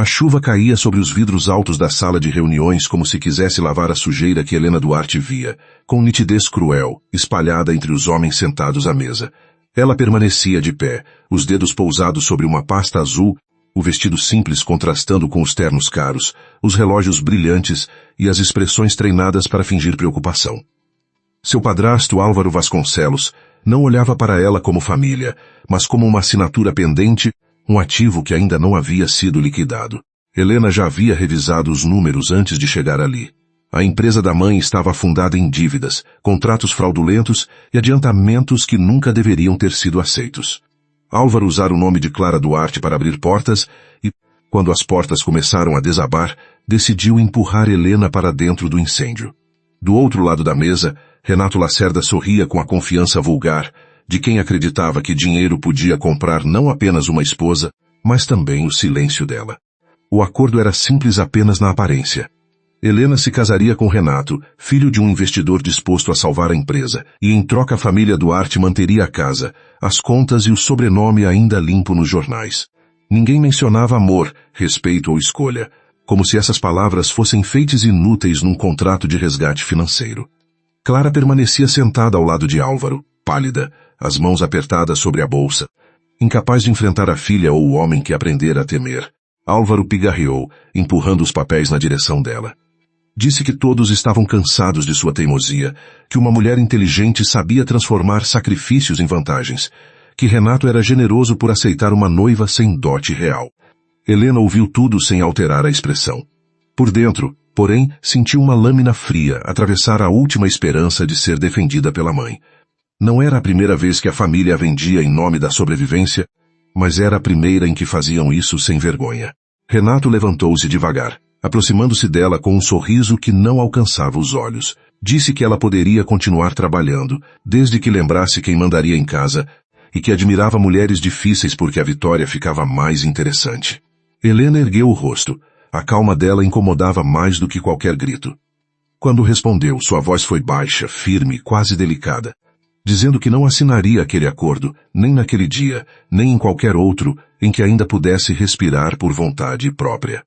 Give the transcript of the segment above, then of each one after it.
A chuva caía sobre os vidros altos da sala de reuniões como se quisesse lavar a sujeira que Helena Duarte via, com nitidez cruel, espalhada entre os homens sentados à mesa. Ela permanecia de pé, os dedos pousados sobre uma pasta azul, o vestido simples contrastando com os ternos caros, os relógios brilhantes e as expressões treinadas para fingir preocupação. Seu padrasto, Álvaro Vasconcelos, não olhava para ela como família, mas como uma assinatura pendente, um ativo que ainda não havia sido liquidado. Helena já havia revisado os números antes de chegar ali. A empresa da mãe estava afundada em dívidas, contratos fraudulentos e adiantamentos que nunca deveriam ter sido aceitos. Álvaro usara o nome de Clara Duarte para abrir portas e, quando as portas começaram a desabar, decidiu empurrar Helena para dentro do incêndio. Do outro lado da mesa, Renato Lacerda sorria com a confiança vulgar de quem acreditava que dinheiro podia comprar não apenas uma esposa, mas também o silêncio dela. O acordo era simples apenas na aparência. Helena se casaria com Renato, filho de um investidor disposto a salvar a empresa, e em troca a família Duarte manteria a casa, as contas e o sobrenome ainda limpo nos jornais. Ninguém mencionava amor, respeito ou escolha, como se essas palavras fossem enfeites inúteis num contrato de resgate financeiro. Clara permanecia sentada ao lado de Álvaro, pálida, as mãos apertadas sobre a bolsa, incapaz de enfrentar a filha ou o homem que aprendera a temer. Álvaro pigarreou, empurrando os papéis na direção dela. Disse que todos estavam cansados de sua teimosia, que uma mulher inteligente sabia transformar sacrifícios em vantagens, que Renato era generoso por aceitar uma noiva sem dote real. Helena ouviu tudo sem alterar a expressão. Por dentro, porém, sentiu uma lâmina fria atravessar a última esperança de ser defendida pela mãe. Não era a primeira vez que a família a vendia em nome da sobrevivência, mas era a primeira em que faziam isso sem vergonha. Renato levantou-se devagar, aproximando-se dela com um sorriso que não alcançava os olhos. Disse que ela poderia continuar trabalhando, desde que lembrasse quem mandaria em casa, e que admirava mulheres difíceis porque a vitória ficava mais interessante. Helena ergueu o rosto. A calma dela incomodava mais do que qualquer grito. Quando respondeu, sua voz foi baixa, firme, quase delicada, dizendo que não assinaria aquele acordo, nem naquele dia, nem em qualquer outro, em que ainda pudesse respirar por vontade própria.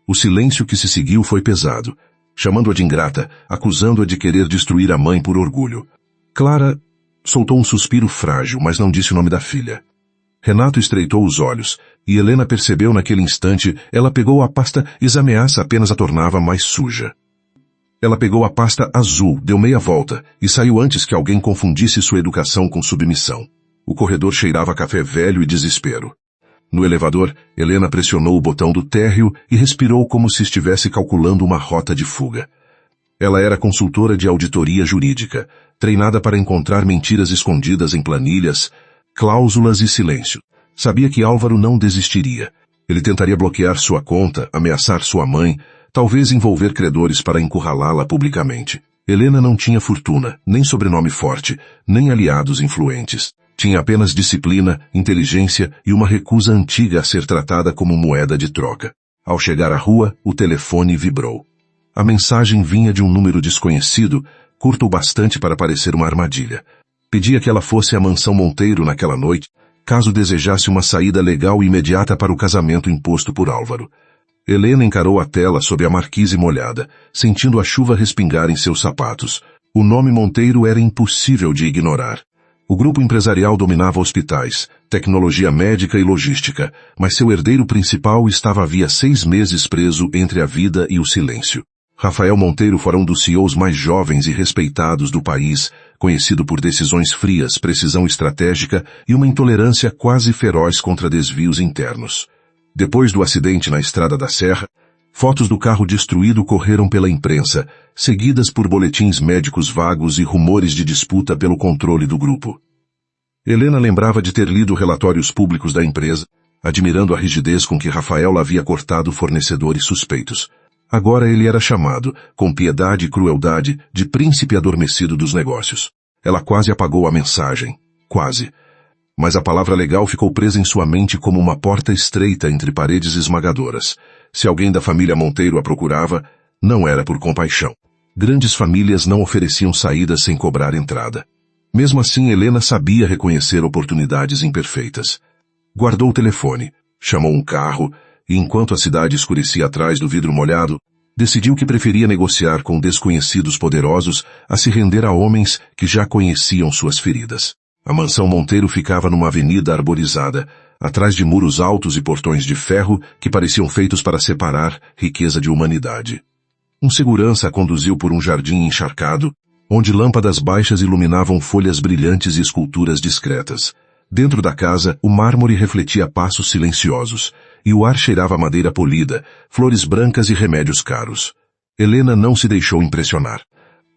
O silêncio que se seguiu foi pesado, chamando-a de ingrata, acusando-a de querer destruir a mãe por orgulho. Clara soltou um suspiro frágil, mas não disse o nome da filha. Renato estreitou os olhos, e Helena percebeu naquele instante, ela pegou a pasta e a ameaça apenas a tornava mais suja. Ela pegou a pasta azul, deu meia volta, e saiu antes que alguém confundisse sua educação com submissão. O corredor cheirava a café velho e desespero. No elevador, Helena pressionou o botão do térreo e respirou como se estivesse calculando uma rota de fuga. Ela era consultora de auditoria jurídica, treinada para encontrar mentiras escondidas em planilhas, cláusulas e silêncio. Sabia que Álvaro não desistiria. Ele tentaria bloquear sua conta, ameaçar sua mãe, talvez envolver credores para encurralá-la publicamente. Helena não tinha fortuna, nem sobrenome forte, nem aliados influentes. Tinha apenas disciplina, inteligência e uma recusa antiga a ser tratada como moeda de troca. Ao chegar à rua, o telefone vibrou. A mensagem vinha de um número desconhecido, curto o bastante para parecer uma armadilha. Pedia que ela fosse à mansão Monteiro naquela noite, caso desejasse uma saída legal e imediata para o casamento imposto por Álvaro. Helena encarou a tela sob a marquise molhada, sentindo a chuva respingar em seus sapatos. O nome Monteiro era impossível de ignorar. O grupo empresarial dominava hospitais, tecnologia médica e logística, mas seu herdeiro principal estava havia 6 meses preso entre a vida e o silêncio. Rafael Monteiro fora um dos CEOs mais jovens e respeitados do país, conhecido por decisões frias, precisão estratégica e uma intolerância quase feroz contra desvios internos. Depois do acidente na Estrada da Serra, fotos do carro destruído correram pela imprensa, seguidas por boletins médicos vagos e rumores de disputa pelo controle do grupo. Helena lembrava de ter lido relatórios públicos da empresa, admirando a rigidez com que Rafael havia cortado fornecedores suspeitos. Agora ele era chamado, com piedade e crueldade, de príncipe adormecido dos negócios. Ela quase apagou a mensagem. Quase. Mas a palavra legal ficou presa em sua mente como uma porta estreita entre paredes esmagadoras. Se alguém da família Monteiro a procurava, não era por compaixão. Grandes famílias não ofereciam saídas sem cobrar entrada. Mesmo assim, Helena sabia reconhecer oportunidades imperfeitas. Guardou o telefone, chamou um carro e enquanto a cidade escurecia atrás do vidro molhado, decidiu que preferia negociar com desconhecidos poderosos a se render a homens que já conheciam suas feridas. A mansão Monteiro ficava numa avenida arborizada, atrás de muros altos e portões de ferro que pareciam feitos para separar riqueza de humanidade. Um segurança a conduziu por um jardim encharcado, onde lâmpadas baixas iluminavam folhas brilhantes e esculturas discretas. Dentro da casa, o mármore refletia passos silenciosos, e o ar cheirava a madeira polida, flores brancas e remédios caros. Helena não se deixou impressionar.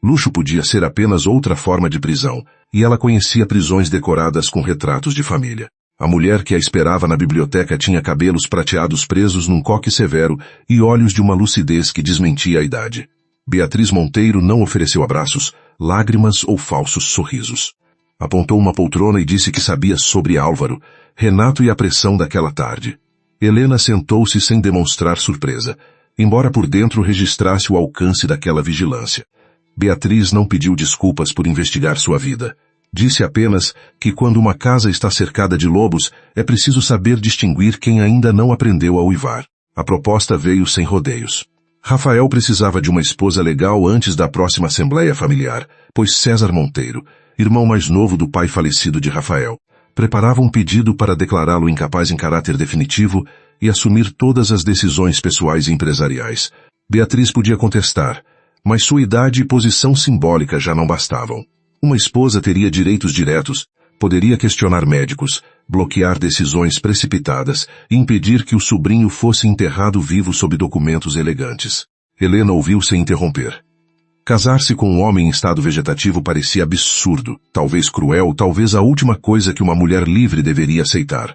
Luxo podia ser apenas outra forma de prisão, e ela conhecia prisões decoradas com retratos de família. A mulher que a esperava na biblioteca tinha cabelos prateados presos num coque severo e olhos de uma lucidez que desmentia a idade. Beatriz Monteiro não ofereceu abraços, lágrimas ou falsos sorrisos. Apontou uma poltrona e disse que sabia sobre Álvaro, Renato e a pressão daquela tarde. Helena sentou-se sem demonstrar surpresa, embora por dentro registrasse o alcance daquela vigilância. Beatriz não pediu desculpas por investigar sua vida. Disse apenas que quando uma casa está cercada de lobos, é preciso saber distinguir quem ainda não aprendeu a uivar. A proposta veio sem rodeios. Rafael precisava de uma esposa legal antes da próxima assembleia familiar, pois César Monteiro, irmão mais novo do pai falecido de Rafael, preparava um pedido para declará-lo incapaz em caráter definitivo e assumir todas as decisões pessoais e empresariais. Beatriz podia contestar, mas sua idade e posição simbólica já não bastavam. Uma esposa teria direitos diretos, poderia questionar médicos, bloquear decisões precipitadas e impedir que o sobrinho fosse enterrado vivo sob documentos elegantes. Helena ouviu sem interromper. Casar-se com um homem em estado vegetativo parecia absurdo, talvez cruel, talvez a última coisa que uma mulher livre deveria aceitar.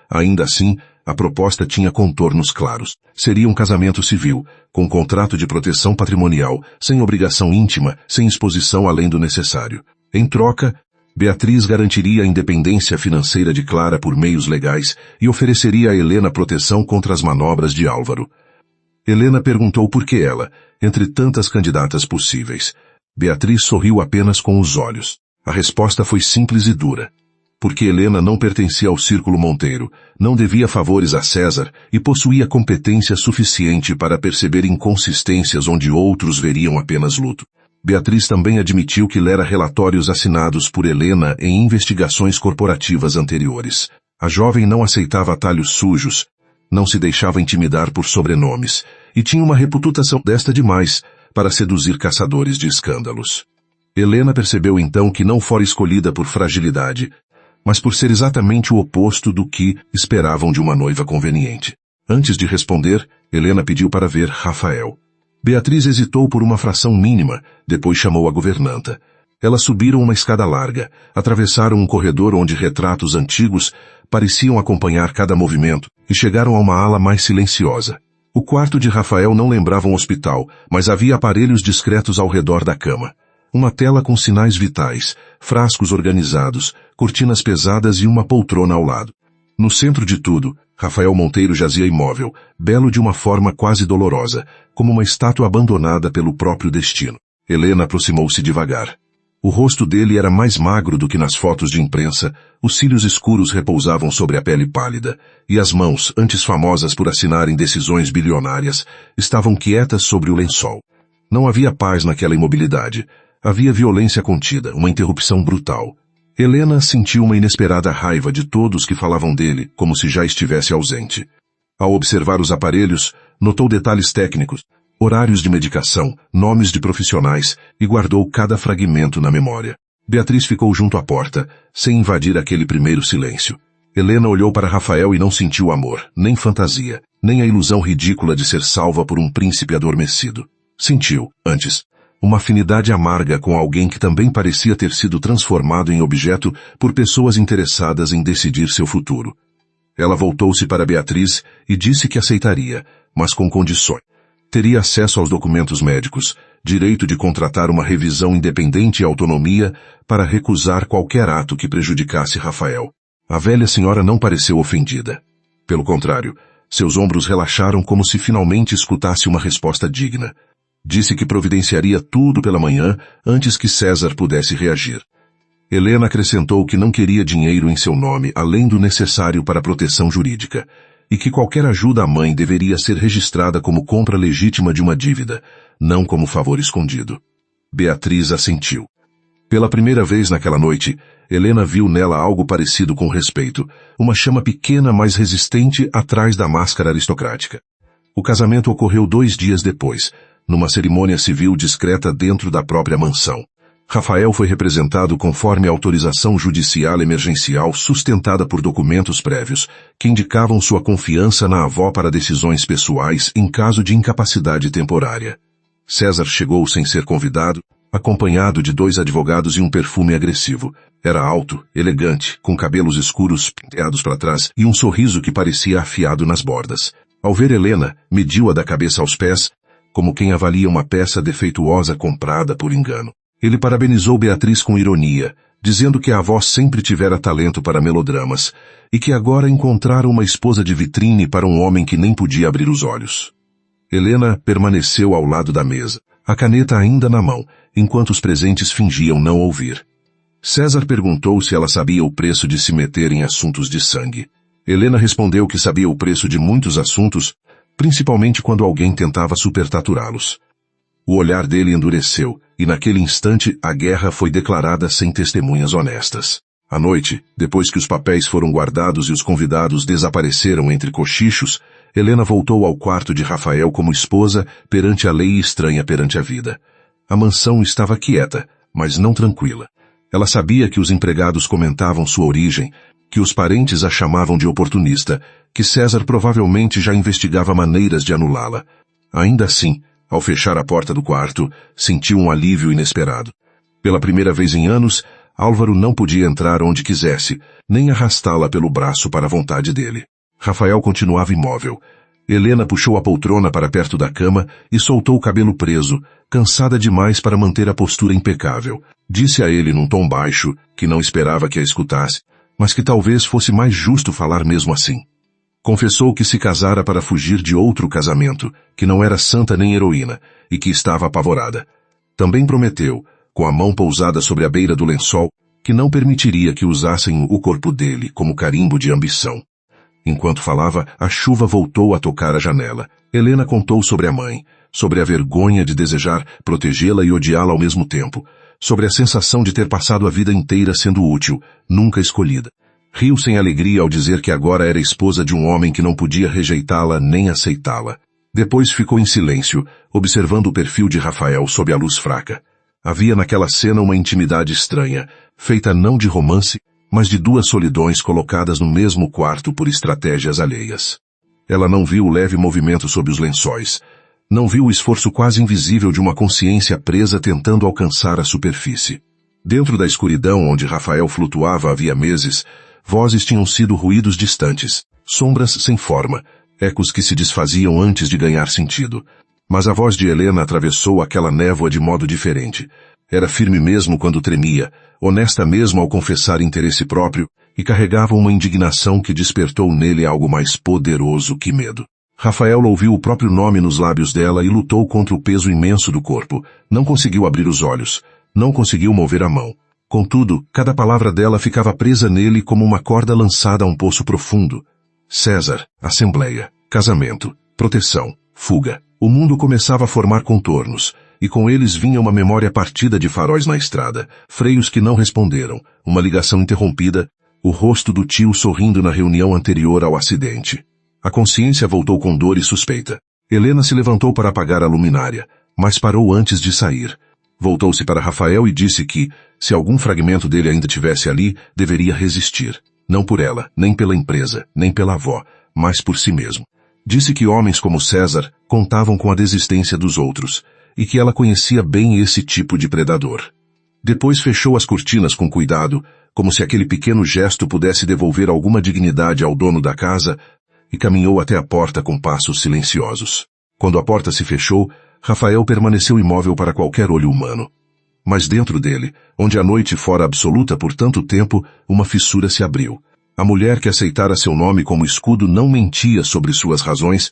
Ainda assim, a proposta tinha contornos claros. Seria um casamento civil, com contrato de proteção patrimonial, sem obrigação íntima, sem exposição além do necessário. Em troca, Beatriz garantiria a independência financeira de Clara por meios legais e ofereceria a Helena proteção contra as manobras de Álvaro. Helena perguntou por que ela, entre tantas candidatas possíveis. Beatriz sorriu apenas com os olhos. A resposta foi simples e dura. Porque Helena não pertencia ao círculo Monteiro, não devia favores a César e possuía competência suficiente para perceber inconsistências onde outros veriam apenas luto. Beatriz também admitiu que lera relatórios assinados por Helena em investigações corporativas anteriores. A jovem não aceitava atalhos sujos, não se deixava intimidar por sobrenomes, e tinha uma reputação desta demais para seduzir caçadores de escândalos. Helena percebeu então que não fora escolhida por fragilidade, mas por ser exatamente o oposto do que esperavam de uma noiva conveniente. Antes de responder, Helena pediu para ver Rafael. Beatriz hesitou por uma fração mínima, depois chamou a governanta. Elas subiram uma escada larga, atravessaram um corredor onde retratos antigos pareciam acompanhar cada movimento e chegaram a uma ala mais silenciosa. O quarto de Rafael não lembrava um hospital, mas havia aparelhos discretos ao redor da cama. Uma tela com sinais vitais, frascos organizados, cortinas pesadas e uma poltrona ao lado. No centro de tudo, Rafael Monteiro jazia imóvel, belo de uma forma quase dolorosa, como uma estátua abandonada pelo próprio destino. Helena aproximou-se devagar. O rosto dele era mais magro do que nas fotos de imprensa, os cílios escuros repousavam sobre a pele pálida, e as mãos, antes famosas por assinarem decisões bilionárias, estavam quietas sobre o lençol. Não havia paz naquela imobilidade. Havia violência contida, uma interrupção brutal. Helena sentiu uma inesperada raiva de todos que falavam dele, como se já estivesse ausente. Ao observar os aparelhos, notou detalhes técnicos, horários de medicação, nomes de profissionais, e guardou cada fragmento na memória. Beatriz ficou junto à porta, sem invadir aquele primeiro silêncio. Helena olhou para Rafael e não sentiu amor, nem fantasia, nem a ilusão ridícula de ser salva por um príncipe adormecido. Sentiu, antes, uma afinidade amarga com alguém que também parecia ter sido transformado em objeto por pessoas interessadas em decidir seu futuro. Ela voltou-se para Beatriz e disse que aceitaria, mas com condições. Teria acesso aos documentos médicos, direito de contratar uma revisão independente e autonomia para recusar qualquer ato que prejudicasse Rafael. A velha senhora não pareceu ofendida. Pelo contrário, seus ombros relaxaram como se finalmente escutasse uma resposta digna. Disse que providenciaria tudo pela manhã antes que César pudesse reagir. Helena acrescentou que não queria dinheiro em seu nome além do necessário para a proteção jurídica, e que qualquer ajuda à mãe deveria ser registrada como compra legítima de uma dívida, não como favor escondido. Beatriz assentiu. Pela primeira vez naquela noite, Helena viu nela algo parecido com respeito, uma chama pequena mas resistente atrás da máscara aristocrática. O casamento ocorreu 2 dias depois, numa cerimônia civil discreta dentro da própria mansão. Rafael foi representado conforme a autorização judicial emergencial sustentada por documentos prévios, que indicavam sua confiança na avó para decisões pessoais em caso de incapacidade temporária. César chegou sem ser convidado, acompanhado de 2 advogados e um perfume agressivo. Era alto, elegante, com cabelos escuros penteados para trás e um sorriso que parecia afiado nas bordas. Ao ver Helena, mediu-a da cabeça aos pés, como quem avalia uma peça defeituosa comprada por engano. Ele parabenizou Beatriz com ironia, dizendo que a avó sempre tivera talento para melodramas, e que agora encontrara uma esposa de vitrine para um homem que nem podia abrir os olhos. Helena permaneceu ao lado da mesa, a caneta ainda na mão, enquanto os presentes fingiam não ouvir. César perguntou se ela sabia o preço de se meter em assuntos de sangue. Helena respondeu que sabia o preço de muitos assuntos, principalmente quando alguém tentava supertaturá-los. O olhar dele endureceu, e naquele instante a guerra foi declarada sem testemunhas honestas. À noite, depois que os papéis foram guardados e os convidados desapareceram entre cochichos, Helena voltou ao quarto de Rafael como esposa perante a lei e estranha perante a vida. A mansão estava quieta, mas não tranquila. Ela sabia que os empregados comentavam sua origem, que os parentes a chamavam de oportunista, que César provavelmente já investigava maneiras de anulá-la. Ainda assim, ao fechar a porta do quarto, sentiu um alívio inesperado. Pela primeira vez em anos, Álvaro não podia entrar onde quisesse, nem arrastá-la pelo braço para a vontade dele. Rafael continuava imóvel. Helena puxou a poltrona para perto da cama e soltou o cabelo preso, cansada demais para manter a postura impecável. Disse a ele num tom baixo, que não esperava que a escutasse, mas que talvez fosse mais justo falar mesmo assim. Confessou que se casara para fugir de outro casamento, que não era santa nem heroína, e que estava apavorada. Também prometeu, com a mão pousada sobre a beira do lençol, que não permitiria que usassem o corpo dele como carimbo de ambição. Enquanto falava, a chuva voltou a tocar a janela. Helena contou sobre a mãe, sobre a vergonha de desejar protegê-la e odiá-la ao mesmo tempo, sobre a sensação de ter passado a vida inteira sendo útil, nunca escolhida. Riu sem alegria ao dizer que agora era esposa de um homem que não podia rejeitá-la nem aceitá-la. Depois ficou em silêncio, observando o perfil de Rafael sob a luz fraca. Havia naquela cena uma intimidade estranha, feita não de romance, mas de 2 solidões colocadas no mesmo quarto por estratégias alheias. Ela não viu o leve movimento sob os lençóis. Não viu o esforço quase invisível de uma consciência presa tentando alcançar a superfície. Dentro da escuridão onde Rafael flutuava havia meses, vozes tinham sido ruídos distantes, sombras sem forma, ecos que se desfaziam antes de ganhar sentido. Mas a voz de Helena atravessou aquela névoa de modo diferente. Era firme mesmo quando tremia, honesta mesmo ao confessar interesse próprio, e carregava uma indignação que despertou nele algo mais poderoso que medo. Rafael ouviu o próprio nome nos lábios dela e lutou contra o peso imenso do corpo. Não conseguiu abrir os olhos. Não conseguiu mover a mão. Contudo, cada palavra dela ficava presa nele como uma corda lançada a um poço profundo. César, assembleia, casamento, proteção, fuga. O mundo começava a formar contornos, e com eles vinha uma memória partida de faróis na estrada, freios que não responderam, uma ligação interrompida, o rosto do tio sorrindo na reunião anterior ao acidente. A consciência voltou com dor e suspeita. Helena se levantou para apagar a luminária, mas parou antes de sair. Voltou-se para Rafael e disse que, se algum fragmento dele ainda tivesse ali, deveria resistir. Não por ela, nem pela empresa, nem pela avó, mas por si mesmo. Disse que homens como César contavam com a desistência dos outros, e que ela conhecia bem esse tipo de predador. Depois fechou as cortinas com cuidado, como se aquele pequeno gesto pudesse devolver alguma dignidade ao dono da casa, e caminhou até a porta com passos silenciosos. Quando a porta se fechou, Rafael permaneceu imóvel para qualquer olho humano. Mas dentro dele, onde a noite fora absoluta por tanto tempo, uma fissura se abriu. A mulher que aceitara seu nome como escudo não mentia sobre suas razões,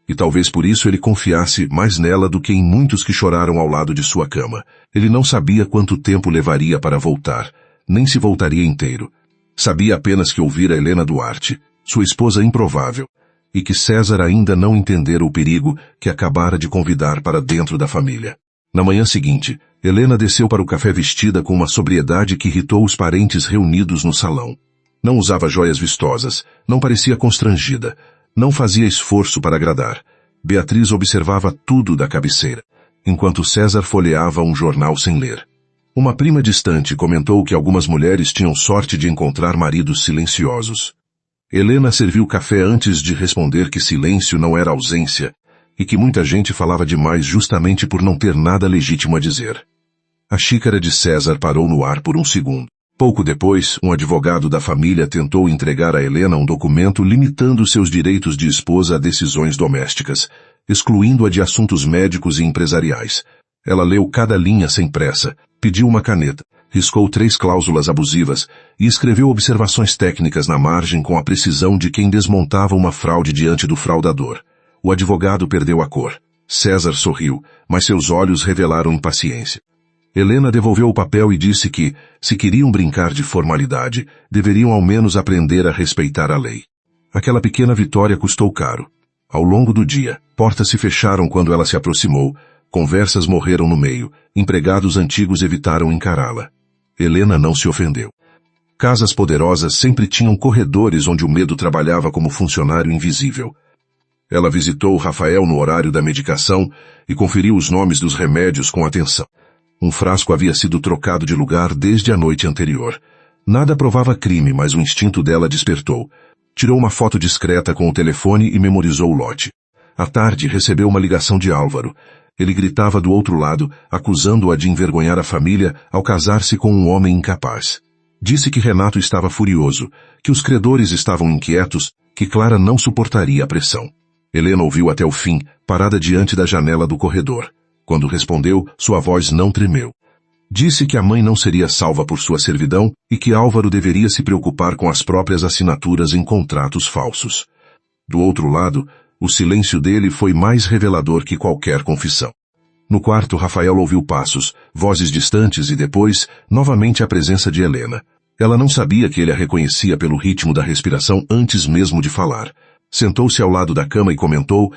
e talvez por isso ele confiasse mais nela do que em muitos que choraram ao lado de sua cama. Ele não sabia quanto tempo levaria para voltar, nem se voltaria inteiro. Sabia apenas que ouvira Helena Duarte, sua esposa improvável, e que César ainda não entendera o perigo que acabara de convidar para dentro da família. Na manhã seguinte, Helena desceu para o café vestida com uma sobriedade que irritou os parentes reunidos no salão. Não usava joias vistosas, não parecia constrangida, não fazia esforço para agradar. Beatriz observava tudo da cabeceira, enquanto César folheava um jornal sem ler. Uma prima distante comentou que algumas mulheres tinham sorte de encontrar maridos silenciosos. Helena serviu café antes de responder que silêncio não era ausência e que muita gente falava demais justamente por não ter nada legítimo a dizer. A xícara de César parou no ar por um segundo. Pouco depois, um advogado da família tentou entregar a Helena um documento limitando seus direitos de esposa a decisões domésticas, excluindo-a de assuntos médicos e empresariais. Ela leu cada linha sem pressa, pediu uma caneta, riscou 3 cláusulas abusivas e escreveu observações técnicas na margem com a precisão de quem desmontava uma fraude diante do fraudador. O advogado perdeu a cor. César sorriu, mas seus olhos revelaram impaciência. Helena devolveu o papel e disse que, se queriam brincar de formalidade, deveriam ao menos aprender a respeitar a lei. Aquela pequena vitória custou caro. Ao longo do dia, portas se fecharam quando ela se aproximou, conversas morreram no meio, empregados antigos evitaram encará-la. Helena não se ofendeu. Casas poderosas sempre tinham corredores onde o medo trabalhava como funcionário invisível. Ela visitou Rafael no horário da medicação e conferiu os nomes dos remédios com atenção. Um frasco havia sido trocado de lugar desde a noite anterior. Nada provava crime, mas o instinto dela despertou. Tirou uma foto discreta com o telefone e memorizou o lote. À tarde, recebeu uma ligação de Álvaro. Ele gritava do outro lado, acusando-a de envergonhar a família ao casar-se com um homem incapaz. Disse que Renato estava furioso, que os credores estavam inquietos, que Clara não suportaria a pressão. Helena ouviu até o fim, parada diante da janela do corredor. Quando respondeu, sua voz não tremeu. Disse que a mãe não seria salva por sua servidão e que Álvaro deveria se preocupar com as próprias assinaturas em contratos falsos. Do outro lado, o silêncio dele foi mais revelador que qualquer confissão. No quarto, Rafael ouviu passos, vozes distantes e depois, novamente a presença de Helena. Ela não sabia que ele a reconhecia pelo ritmo da respiração antes mesmo de falar. Sentou-se ao lado da cama e comentou,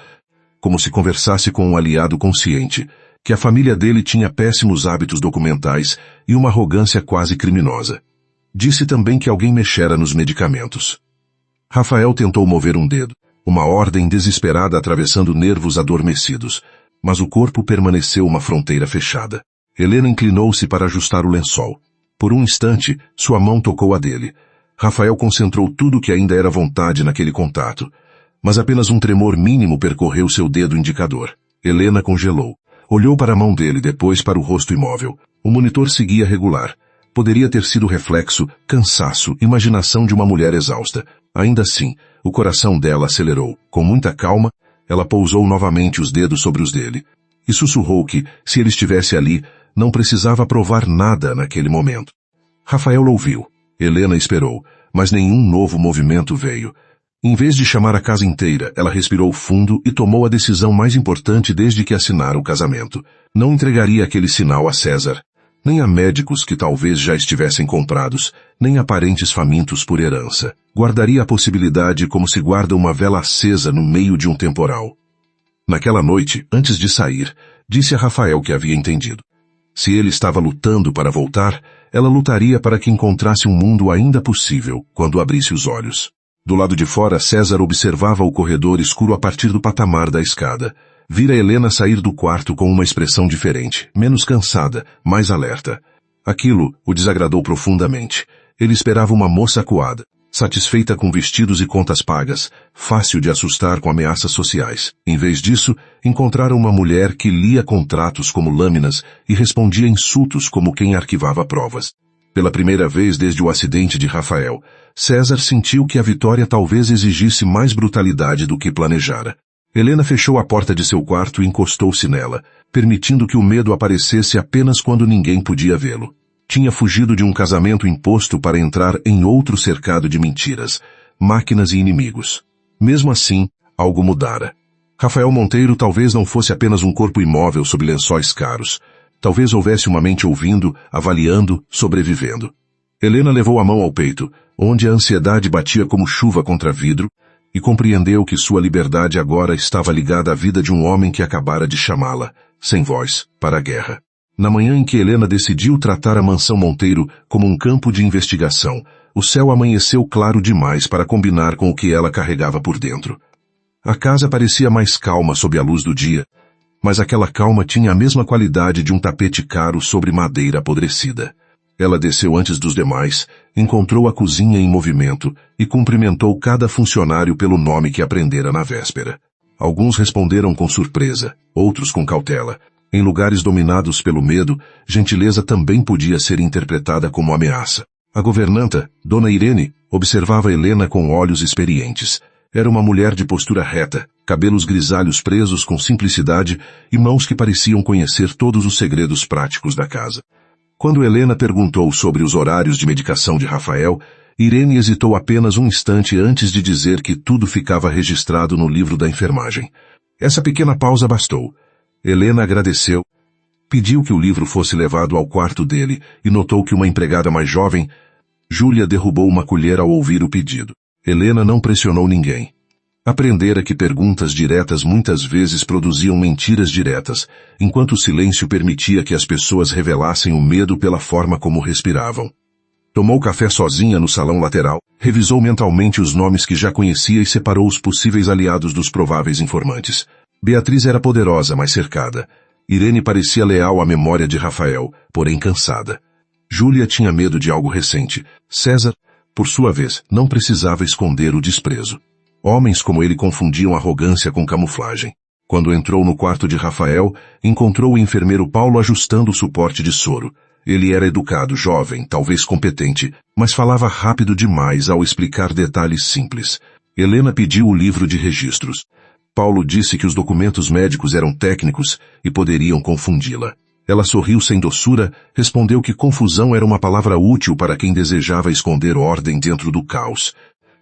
como se conversasse com um aliado consciente, que a família dele tinha péssimos hábitos documentais e uma arrogância quase criminosa. Disse também que alguém mexera nos medicamentos. Rafael tentou mover um dedo, uma ordem desesperada atravessando nervos adormecidos, mas o corpo permaneceu uma fronteira fechada. Helena inclinou-se para ajustar o lençol. Por um instante, sua mão tocou a dele. Rafael concentrou tudo que ainda era vontade naquele contato, mas apenas um tremor mínimo percorreu seu dedo indicador. Helena congelou. Olhou para a mão dele, depois para o rosto imóvel. O monitor seguia regular. Poderia ter sido reflexo, cansaço, imaginação de uma mulher exausta. Ainda assim, o coração dela acelerou. Com muita calma, ela pousou novamente os dedos sobre os dele. E sussurrou que, se ele estivesse ali, não precisava provar nada naquele momento. Rafael ouviu. Helena esperou, mas nenhum novo movimento veio. Em vez de chamar a casa inteira, ela respirou fundo e tomou a decisão mais importante desde que assinara o casamento. Não entregaria aquele sinal a César, nem a médicos que talvez já estivessem comprados, nem a parentes famintos por herança. Guardaria a possibilidade como se guarda uma vela acesa no meio de um temporal. Naquela noite, antes de sair, disse a Rafael que havia entendido. Se ele estava lutando para voltar, ela lutaria para que encontrasse um mundo ainda possível quando abrisse os olhos. Do lado de fora, César observava o corredor escuro a partir do patamar da escada. Vira Helena sair do quarto com uma expressão diferente, menos cansada, mais alerta. Aquilo o desagradou profundamente. Ele esperava uma moça acuada, satisfeita com vestidos e contas pagas, fácil de assustar com ameaças sociais. Em vez disso, encontraram uma mulher que lia contratos como lâminas e respondia insultos como quem arquivava provas. Pela primeira vez desde o acidente de Rafael, César sentiu que a vitória talvez exigisse mais brutalidade do que planejara. Helena fechou a porta de seu quarto e encostou-se nela, permitindo que o medo aparecesse apenas quando ninguém podia vê-lo. Tinha fugido de um casamento imposto para entrar em outro cercado de mentiras, máquinas e inimigos. Mesmo assim, algo mudara. Rafael Monteiro talvez não fosse apenas um corpo imóvel sob lençóis caros. Talvez houvesse uma mente ouvindo, avaliando, sobrevivendo. Helena levou a mão ao peito, onde a ansiedade batia como chuva contra vidro, e compreendeu que sua liberdade agora estava ligada à vida de um homem que acabara de chamá-la, sem voz, para a guerra. Na manhã em que Helena decidiu tratar a mansão Monteiro como um campo de investigação, o céu amanheceu claro demais para combinar com o que ela carregava por dentro. A casa parecia mais calma sob a luz do dia, mas aquela calma tinha a mesma qualidade de um tapete caro sobre madeira apodrecida. Ela desceu antes dos demais, encontrou a cozinha em movimento e cumprimentou cada funcionário pelo nome que aprendera na véspera. Alguns responderam com surpresa, outros com cautela. Em lugares dominados pelo medo, gentileza também podia ser interpretada como ameaça. A governanta, Dona Irene, observava Helena com olhos experientes. Era uma mulher de postura reta, cabelos grisalhos presos com simplicidade e mãos que pareciam conhecer todos os segredos práticos da casa. Quando Helena perguntou sobre os horários de medicação de Rafael, Irene hesitou apenas um instante antes de dizer que tudo ficava registrado no livro da enfermagem. Essa pequena pausa bastou. Helena agradeceu, pediu que o livro fosse levado ao quarto dele e notou que uma empregada mais jovem, Júlia, derrubou uma colher ao ouvir o pedido. Helena não pressionou ninguém. Aprendera que perguntas diretas muitas vezes produziam mentiras diretas, enquanto o silêncio permitia que as pessoas revelassem o medo pela forma como respiravam. Tomou café sozinha no salão lateral, revisou mentalmente os nomes que já conhecia e separou os possíveis aliados dos prováveis informantes. Beatriz era poderosa, mas cercada. Irene parecia leal à memória de Rafael, porém cansada. Júlia tinha medo de algo recente. César, por sua vez, não precisava esconder o desprezo. Homens como ele confundiam arrogância com camuflagem. Quando entrou no quarto de Rafael, encontrou o enfermeiro Paulo ajustando o suporte de soro. Ele era educado, jovem, talvez competente, mas falava rápido demais ao explicar detalhes simples. Helena pediu o livro de registros. Paulo disse que os documentos médicos eram técnicos e poderiam confundi-la. Ela sorriu sem doçura, respondeu que confusão era uma palavra útil para quem desejava esconder ordem dentro do caos.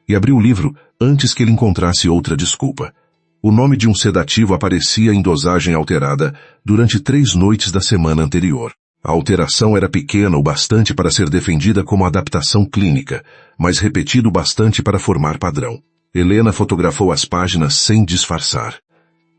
E abriu o livro antes que ele encontrasse outra desculpa. O nome de um sedativo aparecia em dosagem alterada durante 3 noites da semana anterior. A alteração era pequena o bastante para ser defendida como adaptação clínica, mas repetido o bastante para formar padrão. Helena fotografou as páginas sem disfarçar.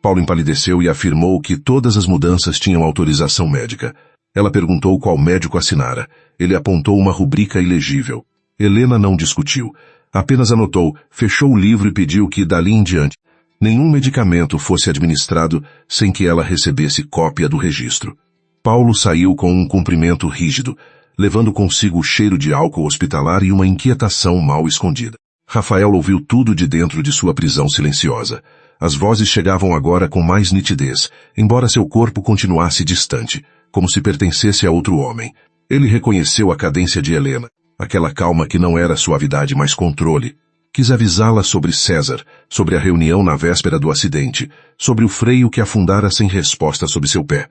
Paulo empalideceu e afirmou que todas as mudanças tinham autorização médica. Ela perguntou qual médico assinara. Ele apontou uma rubrica ilegível. Helena não discutiu. Apenas anotou, fechou o livro e pediu que, dali em diante, nenhum medicamento fosse administrado sem que ela recebesse cópia do registro. Paulo saiu com um cumprimento rígido, levando consigo o cheiro de álcool hospitalar e uma inquietação mal escondida. Rafael ouviu tudo de dentro de sua prisão silenciosa. As vozes chegavam agora com mais nitidez, embora seu corpo continuasse distante, como se pertencesse a outro homem. Ele reconheceu a cadência de Helena, aquela calma que não era suavidade, mas controle. Quis avisá-la sobre César, sobre a reunião na véspera do acidente, sobre o freio que afundara sem resposta sob seu pé.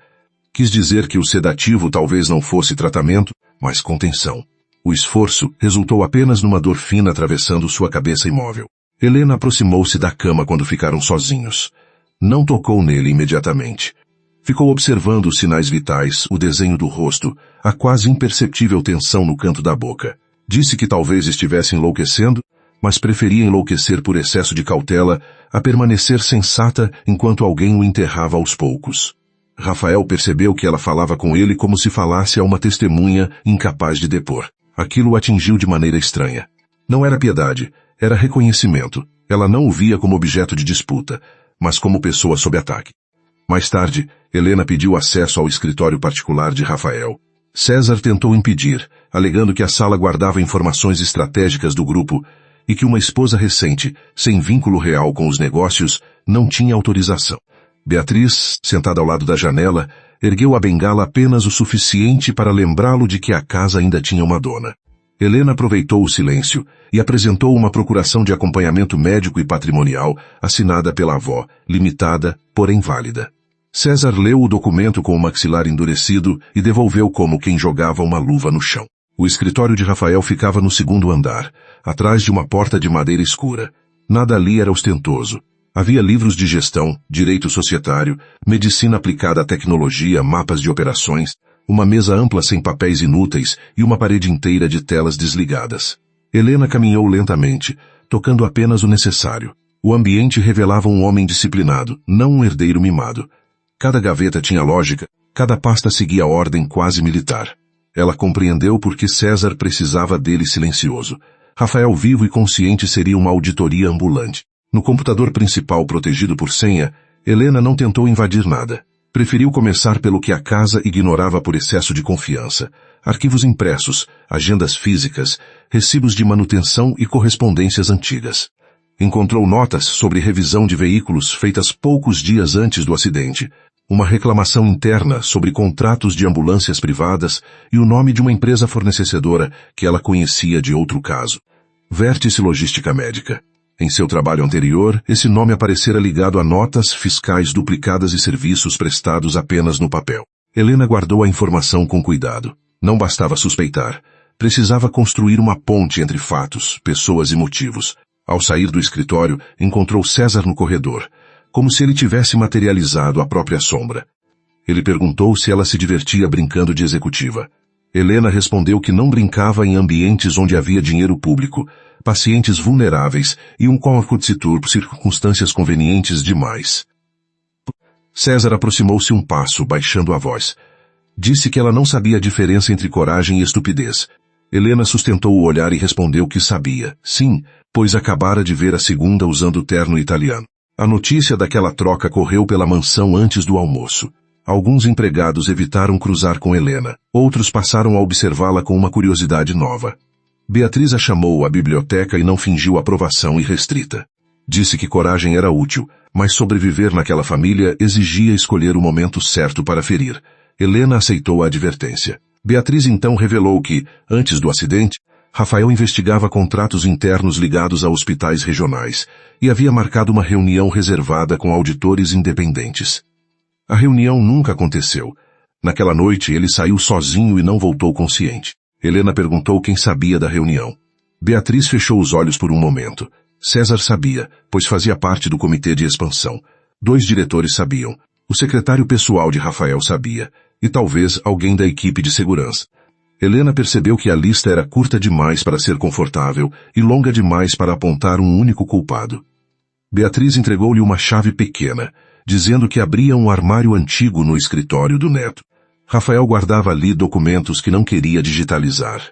Quis dizer que o sedativo talvez não fosse tratamento, mas contenção. O esforço resultou apenas numa dor fina atravessando sua cabeça imóvel. Helena aproximou-se da cama quando ficaram sozinhos. Não tocou nele imediatamente. Ficou observando os sinais vitais, o desenho do rosto, a quase imperceptível tensão no canto da boca. Disse que talvez estivesse enlouquecendo, mas preferia enlouquecer por excesso de cautela a permanecer sensata enquanto alguém o enterrava aos poucos. Rafael percebeu que ela falava com ele como se falasse a uma testemunha incapaz de depor. Aquilo o atingiu de maneira estranha. Não era piedade, era reconhecimento. Ela não o via como objeto de disputa, mas como pessoa sob ataque. Mais tarde, Helena pediu acesso ao escritório particular de Rafael. César tentou impedir, alegando que a sala guardava informações estratégicas do grupo e que uma esposa recente, sem vínculo real com os negócios, não tinha autorização. Beatriz, sentada ao lado da janela, ergueu a bengala apenas o suficiente para lembrá-lo de que a casa ainda tinha uma dona. Helena aproveitou o silêncio e apresentou uma procuração de acompanhamento médico e patrimonial assinada pela avó, limitada, porém válida. César leu o documento com o maxilar endurecido e devolveu como quem jogava uma luva no chão. O escritório de Rafael ficava no 2º andar, atrás de uma porta de madeira escura. Nada ali era ostentoso. Havia livros de gestão, direito societário, medicina aplicada à tecnologia, mapas de operações, uma mesa ampla sem papéis inúteis e uma parede inteira de telas desligadas. Helena caminhou lentamente, tocando apenas o necessário. O ambiente revelava um homem disciplinado, não um herdeiro mimado. Cada gaveta tinha lógica, cada pasta seguia ordem quase militar. Ela compreendeu por que César precisava dele silencioso. Rafael vivo e consciente seria uma auditoria ambulante. No computador principal protegido por senha, Helena não tentou invadir nada. Preferiu começar pelo que a casa ignorava por excesso de confiança. Arquivos impressos, agendas físicas, recibos de manutenção e correspondências antigas. Encontrou notas sobre revisão de veículos feitas poucos dias antes do acidente, uma reclamação interna sobre contratos de ambulâncias privadas e o nome de uma empresa fornecedora que ela conhecia de outro caso. Vértice Logística Médica. Em seu trabalho anterior, esse nome aparecera ligado a notas fiscais duplicadas e serviços prestados apenas no papel. Helena guardou a informação com cuidado. Não bastava suspeitar. Precisava construir uma ponte entre fatos, pessoas e motivos. Ao sair do escritório, encontrou César no corredor, como se ele tivesse materializado a própria sombra. Ele perguntou se ela se divertia brincando de executiva. Helena respondeu que não brincava em ambientes onde havia dinheiro público, pacientes vulneráveis e um conhecido por circunstâncias convenientes demais. César aproximou-se um passo, baixando a voz. Disse que ela não sabia a diferença entre coragem e estupidez. Helena sustentou o olhar e respondeu que sabia. Sim, pois acabara de ver a segunda usando o terno italiano. A notícia daquela troca correu pela mansão antes do almoço. Alguns empregados evitaram cruzar com Helena. Outros passaram a observá-la com uma curiosidade nova. Beatriz a chamou à biblioteca e não fingiu aprovação irrestrita. Disse que coragem era útil, mas sobreviver naquela família exigia escolher o momento certo para ferir. Helena aceitou a advertência. Beatriz então revelou que, antes do acidente, Rafael investigava contratos internos ligados a hospitais regionais e havia marcado uma reunião reservada com auditores independentes. A reunião nunca aconteceu. Naquela noite ele saiu sozinho e não voltou consciente. Helena perguntou quem sabia da reunião. Beatriz fechou os olhos por um momento. César sabia, pois fazia parte do comitê de expansão. 2 diretores sabiam. O secretário pessoal de Rafael sabia. E talvez alguém da equipe de segurança. Helena percebeu que a lista era curta demais para ser confortável e longa demais para apontar um único culpado. Beatriz entregou-lhe uma chave pequena, dizendo que abria um armário antigo no escritório do neto. Rafael guardava ali documentos que não queria digitalizar.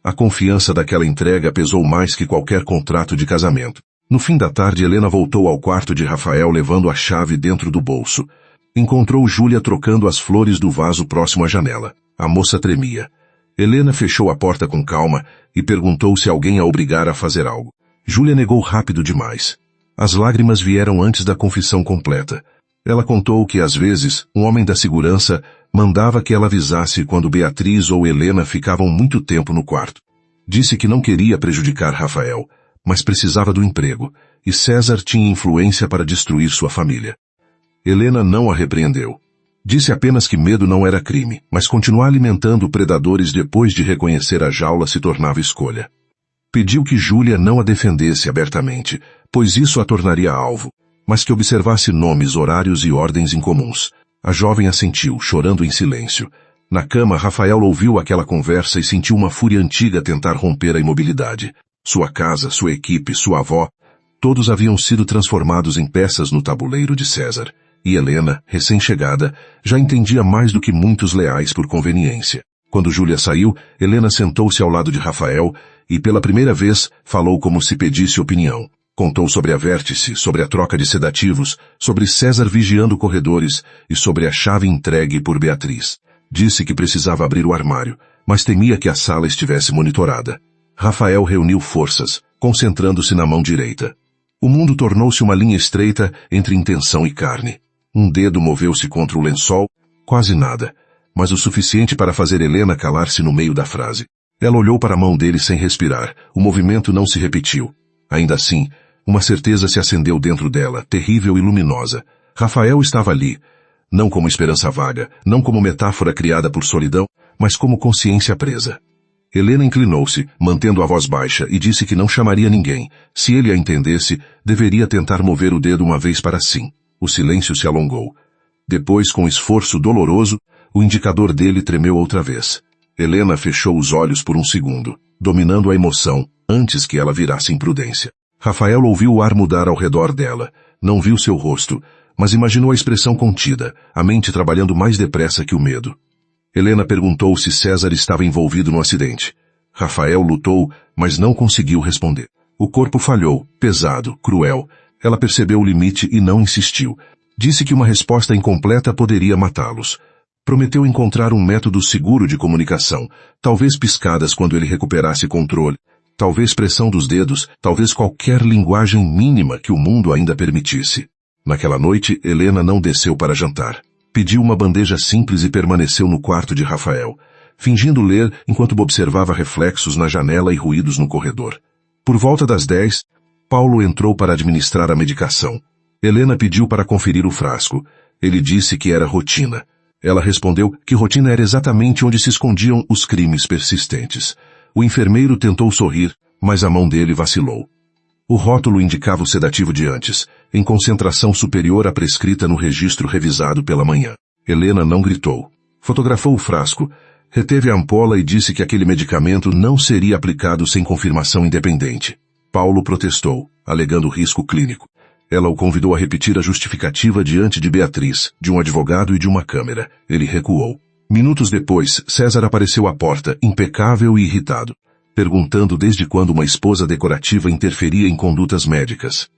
A confiança daquela entrega pesou mais que qualquer contrato de casamento. No fim da tarde, Helena voltou ao quarto de Rafael levando a chave dentro do bolso. Encontrou Júlia trocando as flores do vaso próximo à janela. A moça tremia. Helena fechou a porta com calma e perguntou se alguém a obrigara a fazer algo. Júlia negou rápido demais. As lágrimas vieram antes da confissão completa. Ela contou que, às vezes, um homem da segurança mandava que ela avisasse quando Beatriz ou Helena ficavam muito tempo no quarto. Disse que não queria prejudicar Rafael, mas precisava do emprego, e César tinha influência para destruir sua família. Helena não a repreendeu. Disse apenas que medo não era crime, mas continuar alimentando predadores depois de reconhecer a jaula se tornava escolha. Pediu que Júlia não a defendesse abertamente, pois isso a tornaria alvo, mas que observasse nomes, horários e ordens incomuns. A jovem assentiu, chorando em silêncio. Na cama, Rafael ouviu aquela conversa e sentiu uma fúria antiga tentar romper a imobilidade. Sua casa, sua equipe, sua avó, todos haviam sido transformados em peças no tabuleiro de César. E Helena, recém-chegada, já entendia mais do que muitos leais por conveniência. Quando Júlia saiu, Helena sentou-se ao lado de Rafael e, pela primeira vez, falou como se pedisse opinião. Contou sobre a vértice, sobre a troca de sedativos, sobre César vigiando corredores e sobre a chave entregue por Beatriz. Disse que precisava abrir o armário, mas temia que a sala estivesse monitorada. Rafael reuniu forças, concentrando-se na mão direita. O mundo tornou-se uma linha estreita entre intenção e carne. Um dedo moveu-se contra o lençol, quase nada, mas o suficiente para fazer Helena calar-se no meio da frase. Ela olhou para a mão dele sem respirar. O movimento não se repetiu. Ainda assim, uma certeza se acendeu dentro dela, terrível e luminosa. Rafael estava ali, não como esperança vaga, não como metáfora criada por solidão, mas como consciência presa. Helena inclinou-se, mantendo a voz baixa, e disse que não chamaria ninguém. Se ele a entendesse, deveria tentar mover o dedo uma vez para sim. O silêncio se alongou. Depois, com esforço doloroso, o indicador dele tremeu outra vez. Helena fechou os olhos por um segundo, dominando a emoção, antes que ela virasse imprudência. Rafael ouviu o ar mudar ao redor dela. Não viu seu rosto, mas imaginou a expressão contida, a mente trabalhando mais depressa que o medo. Helena perguntou se César estava envolvido no acidente. Rafael lutou, mas não conseguiu responder. O corpo falhou, pesado, cruel. Ela percebeu o limite e não insistiu. Disse que uma resposta incompleta poderia matá-los. Prometeu encontrar um método seguro de comunicação, talvez piscadas quando ele recuperasse controle, talvez pressão dos dedos, talvez qualquer linguagem mínima que o mundo ainda permitisse. Naquela noite, Helena não desceu para jantar. Pediu uma bandeja simples e permaneceu no quarto de Rafael, fingindo ler enquanto observava reflexos na janela e ruídos no corredor. Por volta das 10, Paulo entrou para administrar a medicação. Helena pediu para conferir o frasco. Ele disse que era rotina. Ela respondeu que rotina era exatamente onde se escondiam os crimes persistentes. O enfermeiro tentou sorrir, mas a mão dele vacilou. O rótulo indicava o sedativo de antes, em concentração superior à prescrita no registro revisado pela manhã. Helena não gritou. Fotografou o frasco, reteve a ampola e disse que aquele medicamento não seria aplicado sem confirmação independente. Paulo protestou, alegando risco clínico. Ela o convidou a repetir a justificativa diante de Beatriz, de um advogado e de uma câmera. Ele recuou. Minutos depois, César apareceu à porta, impecável e irritado, perguntando desde quando uma esposa decorativa interferia em condutas médicas.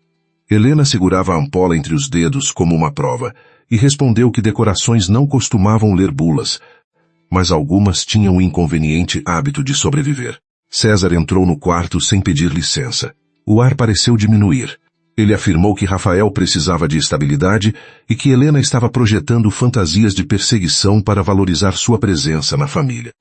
Helena segurava a ampola entre os dedos como uma prova, e respondeu que decorações não costumavam ler bulas, mas algumas tinham o inconveniente hábito de sobreviver. César entrou no quarto sem pedir licença. O ar pareceu diminuir. Ele afirmou que Rafael precisava de estabilidade e que Helena estava projetando fantasias de perseguição para valorizar sua presença na família.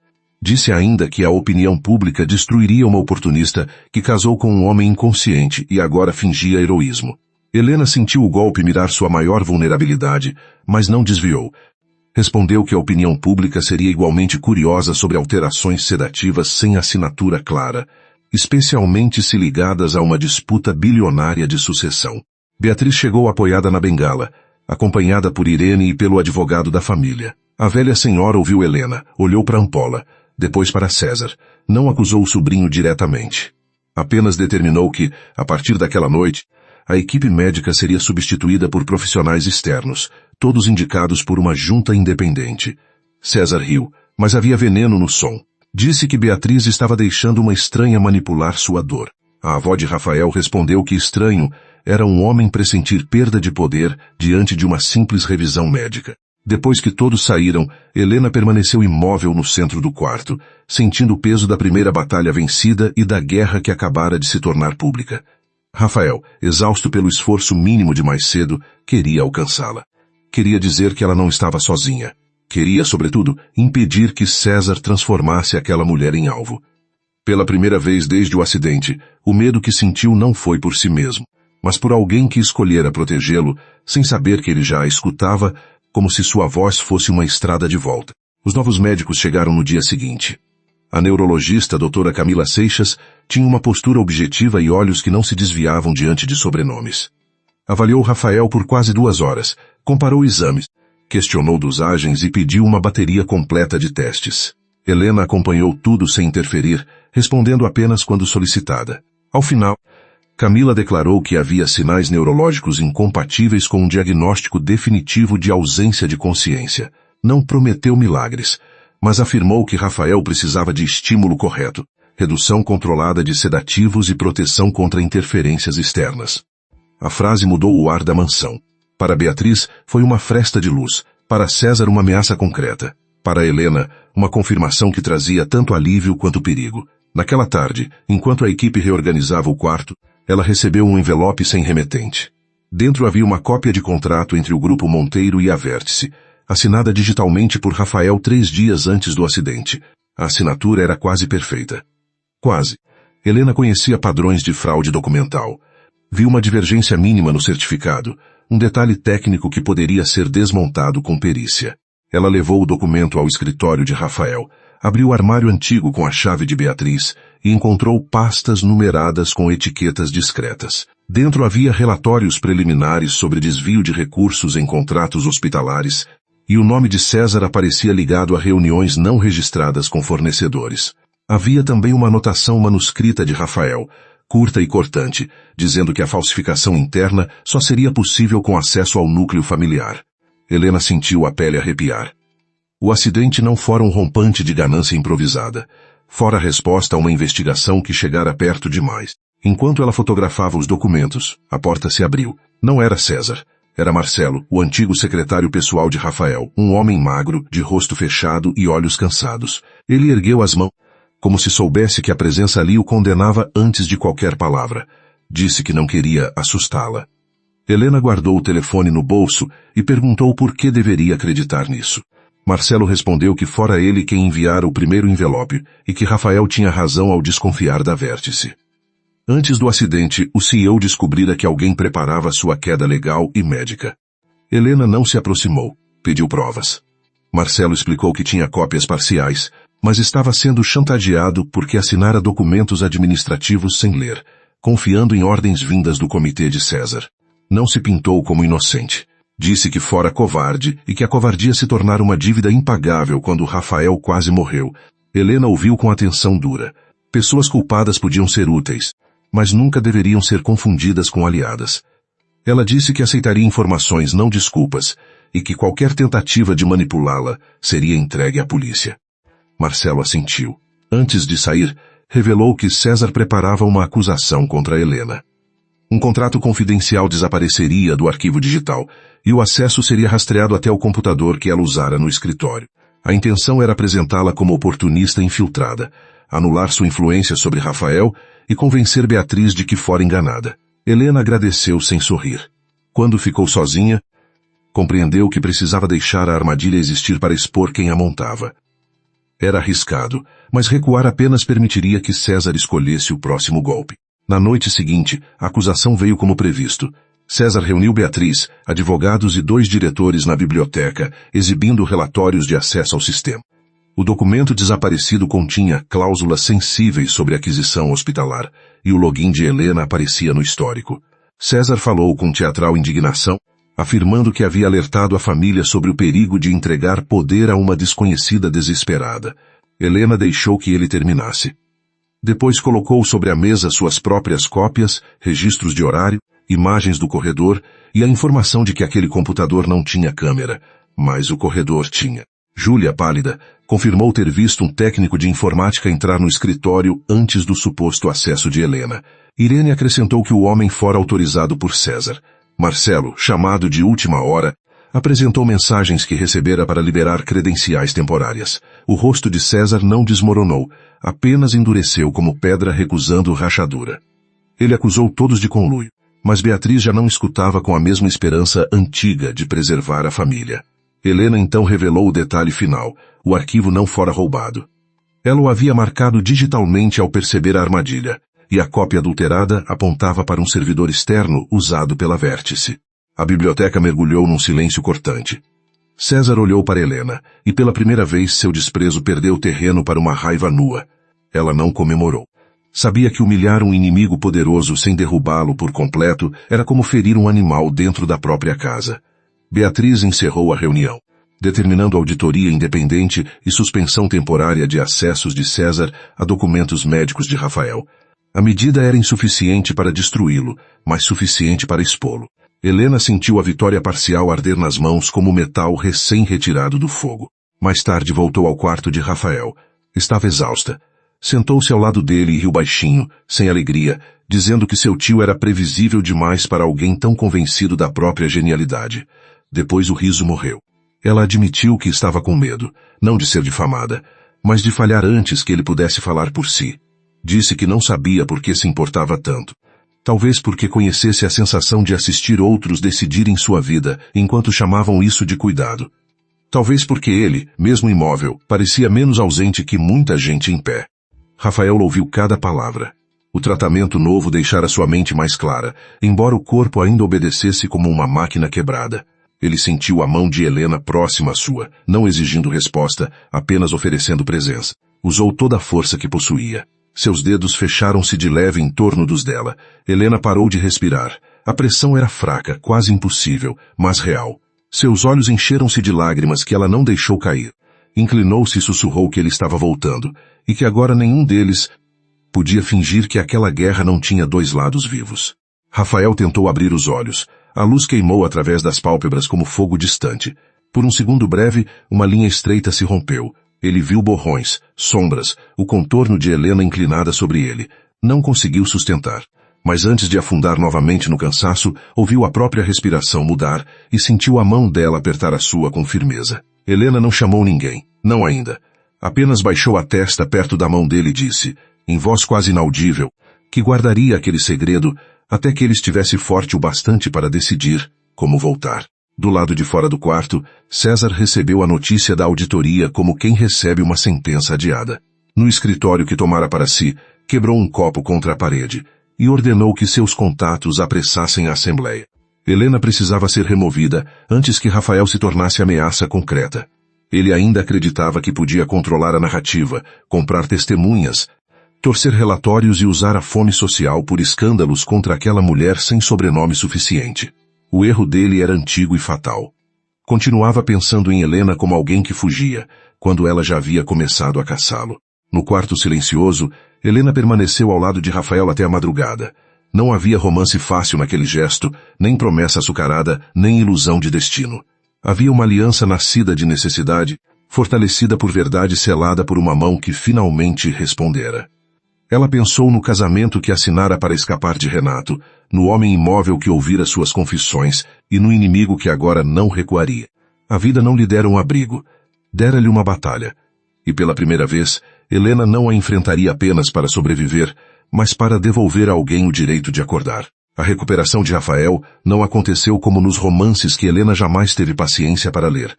Disse ainda que a opinião pública destruiria uma oportunista que casou com um homem inconsciente e agora fingia heroísmo. Helena sentiu o golpe mirar sua maior vulnerabilidade, mas não desviou. Respondeu que a opinião pública seria igualmente curiosa sobre alterações sedativas sem assinatura clara, especialmente se ligadas a uma disputa bilionária de sucessão. Beatriz chegou apoiada na bengala, acompanhada por Irene e pelo advogado da família. A velha senhora ouviu Helena, olhou para Ampola, depois para César. Não acusou o sobrinho diretamente. Apenas determinou que, a partir daquela noite, a equipe médica seria substituída por profissionais externos, todos indicados por uma junta independente. César riu, mas havia veneno no som. Disse que Beatriz estava deixando uma estranha manipular sua dor. A avó de Rafael respondeu que estranho era um homem pressentir perda de poder diante de uma simples revisão médica. Depois que todos saíram, Helena permaneceu imóvel no centro do quarto, sentindo o peso da primeira batalha vencida e da guerra que acabara de se tornar pública. Rafael, exausto pelo esforço mínimo de mais cedo, queria alcançá-la. Queria dizer que ela não estava sozinha. Queria, sobretudo, impedir que César transformasse aquela mulher em alvo. Pela primeira vez desde o acidente, o medo que sentiu não foi por si mesmo, mas por alguém que escolhera protegê-lo, sem saber que ele já a escutava, como se sua voz fosse uma estrada de volta. Os novos médicos chegaram no dia seguinte. A neurologista, doutora Camila Seixas, tinha uma postura objetiva e olhos que não se desviavam diante de sobrenomes. Avaliou Rafael por quase 2 horas, comparou exames, questionou dosagens e pediu uma bateria completa de testes. Helena acompanhou tudo sem interferir, respondendo apenas quando solicitada. Ao final, Camila declarou que havia sinais neurológicos incompatíveis com um diagnóstico definitivo de ausência de consciência. Não prometeu milagres, mas afirmou que Rafael precisava de estímulo correto, redução controlada de sedativos e proteção contra interferências externas. A frase mudou o ar da mansão. Para Beatriz, foi uma fresta de luz. Para César, uma ameaça concreta. Para Helena, uma confirmação que trazia tanto alívio quanto perigo. Naquela tarde, enquanto a equipe reorganizava o quarto, ela recebeu um envelope sem remetente. Dentro havia uma cópia de contrato entre o Grupo Monteiro e a Vértice, assinada digitalmente por Rafael 3 dias antes do acidente. A assinatura era quase perfeita. Quase. Helena conhecia padrões de fraude documental. Viu uma divergência mínima no certificado, um detalhe técnico que poderia ser desmontado com perícia. Ela levou o documento ao escritório de Rafael, abriu o armário antigo com a chave de Beatriz e encontrou pastas numeradas com etiquetas discretas. Dentro havia relatórios preliminares sobre desvio de recursos em contratos hospitalares e o nome de César aparecia ligado a reuniões não registradas com fornecedores. Havia também uma anotação manuscrita de Rafael, curta e cortante, dizendo que a falsificação interna só seria possível com acesso ao núcleo familiar. Helena sentiu a pele arrepiar. O acidente não fora um rompante de ganância improvisada. Fora a resposta a uma investigação que chegara perto demais. Enquanto ela fotografava os documentos, a porta se abriu. Não era César. Era Marcelo, o antigo secretário pessoal de Rafael, um homem magro, de rosto fechado e olhos cansados. Ele ergueu as mãos, como se soubesse que a presença ali o condenava antes de qualquer palavra. Disse que não queria assustá-la. Helena guardou o telefone no bolso e perguntou por que deveria acreditar nisso. Marcelo respondeu que fora ele quem enviara o primeiro envelope e que Rafael tinha razão ao desconfiar da Vértice. Antes do acidente, o CEO descobrira que alguém preparava sua queda legal e médica. Helena não se aproximou, pediu provas. Marcelo explicou que tinha cópias parciais, mas estava sendo chantageado porque assinara documentos administrativos sem ler, confiando em ordens vindas do comitê de César. Não se pintou como inocente. Disse que fora covarde e que a covardia se tornara uma dívida impagável quando Rafael quase morreu. Helena ouviu com atenção dura. Pessoas culpadas podiam ser úteis, mas nunca deveriam ser confundidas com aliadas. Ela disse que aceitaria informações, não desculpas, e que qualquer tentativa de manipulá-la seria entregue à polícia. Marcelo assentiu. Antes de sair, revelou que César preparava uma acusação contra Helena. Um contrato confidencial desapareceria do arquivo digital, e o acesso seria rastreado até o computador que ela usara no escritório. A intenção era apresentá-la como oportunista infiltrada, anular sua influência sobre Rafael e convencer Beatriz de que fora enganada. Helena agradeceu sem sorrir. Quando ficou sozinha, compreendeu que precisava deixar a armadilha existir para expor quem a montava. Era arriscado, mas recuar apenas permitiria que César escolhesse o próximo golpe. Na noite seguinte, a acusação veio como previsto. César reuniu Beatriz, advogados e 2 diretores na biblioteca, exibindo relatórios de acesso ao sistema. O documento desaparecido continha cláusulas sensíveis sobre aquisição hospitalar, e o login de Helena aparecia no histórico. César falou com teatral indignação, afirmando que havia alertado a família sobre o perigo de entregar poder a uma desconhecida desesperada. Helena deixou que ele terminasse. Depois colocou sobre a mesa suas próprias cópias, registros de horário, imagens do corredor e a informação de que aquele computador não tinha câmera, mas o corredor tinha. Júlia, pálida, confirmou ter visto um técnico de informática entrar no escritório antes do suposto acesso de Helena. Irene acrescentou que o homem fora autorizado por César. Marcelo, chamado de última hora, apresentou mensagens que recebera para liberar credenciais temporárias. O rosto de César não desmoronou, apenas endureceu como pedra recusando rachadura. Ele acusou todos de conluio, mas Beatriz já não escutava com a mesma esperança antiga de preservar a família. Helena então revelou o detalhe final: o arquivo não fora roubado. Ela o havia marcado digitalmente ao perceber a armadilha, e a cópia adulterada apontava para um servidor externo usado pela Vértice. A biblioteca mergulhou num silêncio cortante. César olhou para Helena, e pela primeira vez seu desprezo perdeu terreno para uma raiva nua. Ela não comemorou. Sabia que humilhar um inimigo poderoso sem derrubá-lo por completo era como ferir um animal dentro da própria casa. Beatriz encerrou a reunião, determinando auditoria independente e suspensão temporária de acessos de César a documentos médicos de Rafael. A medida era insuficiente para destruí-lo, mas suficiente para expô-lo. Helena sentiu a vitória parcial arder nas mãos como metal recém-retirado do fogo. Mais tarde voltou ao quarto de Rafael. Estava exausta. Sentou-se ao lado dele e riu baixinho, sem alegria, dizendo que seu tio era previsível demais para alguém tão convencido da própria genialidade. Depois o riso morreu. Ela admitiu que estava com medo, não de ser difamada, mas de falhar antes que ele pudesse falar por si. Disse que não sabia por que se importava tanto. Talvez porque conhecesse a sensação de assistir outros decidirem sua vida, enquanto chamavam isso de cuidado. Talvez porque ele, mesmo imóvel, parecia menos ausente que muita gente em pé. Rafael ouviu cada palavra. O tratamento novo deixara sua mente mais clara, embora o corpo ainda obedecesse como uma máquina quebrada. Ele sentiu a mão de Helena próxima à sua, não exigindo resposta, apenas oferecendo presença. Usou toda a força que possuía. Seus dedos fecharam-se de leve em torno dos dela. Helena parou de respirar. A pressão era fraca, quase impossível, mas real. Seus olhos encheram-se de lágrimas que ela não deixou cair. Inclinou-se e sussurrou que ele estava voltando, e que agora nenhum deles Podia fingir que aquela guerra não tinha dois lados vivos. Rafael tentou abrir os olhos. A luz queimou através das pálpebras como fogo distante. Por um segundo breve, uma linha estreita se rompeu. Ele viu borrões, sombras, o contorno de Helena inclinada sobre ele. Não conseguiu sustentar. Mas antes de afundar novamente no cansaço, ouviu a própria respiração mudar e sentiu a mão dela apertar a sua com firmeza. Helena não chamou ninguém. Não ainda. Apenas baixou a testa perto da mão dele e disse, em voz quase inaudível, que guardaria aquele segredo até que ele estivesse forte o bastante para decidir como voltar. Do lado de fora do quarto, César recebeu a notícia da auditoria como quem recebe uma sentença adiada. No escritório que tomara para si, quebrou um copo contra a parede e ordenou que seus contatos apressassem a assembleia. Helena precisava ser removida antes que Rafael se tornasse ameaça concreta. Ele ainda acreditava que podia controlar a narrativa, comprar testemunhas, torcer relatórios e usar a fome social por escândalos contra aquela mulher sem sobrenome suficiente. O erro dele era antigo e fatal. Continuava pensando em Helena como alguém que fugia, quando ela já havia começado a caçá-lo. No quarto silencioso, Helena permaneceu ao lado de Rafael até a madrugada. Não havia romance fácil naquele gesto, nem promessa açucarada, nem ilusão de destino. Havia uma aliança nascida de necessidade, fortalecida por verdade selada por uma mão que finalmente respondera. Ela pensou no casamento que assinara para escapar de Renato, no homem imóvel que ouvira suas confissões e no inimigo que agora não recuaria. A vida não lhe dera um abrigo, dera-lhe uma batalha. E pela primeira vez, Helena não a enfrentaria apenas para sobreviver, mas para devolver a alguém o direito de acordar. A recuperação de Rafael não aconteceu como nos romances que Helena jamais teve paciência para ler.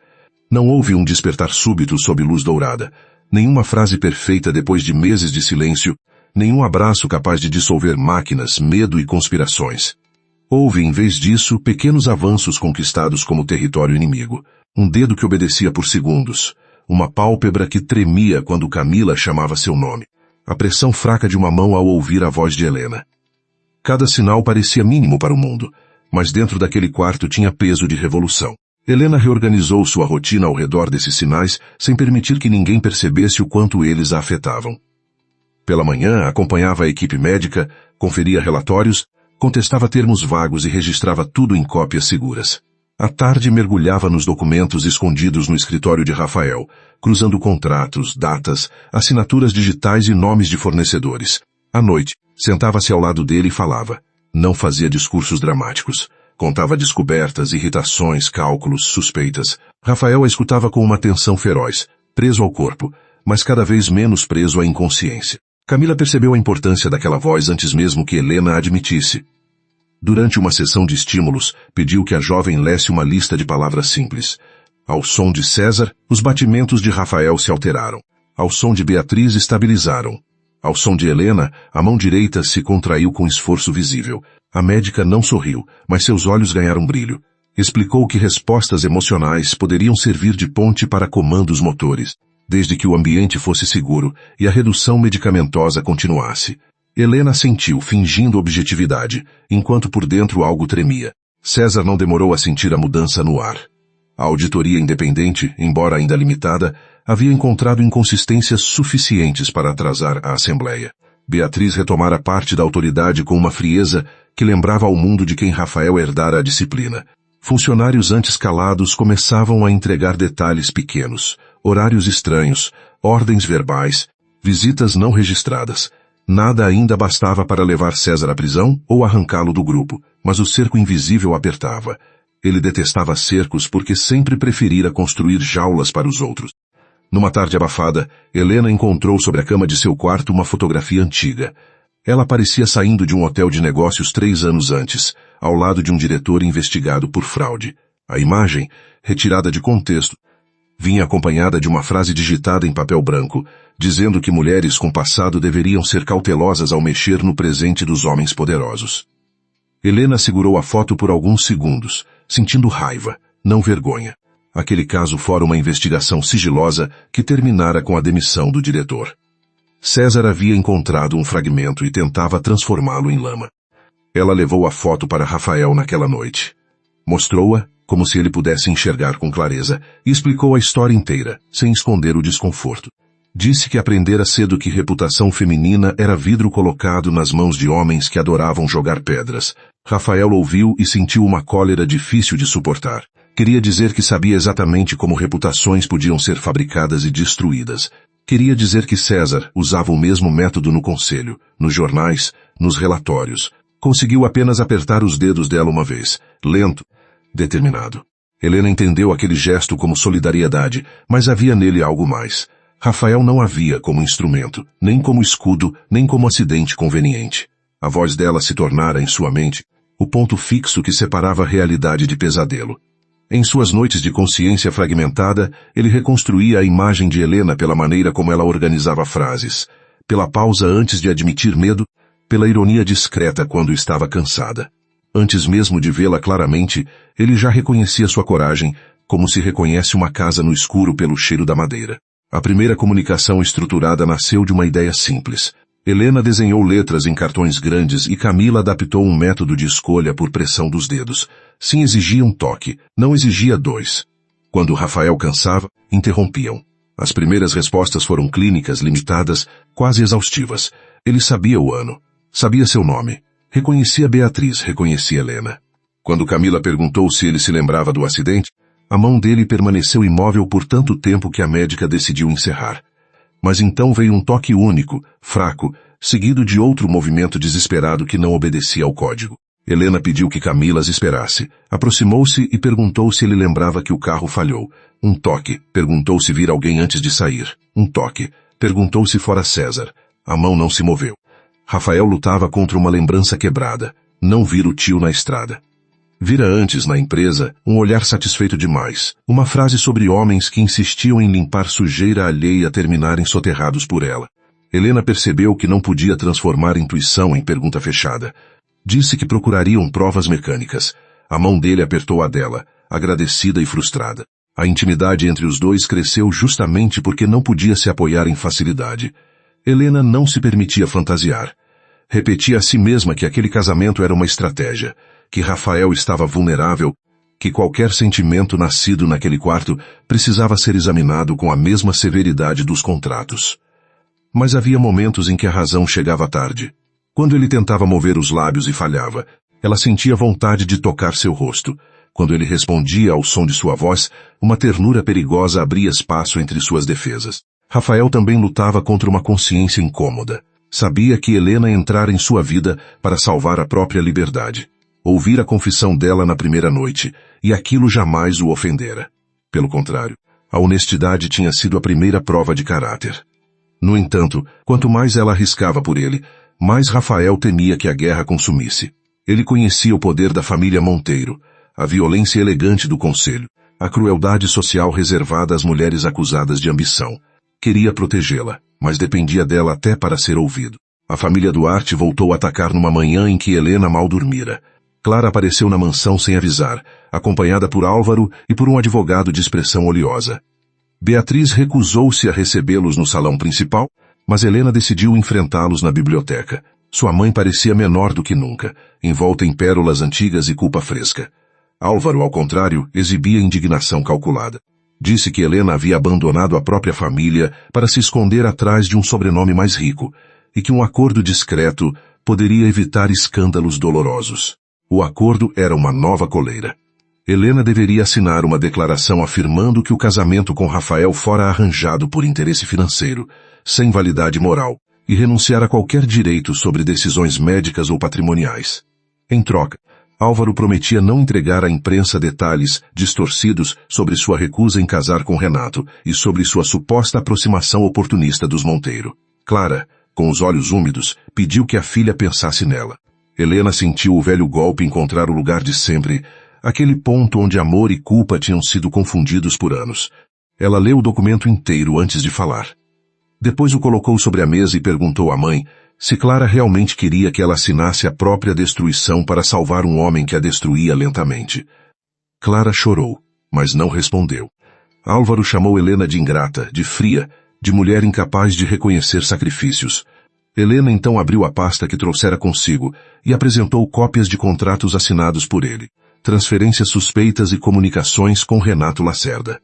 Não houve um despertar súbito sob luz dourada, nenhuma frase perfeita depois de meses de silêncio, nenhum abraço capaz de dissolver máquinas, medo e conspirações. Houve, em vez disso, pequenos avanços conquistados como território inimigo. Um dedo que obedecia por segundos. Uma pálpebra que tremia quando Camila chamava seu nome. A pressão fraca de uma mão ao ouvir a voz de Helena. Cada sinal parecia mínimo para o mundo, mas dentro daquele quarto tinha peso de revolução. Helena reorganizou sua rotina ao redor desses sinais, sem permitir que ninguém percebesse o quanto eles a afetavam. Pela manhã, acompanhava a equipe médica, conferia relatórios, contestava termos vagos e registrava tudo em cópias seguras. À tarde, mergulhava nos documentos escondidos no escritório de Rafael, cruzando contratos, datas, assinaturas digitais e nomes de fornecedores. À noite, sentava-se ao lado dele e falava. Não fazia discursos dramáticos. Contava descobertas, irritações, cálculos, suspeitas. Rafael a escutava com uma atenção feroz, preso ao corpo, mas cada vez menos preso à inconsciência. Camila percebeu a importância daquela voz antes mesmo que Helena a admitisse. Durante uma sessão de estímulos, pediu que a jovem lesse uma lista de palavras simples. Ao som de César, os batimentos de Rafael se alteraram. Ao som de Beatriz, estabilizaram. Ao som de Helena, a mão direita se contraiu com esforço visível. A médica não sorriu, mas seus olhos ganharam brilho. Explicou que respostas emocionais poderiam servir de ponte para comandos motores, desde que o ambiente fosse seguro e a redução medicamentosa continuasse. Helena sentiu, fingindo objetividade, enquanto por dentro algo tremia. César não demorou a sentir a mudança no ar. A auditoria independente, embora ainda limitada, havia encontrado inconsistências suficientes para atrasar a Assembleia. Beatriz retomara parte da autoridade com uma frieza que lembrava ao mundo de quem Rafael herdara a disciplina. Funcionários antes calados começavam a entregar detalhes pequenos, horários estranhos, ordens verbais, visitas não registradas. Nada ainda bastava para levar César à prisão ou arrancá-lo do grupo, mas o cerco invisível apertava. Ele detestava cercos porque sempre preferira construir jaulas para os outros. Numa tarde abafada, Helena encontrou sobre a cama de seu quarto uma fotografia antiga. Ela parecia saindo de um hotel de negócios 3 anos antes, ao lado de um diretor investigado por fraude. A imagem, retirada de contexto, vinha acompanhada de uma frase digitada em papel branco, dizendo que mulheres com passado deveriam ser cautelosas ao mexer no presente dos homens poderosos. Helena segurou a foto por alguns segundos, sentindo raiva, não vergonha. Aquele caso fora uma investigação sigilosa que terminara com a demissão do diretor. César havia encontrado um fragmento e tentava transformá-lo em lama. Ela levou a foto para Rafael naquela noite. Mostrou-a, como se ele pudesse enxergar com clareza, e explicou a história inteira, sem esconder o desconforto. Disse que aprendera cedo que reputação feminina era vidro colocado nas mãos de homens que adoravam jogar pedras. Rafael ouviu e sentiu uma cólera difícil de suportar. Queria dizer que sabia exatamente como reputações podiam ser fabricadas e destruídas. Queria dizer que César usava o mesmo método no conselho, nos jornais, nos relatórios. Conseguiu apenas apertar os dedos dela uma vez, lento, determinado. Helena entendeu aquele gesto como solidariedade, mas havia nele algo mais. Rafael não a via como instrumento, nem como escudo, nem como acidente conveniente. A voz dela se tornara em sua mente o ponto fixo que separava a realidade de pesadelo. Em suas noites de consciência fragmentada, ele reconstruía a imagem de Helena pela maneira como ela organizava frases, pela pausa antes de admitir medo, pela ironia discreta quando estava cansada. Antes mesmo de vê-la claramente, ele já reconhecia sua coragem, como se reconhece uma casa no escuro pelo cheiro da madeira. A primeira comunicação estruturada nasceu de uma ideia simples. Helena desenhou letras em cartões grandes e Camila adaptou um método de escolha por pressão dos dedos. Sim, exigia um toque, não exigia dois. Quando Rafael cansava, interrompiam. As primeiras respostas foram clínicas, limitadas, quase exaustivas. Ele sabia o ano, sabia seu nome. Reconhecia Beatriz, reconhecia Helena. Quando Camila perguntou se ele se lembrava do acidente, a mão dele permaneceu imóvel por tanto tempo que a médica decidiu encerrar. Mas então veio um toque único, fraco, seguido de outro movimento desesperado que não obedecia ao código. Helena pediu que Camila as esperasse. Aproximou-se e perguntou se ele lembrava que o carro falhou. Um toque. Perguntou se vira alguém antes de sair. Um toque. Perguntou se fora César. A mão não se moveu. Rafael lutava contra uma lembrança quebrada. Não vira o tio na estrada. Vira antes, na empresa, um olhar satisfeito demais. Uma frase sobre homens que insistiam em limpar sujeira alheia a terminarem soterrados por ela. Helena percebeu que não podia transformar intuição em pergunta fechada. Disse que procurariam provas mecânicas. A mão dele apertou a dela, agradecida e frustrada. A intimidade entre os dois cresceu justamente porque não podia se apoiar em facilidade. Helena não se permitia fantasiar. Repetia a si mesma que aquele casamento era uma estratégia, que Rafael estava vulnerável, que qualquer sentimento nascido naquele quarto precisava ser examinado com a mesma severidade dos contratos. Mas havia momentos em que a razão chegava tarde. Quando ele tentava mover os lábios e falhava, ela sentia vontade de tocar seu rosto. Quando ele respondia ao som de sua voz, uma ternura perigosa abria espaço entre suas defesas. Rafael também lutava contra uma consciência incômoda. Sabia que Helena entrara em sua vida para salvar a própria liberdade. Ouvira a confissão dela na primeira noite, e aquilo jamais o ofendera. Pelo contrário, a honestidade tinha sido a primeira prova de caráter. No entanto, quanto mais ela arriscava por ele, mais Rafael temia que a guerra consumisse. Ele conhecia o poder da família Monteiro, a violência elegante do conselho, a crueldade social reservada às mulheres acusadas de ambição. Queria protegê-la, mas dependia dela até para ser ouvido. A família Duarte voltou a atacar numa manhã em que Helena mal dormira. Clara apareceu na mansão sem avisar, acompanhada por Álvaro e por um advogado de expressão oleosa. Beatriz recusou-se a recebê-los no salão principal, mas Helena decidiu enfrentá-los na biblioteca. Sua mãe parecia menor do que nunca, envolta em pérolas antigas e culpa fresca. Álvaro, ao contrário, exibia indignação calculada. Disse que Helena havia abandonado a própria família para se esconder atrás de um sobrenome mais rico, e que um acordo discreto poderia evitar escândalos dolorosos. O acordo era uma nova coleira. Helena deveria assinar uma declaração afirmando que o casamento com Rafael fora arranjado por interesse financeiro, sem validade moral, e renunciar a qualquer direito sobre decisões médicas ou patrimoniais. Em troca, Álvaro prometia não entregar à imprensa detalhes distorcidos sobre sua recusa em casar com Renato e sobre sua suposta aproximação oportunista dos Monteiro. Clara, com os olhos úmidos, pediu que a filha pensasse nela. Helena sentiu o velho golpe encontrar o lugar de sempre, aquele ponto onde amor e culpa tinham sido confundidos por anos. Ela leu o documento inteiro antes de falar. Depois o colocou sobre a mesa e perguntou à mãe se Clara realmente queria que ela assinasse a própria destruição para salvar um homem que a destruía lentamente. Clara chorou, mas não respondeu. Álvaro chamou Helena de ingrata, de fria, de mulher incapaz de reconhecer sacrifícios. Helena então abriu a pasta que trouxera consigo e apresentou cópias de contratos assinados por ele, transferências suspeitas e comunicações com Renato Lacerda.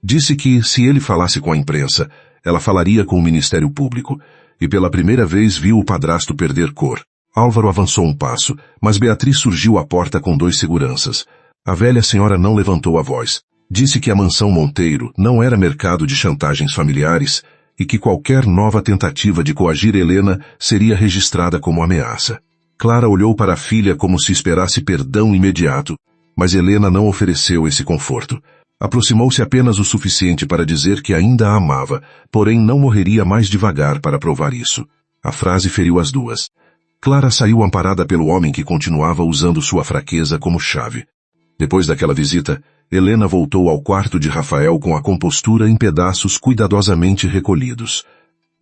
Disse que, se ele falasse com a imprensa, Ela falaria com o Ministério Público, e pela primeira vez viu o padrasto perder cor. Álvaro avançou um passo, mas Beatriz surgiu à porta com 2 seguranças. A velha senhora não levantou a voz. Disse que a mansão Monteiro não era mercado de chantagens familiares e que qualquer nova tentativa de coagir Helena seria registrada como ameaça. Clara olhou para a filha como se esperasse perdão imediato, mas Helena não ofereceu esse conforto. Aproximou-se apenas o suficiente para dizer que ainda a amava, porém não morreria mais devagar para provar isso. A frase feriu as duas. Clara saiu amparada pelo homem que continuava usando sua fraqueza como chave. Depois daquela visita, Helena voltou ao quarto de Rafael com a compostura em pedaços cuidadosamente recolhidos.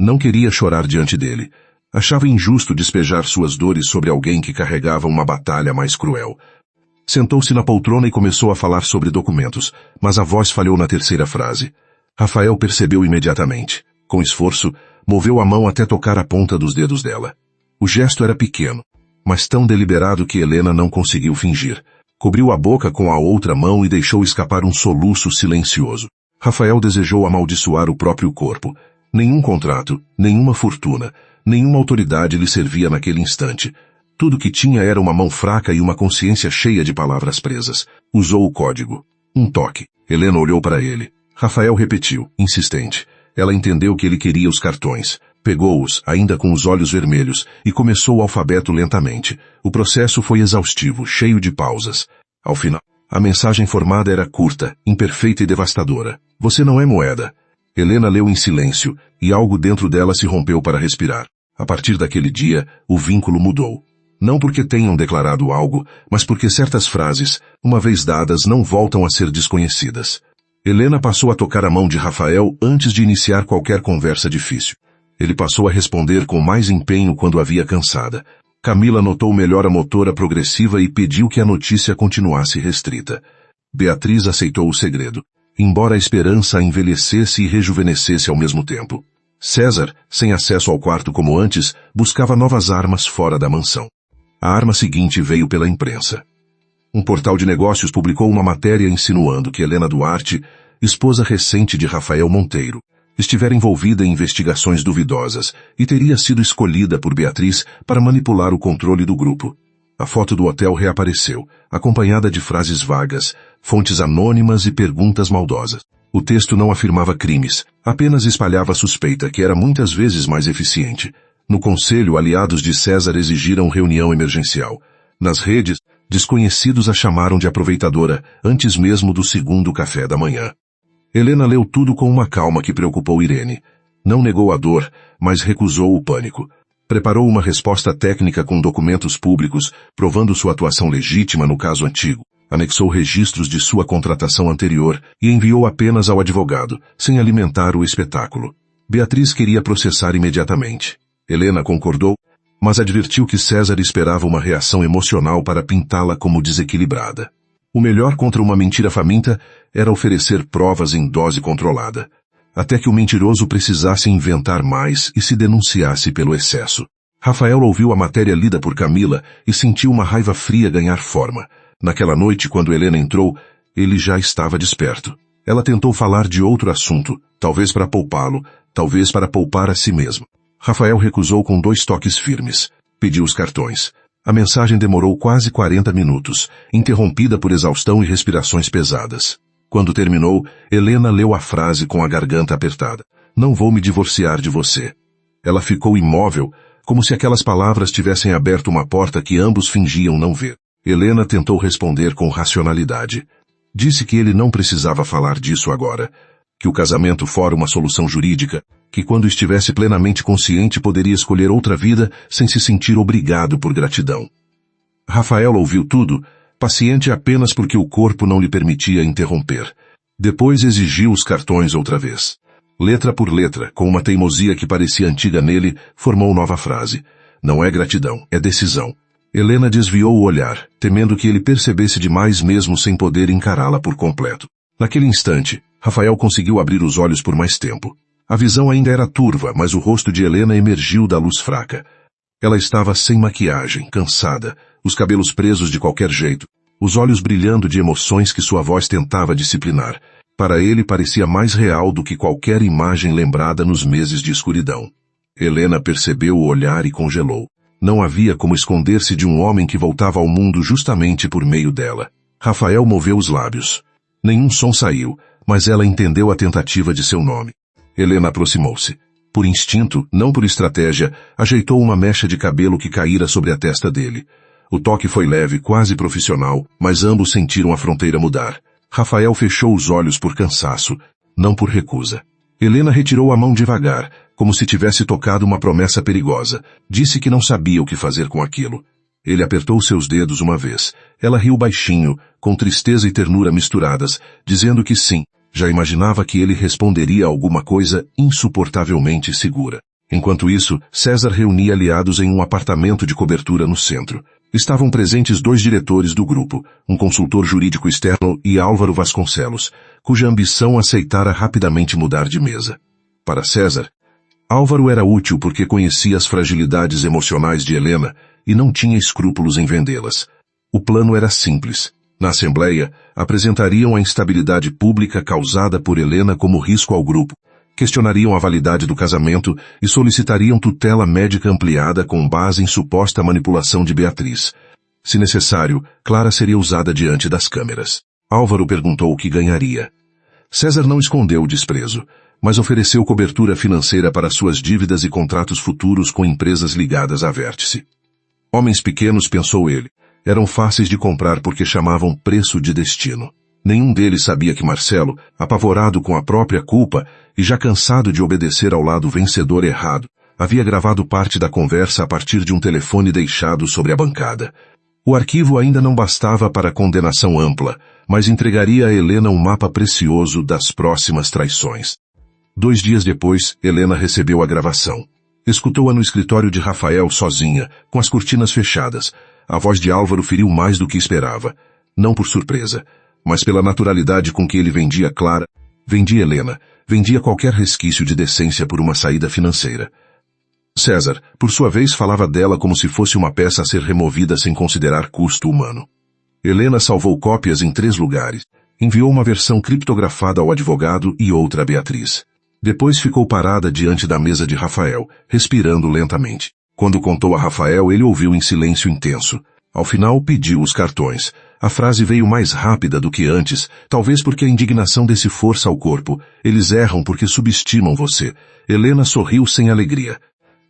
Não queria chorar diante dele. Achava injusto despejar suas dores sobre alguém que carregava uma batalha mais cruel. Sentou-se na poltrona e começou a falar sobre documentos, mas a voz falhou na terceira frase. Rafael percebeu imediatamente. Com esforço, moveu a mão até tocar a ponta dos dedos dela. O gesto era pequeno, mas tão deliberado que Helena não conseguiu fingir. Cobriu a boca com a outra mão e deixou escapar um soluço silencioso. Rafael desejou amaldiçoar o próprio corpo. Nenhum contrato, nenhuma fortuna, nenhuma autoridade lhe servia naquele instante. Tudo que tinha era uma mão fraca e uma consciência cheia de palavras presas. Usou o código. Um toque. Helena olhou para ele. Rafael repetiu, insistente. Ela entendeu que ele queria os cartões. Pegou-os, ainda com os olhos vermelhos, e começou o alfabeto lentamente. O processo foi exaustivo, cheio de pausas. Ao final, a mensagem formada era curta, imperfeita e devastadora. Você não é moeda. Helena leu em silêncio, e algo dentro dela se rompeu para respirar. A partir daquele dia, o vínculo mudou. Não porque tenham declarado algo, mas porque certas frases, uma vez dadas, não voltam a ser desconhecidas. Helena passou a tocar a mão de Rafael antes de iniciar qualquer conversa difícil. Ele passou a responder com mais empenho quando a via cansada. Camila notou melhor a motora progressiva e pediu que a notícia continuasse restrita. Beatriz aceitou o segredo, embora a esperança a envelhecesse e rejuvenescesse ao mesmo tempo. César, sem acesso ao quarto como antes, buscava novas armas fora da mansão. A arma seguinte veio pela imprensa. Um portal de negócios publicou uma matéria insinuando que Helena Duarte, esposa recente de Rafael Monteiro, estivera envolvida em investigações duvidosas e teria sido escolhida por Beatriz para manipular o controle do grupo. A foto do hotel reapareceu, acompanhada de frases vagas, fontes anônimas e perguntas maldosas. O texto não afirmava crimes, apenas espalhava a suspeita que era muitas vezes mais eficiente. No conselho, aliados de César exigiram reunião emergencial. Nas redes, desconhecidos a chamaram de aproveitadora, antes mesmo do segundo café da manhã. Helena leu tudo com uma calma que preocupou Irene. Não negou a dor, mas recusou o pânico. Preparou uma resposta técnica com documentos públicos, provando sua atuação legítima no caso antigo. Anexou registros de sua contratação anterior e enviou apenas ao advogado, sem alimentar o espetáculo. Beatriz queria processar imediatamente. Helena concordou, mas advertiu que César esperava uma reação emocional para pintá-la como desequilibrada. O melhor contra uma mentira faminta era oferecer provas em dose controlada, até que o mentiroso precisasse inventar mais e se denunciasse pelo excesso. Rafael ouviu a matéria lida por Camila e sentiu uma raiva fria ganhar forma. Naquela noite, quando Helena entrou, ele já estava desperto. Ela tentou falar de outro assunto, talvez para poupá-lo, talvez para poupar a si mesmo. Rafael recusou com 2 toques firmes. Pediu os cartões. A mensagem demorou quase 40 minutos, interrompida por exaustão e respirações pesadas. Quando terminou, Helena leu a frase com a garganta apertada. Não vou me divorciar de você. Ela ficou imóvel, como se aquelas palavras tivessem aberto uma porta que ambos fingiam não ver. Helena tentou responder com racionalidade. Disse que ele não precisava falar disso agora, que o casamento fora uma solução jurídica, que quando estivesse plenamente consciente poderia escolher outra vida sem se sentir obrigado por gratidão. Rafael ouviu tudo, paciente apenas porque o corpo não lhe permitia interromper. Depois exigiu os cartões outra vez. Letra por letra, com uma teimosia que parecia antiga nele, formou nova frase. Não é gratidão, é decisão. Helena desviou o olhar, temendo que ele percebesse demais mesmo sem poder encará-la por completo. Naquele instante, Rafael conseguiu abrir os olhos por mais tempo. A visão ainda era turva, mas o rosto de Helena emergiu da luz fraca. Ela estava sem maquiagem, cansada, os cabelos presos de qualquer jeito, os olhos brilhando de emoções que sua voz tentava disciplinar. Para ele parecia mais real do que qualquer imagem lembrada nos meses de escuridão. Helena percebeu o olhar e congelou. Não havia como esconder-se de um homem que voltava ao mundo justamente por meio dela. Rafael moveu os lábios. Nenhum som saiu, mas ela entendeu a tentativa de seu nome. Helena aproximou-se. Por instinto, não por estratégia, ajeitou uma mecha de cabelo que caíra sobre a testa dele. O toque foi leve, quase profissional, mas ambos sentiram a fronteira mudar. Rafael fechou os olhos por cansaço, não por recusa. Helena retirou a mão devagar, como se tivesse tocado uma promessa perigosa. Disse que não sabia o que fazer com aquilo. Ele apertou seus dedos uma vez. Ela riu baixinho, com tristeza e ternura misturadas, dizendo que sim. Já imaginava que ele responderia alguma coisa insuportavelmente segura. Enquanto isso, César reunia aliados em um apartamento de cobertura no centro. Estavam presentes 2 diretores do grupo, um consultor jurídico externo e Álvaro Vasconcelos, cuja ambição aceitara rapidamente mudar de mesa. Para César, Álvaro era útil porque conhecia as fragilidades emocionais de Helena e não tinha escrúpulos em vendê-las. O plano era simples. Na Assembleia, apresentariam a instabilidade pública causada por Helena como risco ao grupo, questionariam a validade do casamento e solicitariam tutela médica ampliada com base em suposta manipulação de Beatriz. Se necessário, Clara seria usada diante das câmeras. Álvaro perguntou o que ganharia. César não escondeu o desprezo, mas ofereceu cobertura financeira para suas dívidas e contratos futuros com empresas ligadas à Vértice. Homens pequenos, pensou ele, eram fáceis de comprar porque chamavam preço de destino. Nenhum deles sabia que Marcelo, apavorado com a própria culpa e já cansado de obedecer ao lado vencedor errado, havia gravado parte da conversa a partir de um telefone deixado sobre a bancada. O arquivo ainda não bastava para condenação ampla, mas entregaria a Helena um mapa precioso das próximas traições. 2 dias depois, Helena recebeu a gravação. Escutou-a no escritório de Rafael sozinha, com as cortinas fechadas. A voz de Álvaro feriu mais do que esperava. Não por surpresa, mas pela naturalidade com que ele vendia Clara, vendia Helena, vendia qualquer resquício de decência por uma saída financeira. César, por sua vez, falava dela como se fosse uma peça a ser removida sem considerar custo humano. Helena salvou cópias em 3 lugares. Enviou uma versão criptografada ao advogado e outra a Beatriz. Depois ficou parada diante da mesa de Rafael, respirando lentamente. Quando contou a Rafael, ele ouviu em silêncio intenso. Ao final, pediu os cartões. A frase veio mais rápida do que antes, talvez porque a indignação desse força ao corpo. Eles erram porque subestimam você. Helena sorriu sem alegria.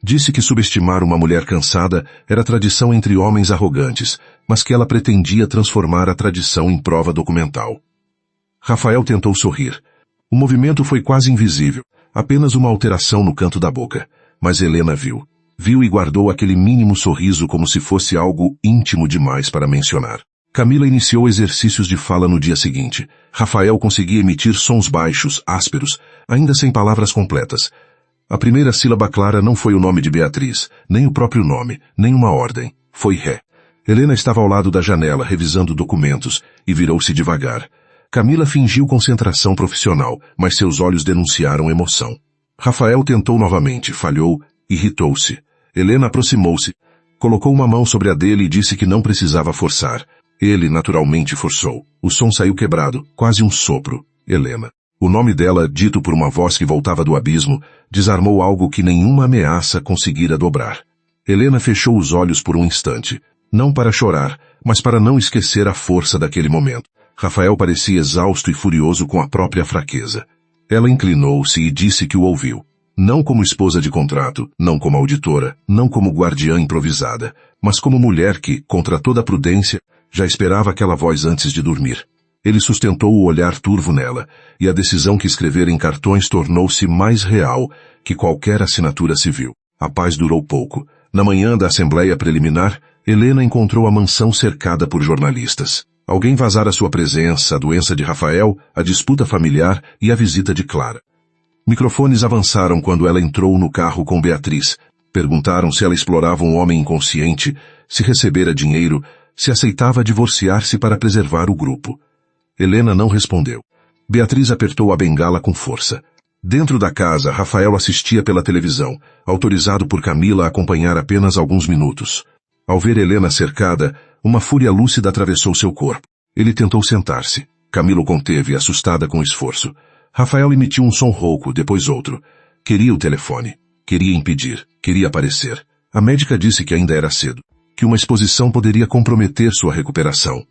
Disse que subestimar uma mulher cansada era tradição entre homens arrogantes, mas que ela pretendia transformar a tradição em prova documental. Rafael tentou sorrir. O movimento foi quase invisível, apenas uma alteração no canto da boca. Mas Helena viu. Viu e guardou aquele mínimo sorriso como se fosse algo íntimo demais para mencionar. Camila iniciou exercícios de fala no dia seguinte. Rafael conseguia emitir sons baixos, ásperos, ainda sem palavras completas. A primeira sílaba clara não foi o nome de Beatriz, nem o próprio nome, nem uma ordem. Foi ré. Helena estava ao lado da janela, revisando documentos, e virou-se devagar. Camila fingiu concentração profissional, mas seus olhos denunciaram emoção. Rafael tentou novamente, falhou, irritou-se. Helena aproximou-se, colocou uma mão sobre a dele e disse que não precisava forçar. Ele, naturalmente, forçou. O som saiu quebrado, quase um sopro. Helena. O nome dela, dito por uma voz que voltava do abismo, desarmou algo que nenhuma ameaça conseguira dobrar. Helena fechou os olhos por um instante. Não para chorar, mas para não esquecer a força daquele momento. Rafael parecia exausto e furioso com a própria fraqueza. Ela inclinou-se e disse que o ouviu. Não como esposa de contrato, não como auditora, não como guardiã improvisada, mas como mulher que, contra toda a prudência, já esperava aquela voz antes de dormir. Ele sustentou o olhar turvo nela, e a decisão que escrever em cartões tornou-se mais real que qualquer assinatura civil. A paz durou pouco. Na manhã da Assembleia Preliminar, Helena encontrou a mansão cercada por jornalistas. Alguém vazara sua presença, a doença de Rafael, a disputa familiar e a visita de Clara. Microfones avançaram quando ela entrou no carro com Beatriz. Perguntaram se ela explorava um homem inconsciente, se recebera dinheiro, se aceitava divorciar-se para preservar o grupo. Helena não respondeu. Beatriz apertou a bengala com força. Dentro da casa, Rafael assistia pela televisão, autorizado por Camila a acompanhar apenas alguns minutos. Ao ver Helena cercada, uma fúria lúcida atravessou seu corpo. Ele tentou sentar-se. Camila o conteve, assustada com o esforço. Rafael emitiu um som rouco, depois outro. Queria o telefone. Queria impedir. Queria aparecer. A médica disse que ainda era cedo, que uma exposição poderia comprometer sua recuperação.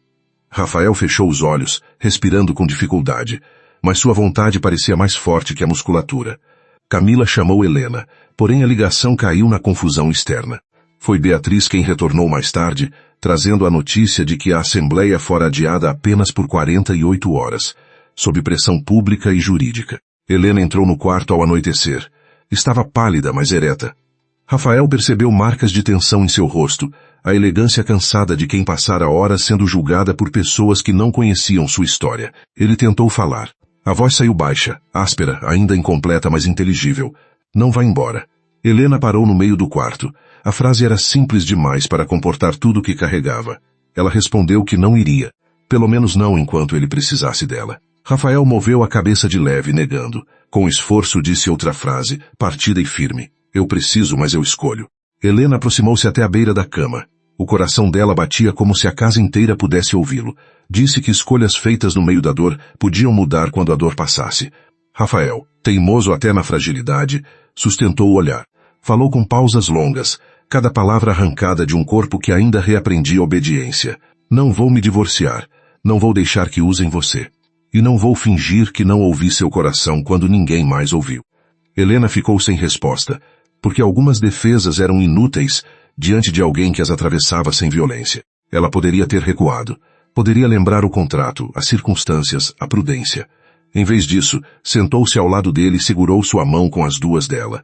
Rafael fechou os olhos, respirando com dificuldade, mas sua vontade parecia mais forte que a musculatura. Camila chamou Helena, porém a ligação caiu na confusão externa. Foi Beatriz quem retornou mais tarde, trazendo a notícia de que a assembleia fora adiada apenas por 48 horas, sob pressão pública e jurídica. Helena entrou no quarto ao anoitecer. Estava pálida, mas ereta. Rafael percebeu marcas de tensão em seu rosto, a elegância cansada de quem passara horas sendo julgada por pessoas que não conheciam sua história. Ele tentou falar. A voz saiu baixa, áspera, ainda incompleta, mas inteligível. Não vá embora. Helena parou no meio do quarto. A frase era simples demais para comportar tudo o que carregava. Ela respondeu que não iria. Pelo menos não enquanto ele precisasse dela. Rafael moveu a cabeça de leve, negando. Com esforço disse outra frase, partida e firme. Eu preciso, mas eu escolho. Helena aproximou-se até a beira da cama. O coração dela batia como se a casa inteira pudesse ouvi-lo. Disse que escolhas feitas no meio da dor podiam mudar quando a dor passasse. Rafael, teimoso até na fragilidade, sustentou o olhar. Falou com pausas longas, cada palavra arrancada de um corpo que ainda reaprendia obediência. Não vou me divorciar. Não vou deixar que usem você. E não vou fingir que não ouvi seu coração quando ninguém mais ouviu. Helena ficou sem resposta, porque algumas defesas eram inúteis diante de alguém que as atravessava sem violência. Ela poderia ter recuado. Poderia lembrar o contrato, as circunstâncias, a prudência. Em vez disso, sentou-se ao lado dele e segurou sua mão com as duas dela.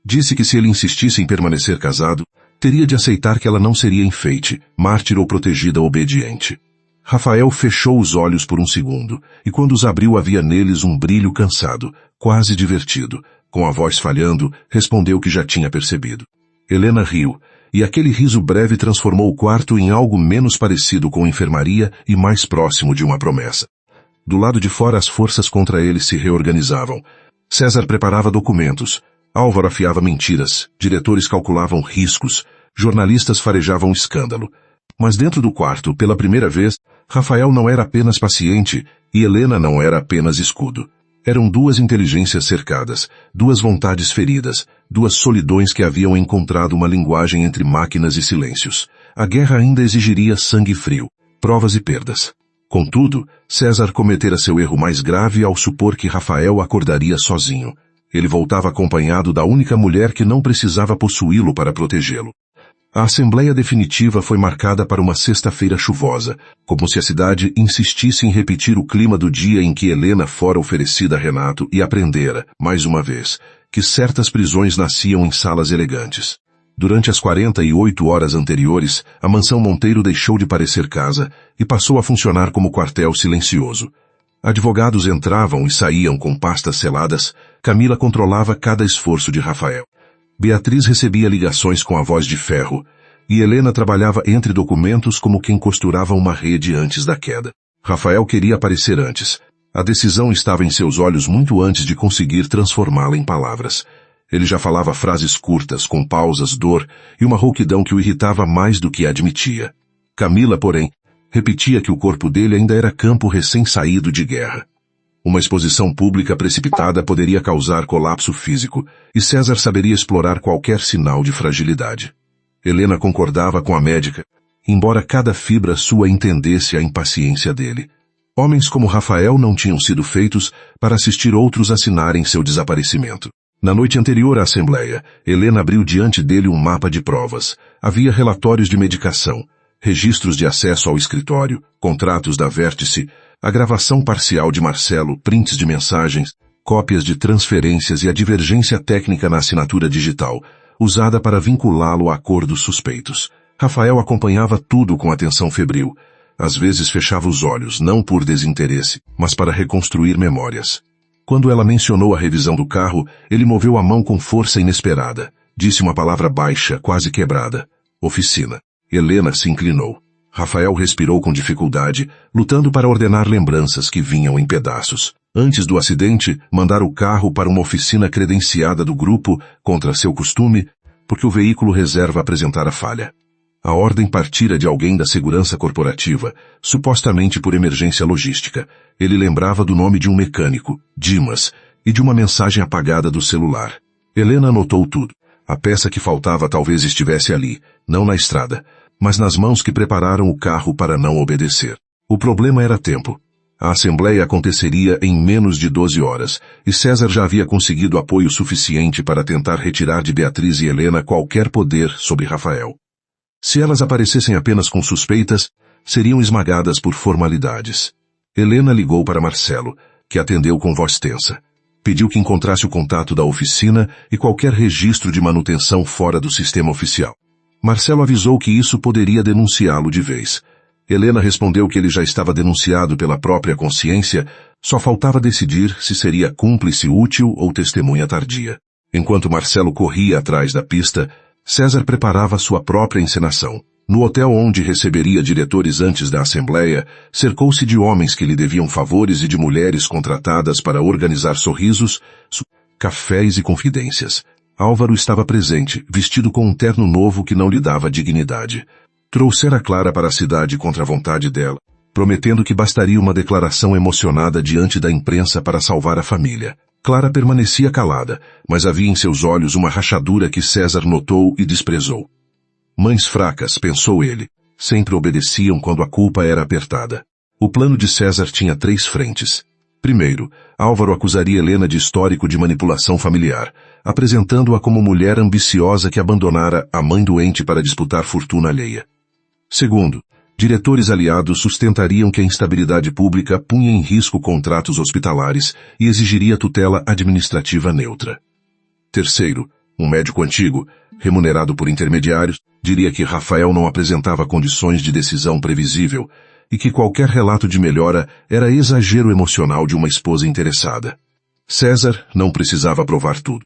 Disse que se ele insistisse em permanecer casado, teria de aceitar que ela não seria enfeite, mártir ou protegida obediente. Rafael fechou os olhos por um segundo, e quando os abriu havia neles um brilho cansado, quase divertido. Com a voz falhando, respondeu que já tinha percebido. Helena riu, e aquele riso breve transformou o quarto em algo menos parecido com enfermaria e mais próximo de uma promessa. Do lado de fora as forças contra ele se reorganizavam. César preparava documentos, Álvaro afiava mentiras, diretores calculavam riscos, jornalistas farejavam escândalo. Mas dentro do quarto, pela primeira vez, Rafael não era apenas paciente e Helena não era apenas escudo. Eram duas inteligências cercadas, duas vontades feridas, duas solidões que haviam encontrado uma linguagem entre máquinas e silêncios. A guerra ainda exigiria sangue frio, provas e perdas. Contudo, César cometera seu erro mais grave ao supor que Rafael acordaria sozinho. Ele voltava acompanhado da única mulher que não precisava possuí-lo para protegê-lo. A assembleia definitiva foi marcada para uma sexta-feira chuvosa, como se a cidade insistisse em repetir o clima do dia em que Helena fora oferecida a Renato e aprendera, mais uma vez, que certas prisões nasciam em salas elegantes. Durante as 48 horas anteriores, a mansão Monteiro deixou de parecer casa e passou a funcionar como quartel silencioso. Advogados entravam e saíam com pastas seladas, Camila controlava cada esforço de Rafael. Beatriz recebia ligações com a voz de ferro, e Helena trabalhava entre documentos como quem costurava uma rede antes da queda. Rafael queria aparecer antes. A decisão estava em seus olhos muito antes de conseguir transformá-la em palavras. Ele já falava frases curtas, com pausas, dor e uma rouquidão que o irritava mais do que admitia. Camila, porém, repetia que o corpo dele ainda era campo recém-saído de guerra. Uma exposição pública precipitada poderia causar colapso físico, e César saberia explorar qualquer sinal de fragilidade. Helena concordava com a médica, embora cada fibra sua entendesse a impaciência dele. Homens como Rafael não tinham sido feitos para assistir outros assinarem seu desaparecimento. Na noite anterior à assembleia, Helena abriu diante dele um mapa de provas. Havia relatórios de medicação, registros de acesso ao escritório, contratos da Vértice, a gravação parcial de Marcelo, prints de mensagens, cópias de transferências e a divergência técnica na assinatura digital, usada para vinculá-lo a acordos suspeitos. Rafael acompanhava tudo com atenção febril. Às vezes fechava os olhos, não por desinteresse, mas para reconstruir memórias. Quando ela mencionou a revisão do carro, ele moveu a mão com força inesperada. Disse uma palavra baixa, quase quebrada. Oficina. Helena se inclinou. Rafael respirou com dificuldade, lutando para ordenar lembranças que vinham em pedaços. Antes do acidente, mandara o carro para uma oficina credenciada do grupo, contra seu costume, porque o veículo reserva apresentara falha. A ordem partira de alguém da segurança corporativa, supostamente por emergência logística. Ele lembrava do nome de um mecânico, Dimas, e de uma mensagem apagada do celular. Helena anotou tudo. A peça que faltava talvez estivesse ali, não na estrada, mas nas mãos que prepararam o carro para não obedecer. O problema era tempo. A assembleia aconteceria em menos de 12 horas, e César já havia conseguido apoio suficiente para tentar retirar de Beatriz e Helena qualquer poder sobre Rafael. Se elas aparecessem apenas com suspeitas, seriam esmagadas por formalidades. Helena ligou para Marcelo, que atendeu com voz tensa. Pediu que encontrasse o contato da oficina e qualquer registro de manutenção fora do sistema oficial. Marcelo avisou que isso poderia denunciá-lo de vez. Helena respondeu que ele já estava denunciado pela própria consciência, só faltava decidir se seria cúmplice útil ou testemunha tardia. Enquanto Marcelo corria atrás da pista, César preparava sua própria encenação. No hotel onde receberia diretores antes da assembleia, cercou-se de homens que lhe deviam favores e de mulheres contratadas para organizar sorrisos, cafés e confidências. Álvaro estava presente, vestido com um terno novo que não lhe dava dignidade. Trouxera Clara para a cidade contra a vontade dela, prometendo que bastaria uma declaração emocionada diante da imprensa para salvar a família. Clara permanecia calada, mas havia em seus olhos uma rachadura que César notou e desprezou. Mães fracas, pensou ele, sempre obedeciam quando a culpa era apertada. O plano de César tinha 3 frentes. Primeiro, Álvaro acusaria Helena de histórico de manipulação familiar, apresentando-a como mulher ambiciosa que abandonara a mãe doente para disputar fortuna alheia. Segundo, diretores aliados sustentariam que a instabilidade pública punha em risco contratos hospitalares e exigiria tutela administrativa neutra. Terceiro, um médico antigo, remunerado por intermediários, diria que Rafael não apresentava condições de decisão previsível e que qualquer relato de melhora era exagero emocional de uma esposa interessada. César não precisava provar tudo.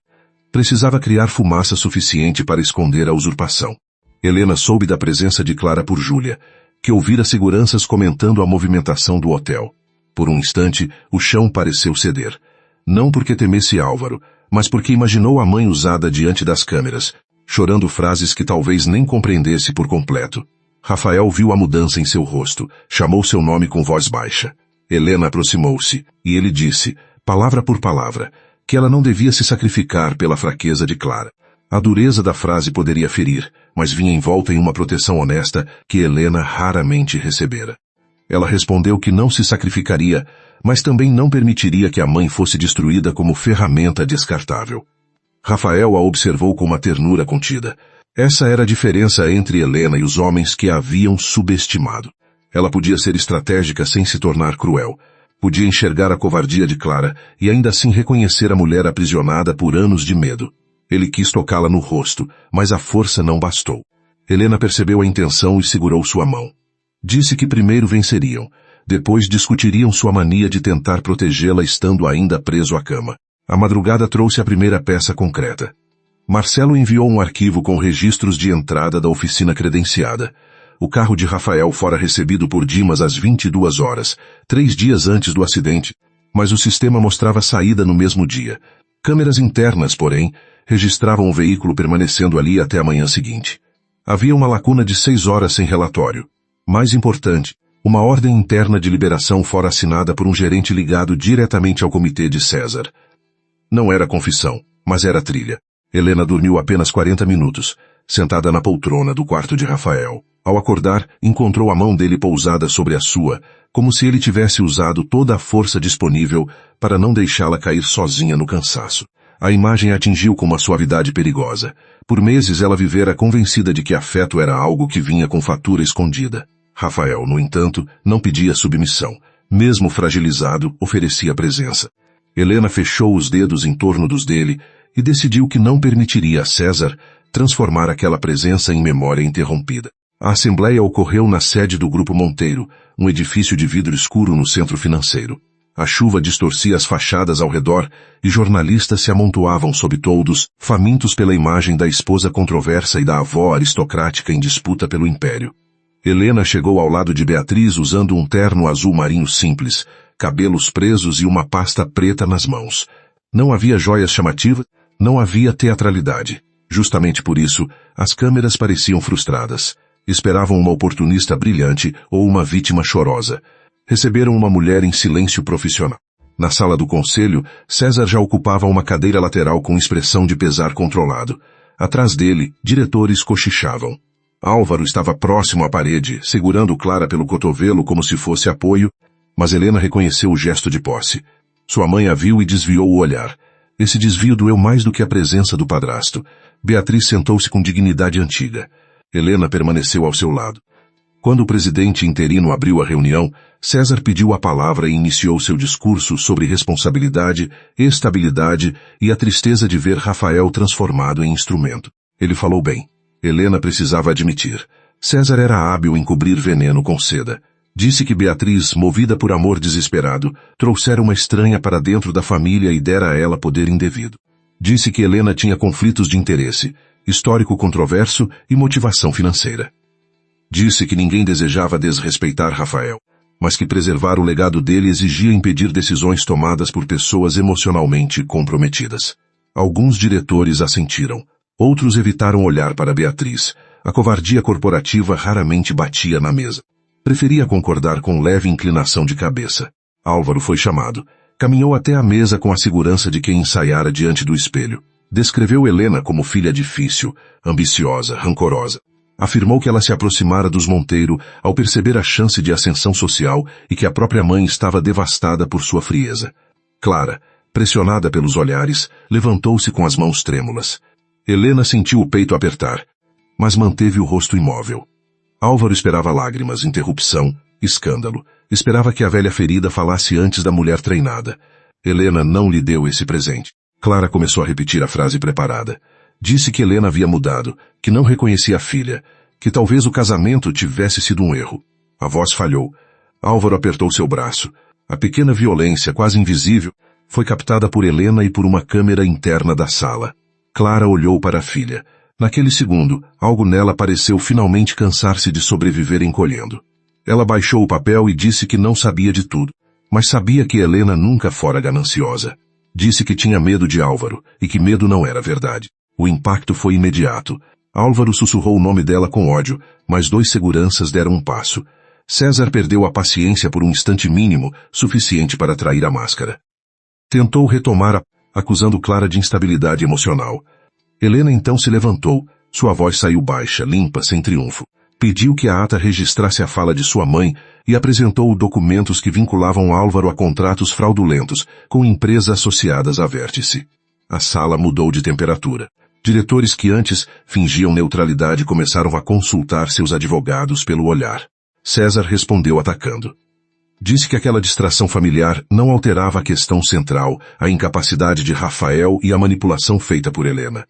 Precisava criar fumaça suficiente para esconder a usurpação. Helena soube da presença de Clara por Júlia, que ouvira seguranças comentando a movimentação do hotel. Por um instante, o chão pareceu ceder. Não porque temesse Álvaro, mas porque imaginou a mãe usada diante das câmeras, chorando frases que talvez nem compreendesse por completo. Rafael viu a mudança em seu rosto, chamou seu nome com voz baixa. Helena aproximou-se, e ele disse, palavra por palavra, que ela não devia se sacrificar pela fraqueza de Clara. A dureza da frase poderia ferir, mas vinha envolta em uma proteção honesta que Helena raramente recebera. Ela respondeu que não se sacrificaria, mas também não permitiria que a mãe fosse destruída como ferramenta descartável. Rafael a observou com uma ternura contida. Essa era a diferença entre Helena e os homens que a haviam subestimado. Ela podia ser estratégica sem se tornar cruel. Podia enxergar a covardia de Clara e ainda assim reconhecer a mulher aprisionada por anos de medo. Ele quis tocá-la no rosto, mas a força não bastou. Helena percebeu a intenção e segurou sua mão. Disse que primeiro venceriam, depois discutiriam sua mania de tentar protegê-la estando ainda preso à cama. A madrugada trouxe a primeira peça concreta. Marcelo enviou um arquivo com registros de entrada da oficina credenciada. O carro de Rafael fora recebido por Dimas às 22 horas, 3 dias antes do acidente, mas o sistema mostrava saída no mesmo dia. Câmeras internas, porém, registravam o veículo permanecendo ali até a manhã seguinte. Havia uma lacuna de 6 horas sem relatório. Mais importante, uma ordem interna de liberação fora assinada por um gerente ligado diretamente ao comitê de César. Não era confissão, mas era trilha. Helena dormiu apenas 40 minutos, sentada na poltrona do quarto de Rafael. Ao acordar, encontrou a mão dele pousada sobre a sua, como se ele tivesse usado toda a força disponível para não deixá-la cair sozinha no cansaço. A imagem a atingiu com uma suavidade perigosa. Por meses ela vivera convencida de que afeto era algo que vinha com fatura escondida. Rafael, no entanto, não pedia submissão. Mesmo fragilizado, oferecia presença. Helena fechou os dedos em torno dos dele e decidiu que não permitiria a César transformar aquela presença em memória interrompida. A assembleia ocorreu na sede do Grupo Monteiro, um edifício de vidro escuro no centro financeiro. A chuva distorcia as fachadas ao redor e jornalistas se amontoavam sob toldos, famintos pela imagem da esposa controversa e da avó aristocrática em disputa pelo império. Helena chegou ao lado de Beatriz usando um terno azul marinho simples, cabelos presos e uma pasta preta nas mãos. Não havia joias chamativas, não havia teatralidade. Justamente por isso, as câmeras pareciam frustradas. Esperavam uma oportunista brilhante ou uma vítima chorosa. Receberam uma mulher em silêncio profissional. Na sala do conselho, César já ocupava uma cadeira lateral com expressão de pesar controlado. Atrás dele, diretores cochichavam. Álvaro estava próximo à parede, segurando Clara pelo cotovelo como se fosse apoio, mas Helena reconheceu o gesto de posse. Sua mãe a viu e desviou o olhar. Esse desvio doeu mais do que a presença do padrasto. Beatriz sentou-se com dignidade antiga. Helena permaneceu ao seu lado. Quando o presidente interino abriu a reunião, César pediu a palavra e iniciou seu discurso sobre responsabilidade, estabilidade e a tristeza de ver Rafael transformado em instrumento. Ele falou bem. Helena precisava admitir. César era hábil em cobrir veneno com seda. Disse que Beatriz, movida por amor desesperado, trouxera uma estranha para dentro da família e dera a ela poder indevido. Disse que Helena tinha conflitos de interesse, histórico controverso e motivação financeira. Disse que ninguém desejava desrespeitar Rafael, mas que preservar o legado dele exigia impedir decisões tomadas por pessoas emocionalmente comprometidas. Alguns diretores assentiram, outros evitaram olhar para Beatriz. A covardia corporativa raramente batia na mesa. Preferia concordar com leve inclinação de cabeça. Álvaro foi chamado. Caminhou até a mesa com a segurança de quem ensaiara diante do espelho. Descreveu Helena como filha difícil, ambiciosa, rancorosa. Afirmou que ela se aproximara dos Monteiro ao perceber a chance de ascensão social e que a própria mãe estava devastada por sua frieza. Clara, pressionada pelos olhares, levantou-se com as mãos trêmulas. Helena sentiu o peito apertar, mas manteve o rosto imóvel. Álvaro esperava lágrimas, interrupção, escândalo. Esperava que a velha ferida falasse antes da mulher treinada. Helena não lhe deu esse presente. Clara começou a repetir a frase preparada. Disse que Helena havia mudado, que não reconhecia a filha, que talvez o casamento tivesse sido um erro. A voz falhou. Álvaro apertou seu braço. A pequena violência, quase invisível, foi captada por Helena e por uma câmera interna da sala. Clara olhou para a filha. Naquele segundo, algo nela pareceu finalmente cansar-se de sobreviver encolhendo. Ela baixou o papel e disse que não sabia de tudo, mas sabia que Helena nunca fora gananciosa. Disse que tinha medo de Álvaro, e que medo não era verdade. O impacto foi imediato. Álvaro sussurrou o nome dela com ódio, mas 2 seguranças deram um passo. César perdeu a paciência por um instante mínimo, suficiente para trair a máscara. Tentou retomar acusando Clara de instabilidade emocional. Helena então se levantou. Sua voz saiu baixa, limpa, sem triunfo. Pediu que a ata registrasse a fala de sua mãe e apresentou documentos que vinculavam Álvaro a contratos fraudulentos com empresas associadas à Vértice. A sala mudou de temperatura. Diretores que antes fingiam neutralidade começaram a consultar seus advogados pelo olhar. César respondeu atacando. Disse que aquela distração familiar não alterava a questão central, a incapacidade de Rafael e a manipulação feita por Helena.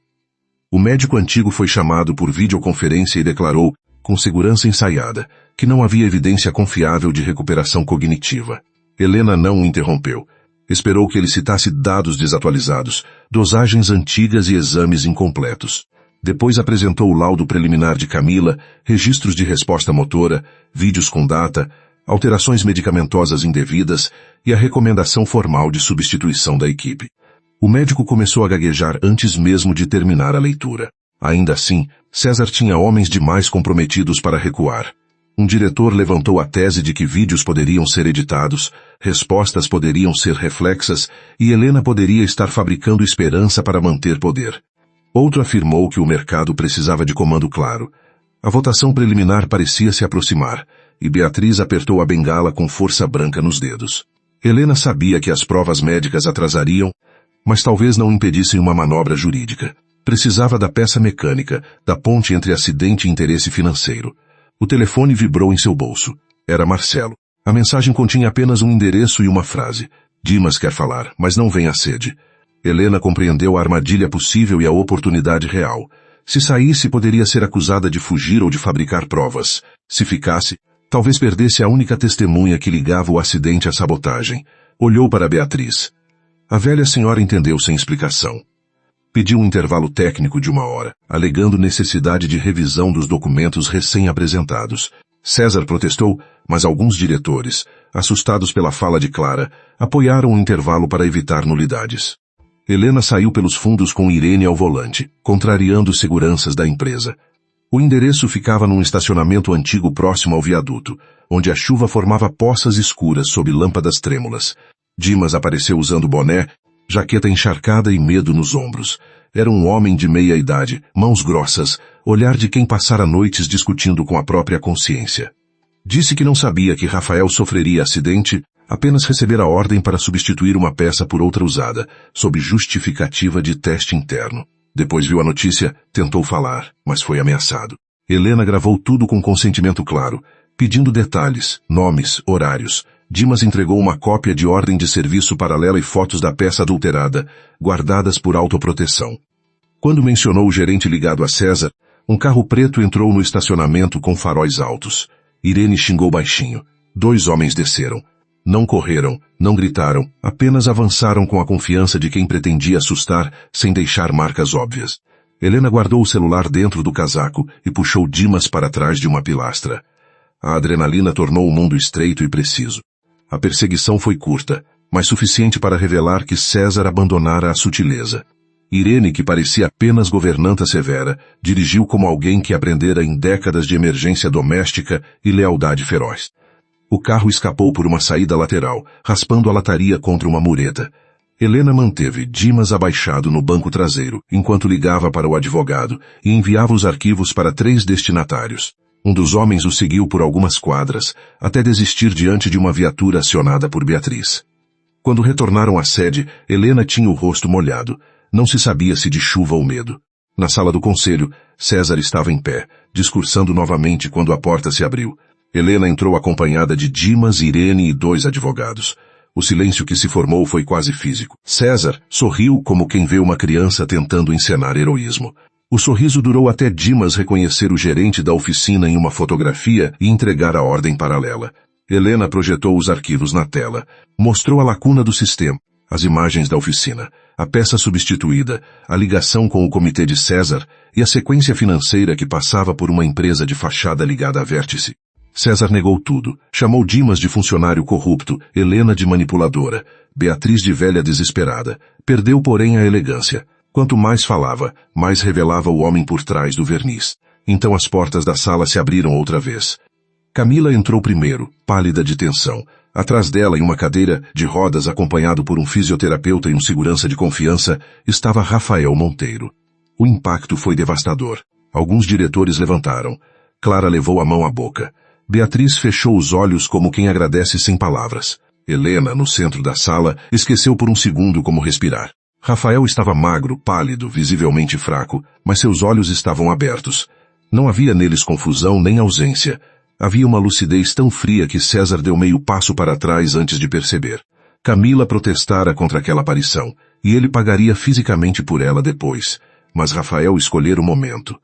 O médico antigo foi chamado por videoconferência e declarou, com segurança ensaiada, que não havia evidência confiável de recuperação cognitiva. Helena não o interrompeu. Esperou que ele citasse dados desatualizados, dosagens antigas e exames incompletos. Depois apresentou o laudo preliminar de Camila, registros de resposta motora, vídeos com data, alterações medicamentosas indevidas e a recomendação formal de substituição da equipe. O médico começou a gaguejar antes mesmo de terminar a leitura. Ainda assim, César tinha homens demais comprometidos para recuar. Um diretor levantou a tese de que vídeos poderiam ser editados, respostas poderiam ser reflexas e Helena poderia estar fabricando esperança para manter poder. Outro afirmou que o mercado precisava de comando claro. A votação preliminar parecia se aproximar, e Beatriz apertou a bengala com força branca nos dedos. Helena sabia que as provas médicas atrasariam, mas talvez não impedissem uma manobra jurídica. Precisava da peça mecânica, da ponte entre acidente e interesse financeiro. O telefone vibrou em seu bolso. Era Marcelo. A mensagem continha apenas um endereço e uma frase. Dimas quer falar, mas não venha sede. Helena compreendeu a armadilha possível e a oportunidade real. Se saísse, poderia ser acusada de fugir ou de fabricar provas. Se ficasse, talvez perdesse a única testemunha que ligava o acidente à sabotagem. Olhou para Beatriz. A velha senhora entendeu sem explicação. Pediu um intervalo técnico de 1 hora, alegando necessidade de revisão dos documentos recém-apresentados. César protestou, mas alguns diretores, assustados pela fala de Clara, apoiaram o intervalo para evitar nulidades. Helena saiu pelos fundos com Irene ao volante, contrariando os seguranças da empresa. O endereço ficava num estacionamento antigo próximo ao viaduto, onde a chuva formava poças escuras sob lâmpadas trêmulas. Dimas apareceu usando boné, jaqueta encharcada e medo nos ombros. Era um homem de meia idade, mãos grossas, olhar de quem passara noites discutindo com a própria consciência. Disse que não sabia que Rafael sofreria acidente, apenas recebera ordem para substituir uma peça por outra usada, sob justificativa de teste interno. Depois viu a notícia, tentou falar, mas foi ameaçado. Helena gravou tudo com consentimento claro, pedindo detalhes, nomes, horários. Dimas entregou uma cópia de ordem de serviço paralela e fotos da peça adulterada, guardadas por autoproteção. Quando mencionou o gerente ligado a César, um carro preto entrou no estacionamento com faróis altos. Irene xingou baixinho. 2 homens desceram. Não correram, não gritaram, apenas avançaram com a confiança de quem pretendia assustar sem deixar marcas óbvias. Helena guardou o celular dentro do casaco e puxou Dimas para trás de uma pilastra. A adrenalina tornou o mundo estreito e preciso. A perseguição foi curta, mas suficiente para revelar que César abandonara a sutileza. Irene, que parecia apenas governanta severa, dirigiu como alguém que aprendera em décadas de emergência doméstica e lealdade feroz. O carro escapou por uma saída lateral, raspando a lataria contra uma mureta. Helena manteve Dimas abaixado no banco traseiro, enquanto ligava para o advogado e enviava os arquivos para 3 destinatários. Um dos homens o seguiu por algumas quadras, até desistir diante de uma viatura acionada por Beatriz. Quando retornaram à sede, Helena tinha o rosto molhado. Não se sabia se de chuva ou medo. Na sala do conselho, César estava em pé, discursando novamente quando a porta se abriu. Helena entrou acompanhada de Dimas, Irene e 2 advogados. O silêncio que se formou foi quase físico. César sorriu como quem vê uma criança tentando encenar heroísmo. O sorriso durou até Dimas reconhecer o gerente da oficina em uma fotografia e entregar a ordem paralela. Helena projetou os arquivos na tela. Mostrou a lacuna do sistema, as imagens da oficina, a peça substituída, a ligação com o comitê de César e a sequência financeira que passava por uma empresa de fachada ligada à Vértice. César negou tudo. Chamou Dimas de funcionário corrupto, Helena de manipuladora, Beatriz de velha desesperada. Perdeu, porém, a elegância. Quanto mais falava, mais revelava o homem por trás do verniz. Então as portas da sala se abriram outra vez. Camila entrou primeiro, pálida de tensão. Atrás dela, em uma cadeira de rodas acompanhado por um fisioterapeuta e um segurança de confiança, estava Rafael Monteiro. O impacto foi devastador. Alguns diretores levantaram. Clara levou a mão à boca. Beatriz fechou os olhos como quem agradece sem palavras. Helena, no centro da sala, esqueceu por um segundo como respirar. Rafael estava magro, pálido, visivelmente fraco, mas seus olhos estavam abertos. Não havia neles confusão nem ausência. Havia uma lucidez tão fria que César deu meio passo para trás antes de perceber. Camila protestara contra aquela aparição, e ele pagaria fisicamente por ela depois. Mas Rafael escolhera o momento.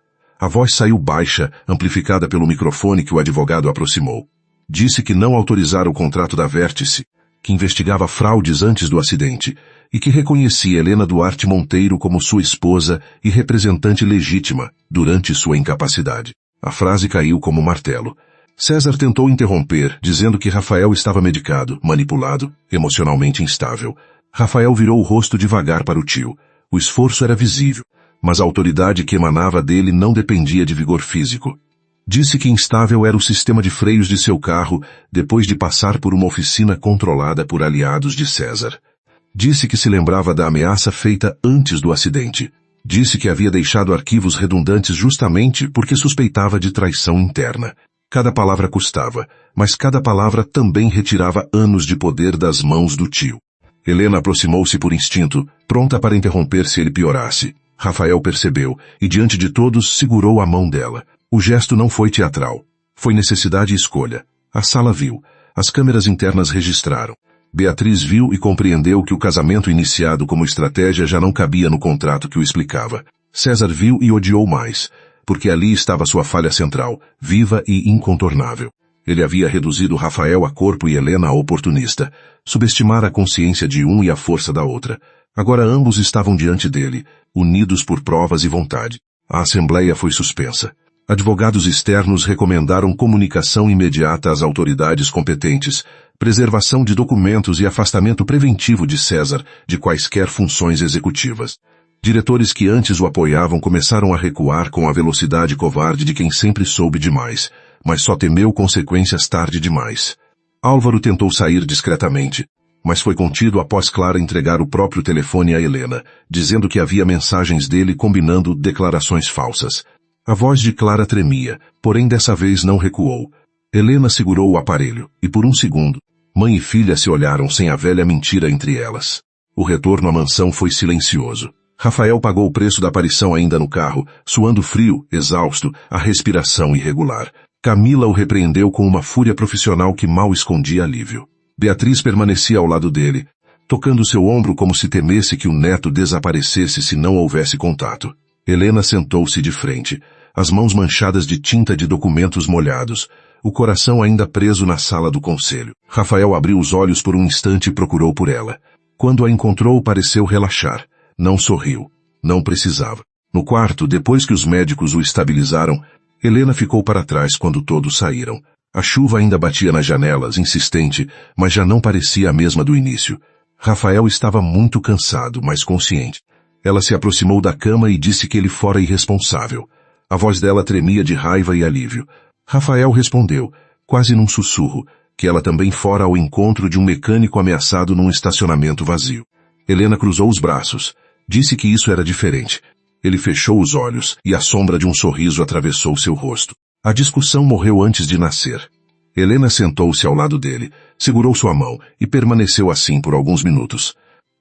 A voz saiu baixa, amplificada pelo microfone que o advogado aproximou. Disse que não autorizara o contrato da Vértice, que investigava fraudes antes do acidente, e que reconhecia Helena Duarte Monteiro como sua esposa e representante legítima durante sua incapacidade. A frase caiu como um martelo. César tentou interromper, dizendo que Rafael estava medicado, manipulado, emocionalmente instável. Rafael virou o rosto devagar para o tio. O esforço era visível, mas a autoridade que emanava dele não dependia de vigor físico. Disse que instável era o sistema de freios de seu carro depois de passar por uma oficina controlada por aliados de César. Disse que se lembrava da ameaça feita antes do acidente. Disse que havia deixado arquivos redundantes justamente porque suspeitava de traição interna. Cada palavra custava, mas cada palavra também retirava anos de poder das mãos do tio. Helena aproximou-se por instinto, pronta para interromper se ele piorasse. Rafael percebeu, e diante de todos segurou a mão dela. O gesto não foi teatral. Foi necessidade e escolha. A sala viu. As câmeras internas registraram. Beatriz viu e compreendeu que o casamento iniciado como estratégia já não cabia no contrato que o explicava. César viu e odiou mais, porque ali estava sua falha central, viva e incontornável. Ele havia reduzido Rafael a corpo e Helena a oportunista, subestimara a consciência de um e a força da outra. Agora ambos estavam diante dele, unidos por provas e vontade. A assembleia foi suspensa. Advogados externos recomendaram comunicação imediata às autoridades competentes, preservação de documentos e afastamento preventivo de César de quaisquer funções executivas. Diretores que antes o apoiavam começaram a recuar com a velocidade covarde de quem sempre soube demais, mas só temeu consequências tarde demais. Álvaro tentou sair discretamente, mas foi contido após Clara entregar o próprio telefone a Helena, dizendo que havia mensagens dele combinando declarações falsas. A voz de Clara tremia, porém dessa vez não recuou. Helena segurou o aparelho, e por um segundo, mãe e filha se olharam sem a velha mentira entre elas. O retorno à mansão foi silencioso. Rafael pagou o preço da aparição ainda no carro, suando frio, exausto, a respiração irregular. Camila o repreendeu com uma fúria profissional que mal escondia alívio. Beatriz permanecia ao lado dele, tocando seu ombro como se temesse que o neto desaparecesse se não houvesse contato. Helena sentou-se de frente, as mãos manchadas de tinta de documentos molhados, o coração ainda preso na sala do conselho. Rafael abriu os olhos por um instante e procurou por ela. Quando a encontrou, pareceu relaxar. Não sorriu. Não precisava. No quarto, depois que os médicos o estabilizaram, Helena ficou para trás quando todos saíram. A chuva ainda batia nas janelas, insistente, mas já não parecia a mesma do início. Rafael estava muito cansado, mas consciente. Ela se aproximou da cama e disse que ele fora irresponsável. A voz dela tremia de raiva e alívio. Rafael respondeu, quase num sussurro, que ela também fora ao encontro de um mecânico ameaçado num estacionamento vazio. Helena cruzou os braços. Disse que isso era diferente. Ele fechou os olhos e a sombra de um sorriso atravessou seu rosto. A discussão morreu antes de nascer. Helena sentou-se ao lado dele, segurou sua mão e permaneceu assim por alguns minutos.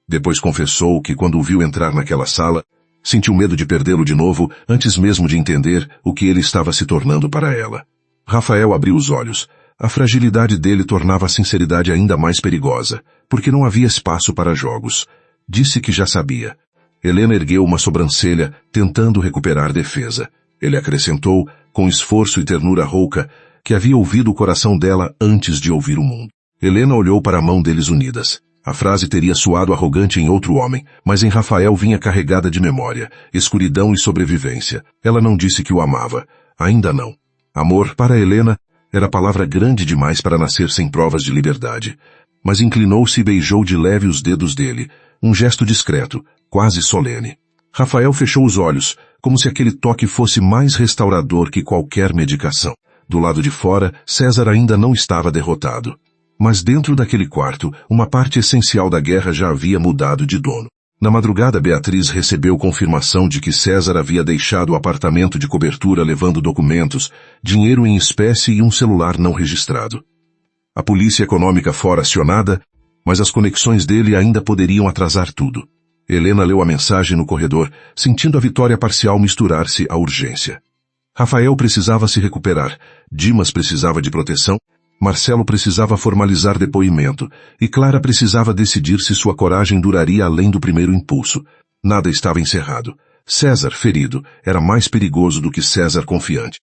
Depois confessou que quando o viu entrar naquela sala, sentiu medo de perdê-lo de novo antes mesmo de entender o que ele estava se tornando para ela. Rafael abriu os olhos. A fragilidade dele tornava a sinceridade ainda mais perigosa, porque não havia espaço para jogos. Disse que já sabia. Helena ergueu uma sobrancelha, tentando recuperar defesa. Ele acrescentou, com esforço e ternura rouca, que havia ouvido o coração dela antes de ouvir o mundo. Helena olhou para a mão deles unidas. A frase teria soado arrogante em outro homem, mas em Rafael vinha carregada de memória, escuridão e sobrevivência. Ela não disse que o amava. Ainda não. Amor, para Helena, era palavra grande demais para nascer sem provas de liberdade. Mas inclinou-se e beijou de leve os dedos dele, um gesto discreto, quase solene. Rafael fechou os olhos, como se aquele toque fosse mais restaurador que qualquer medicação. Do lado de fora, César ainda não estava derrotado. Mas dentro daquele quarto, uma parte essencial da guerra já havia mudado de dono. Na madrugada, Beatriz recebeu confirmação de que César havia deixado o apartamento de cobertura levando documentos, dinheiro em espécie e um celular não registrado. A polícia econômica fora acionada, mas as conexões dele ainda poderiam atrasar tudo. Helena leu a mensagem no corredor, sentindo a vitória parcial misturar-se à urgência. Rafael precisava se recuperar, Dimas precisava de proteção, Marcelo precisava formalizar depoimento, e Clara precisava decidir se sua coragem duraria além do primeiro impulso. Nada estava encerrado. César, ferido, era mais perigoso do que César confiante.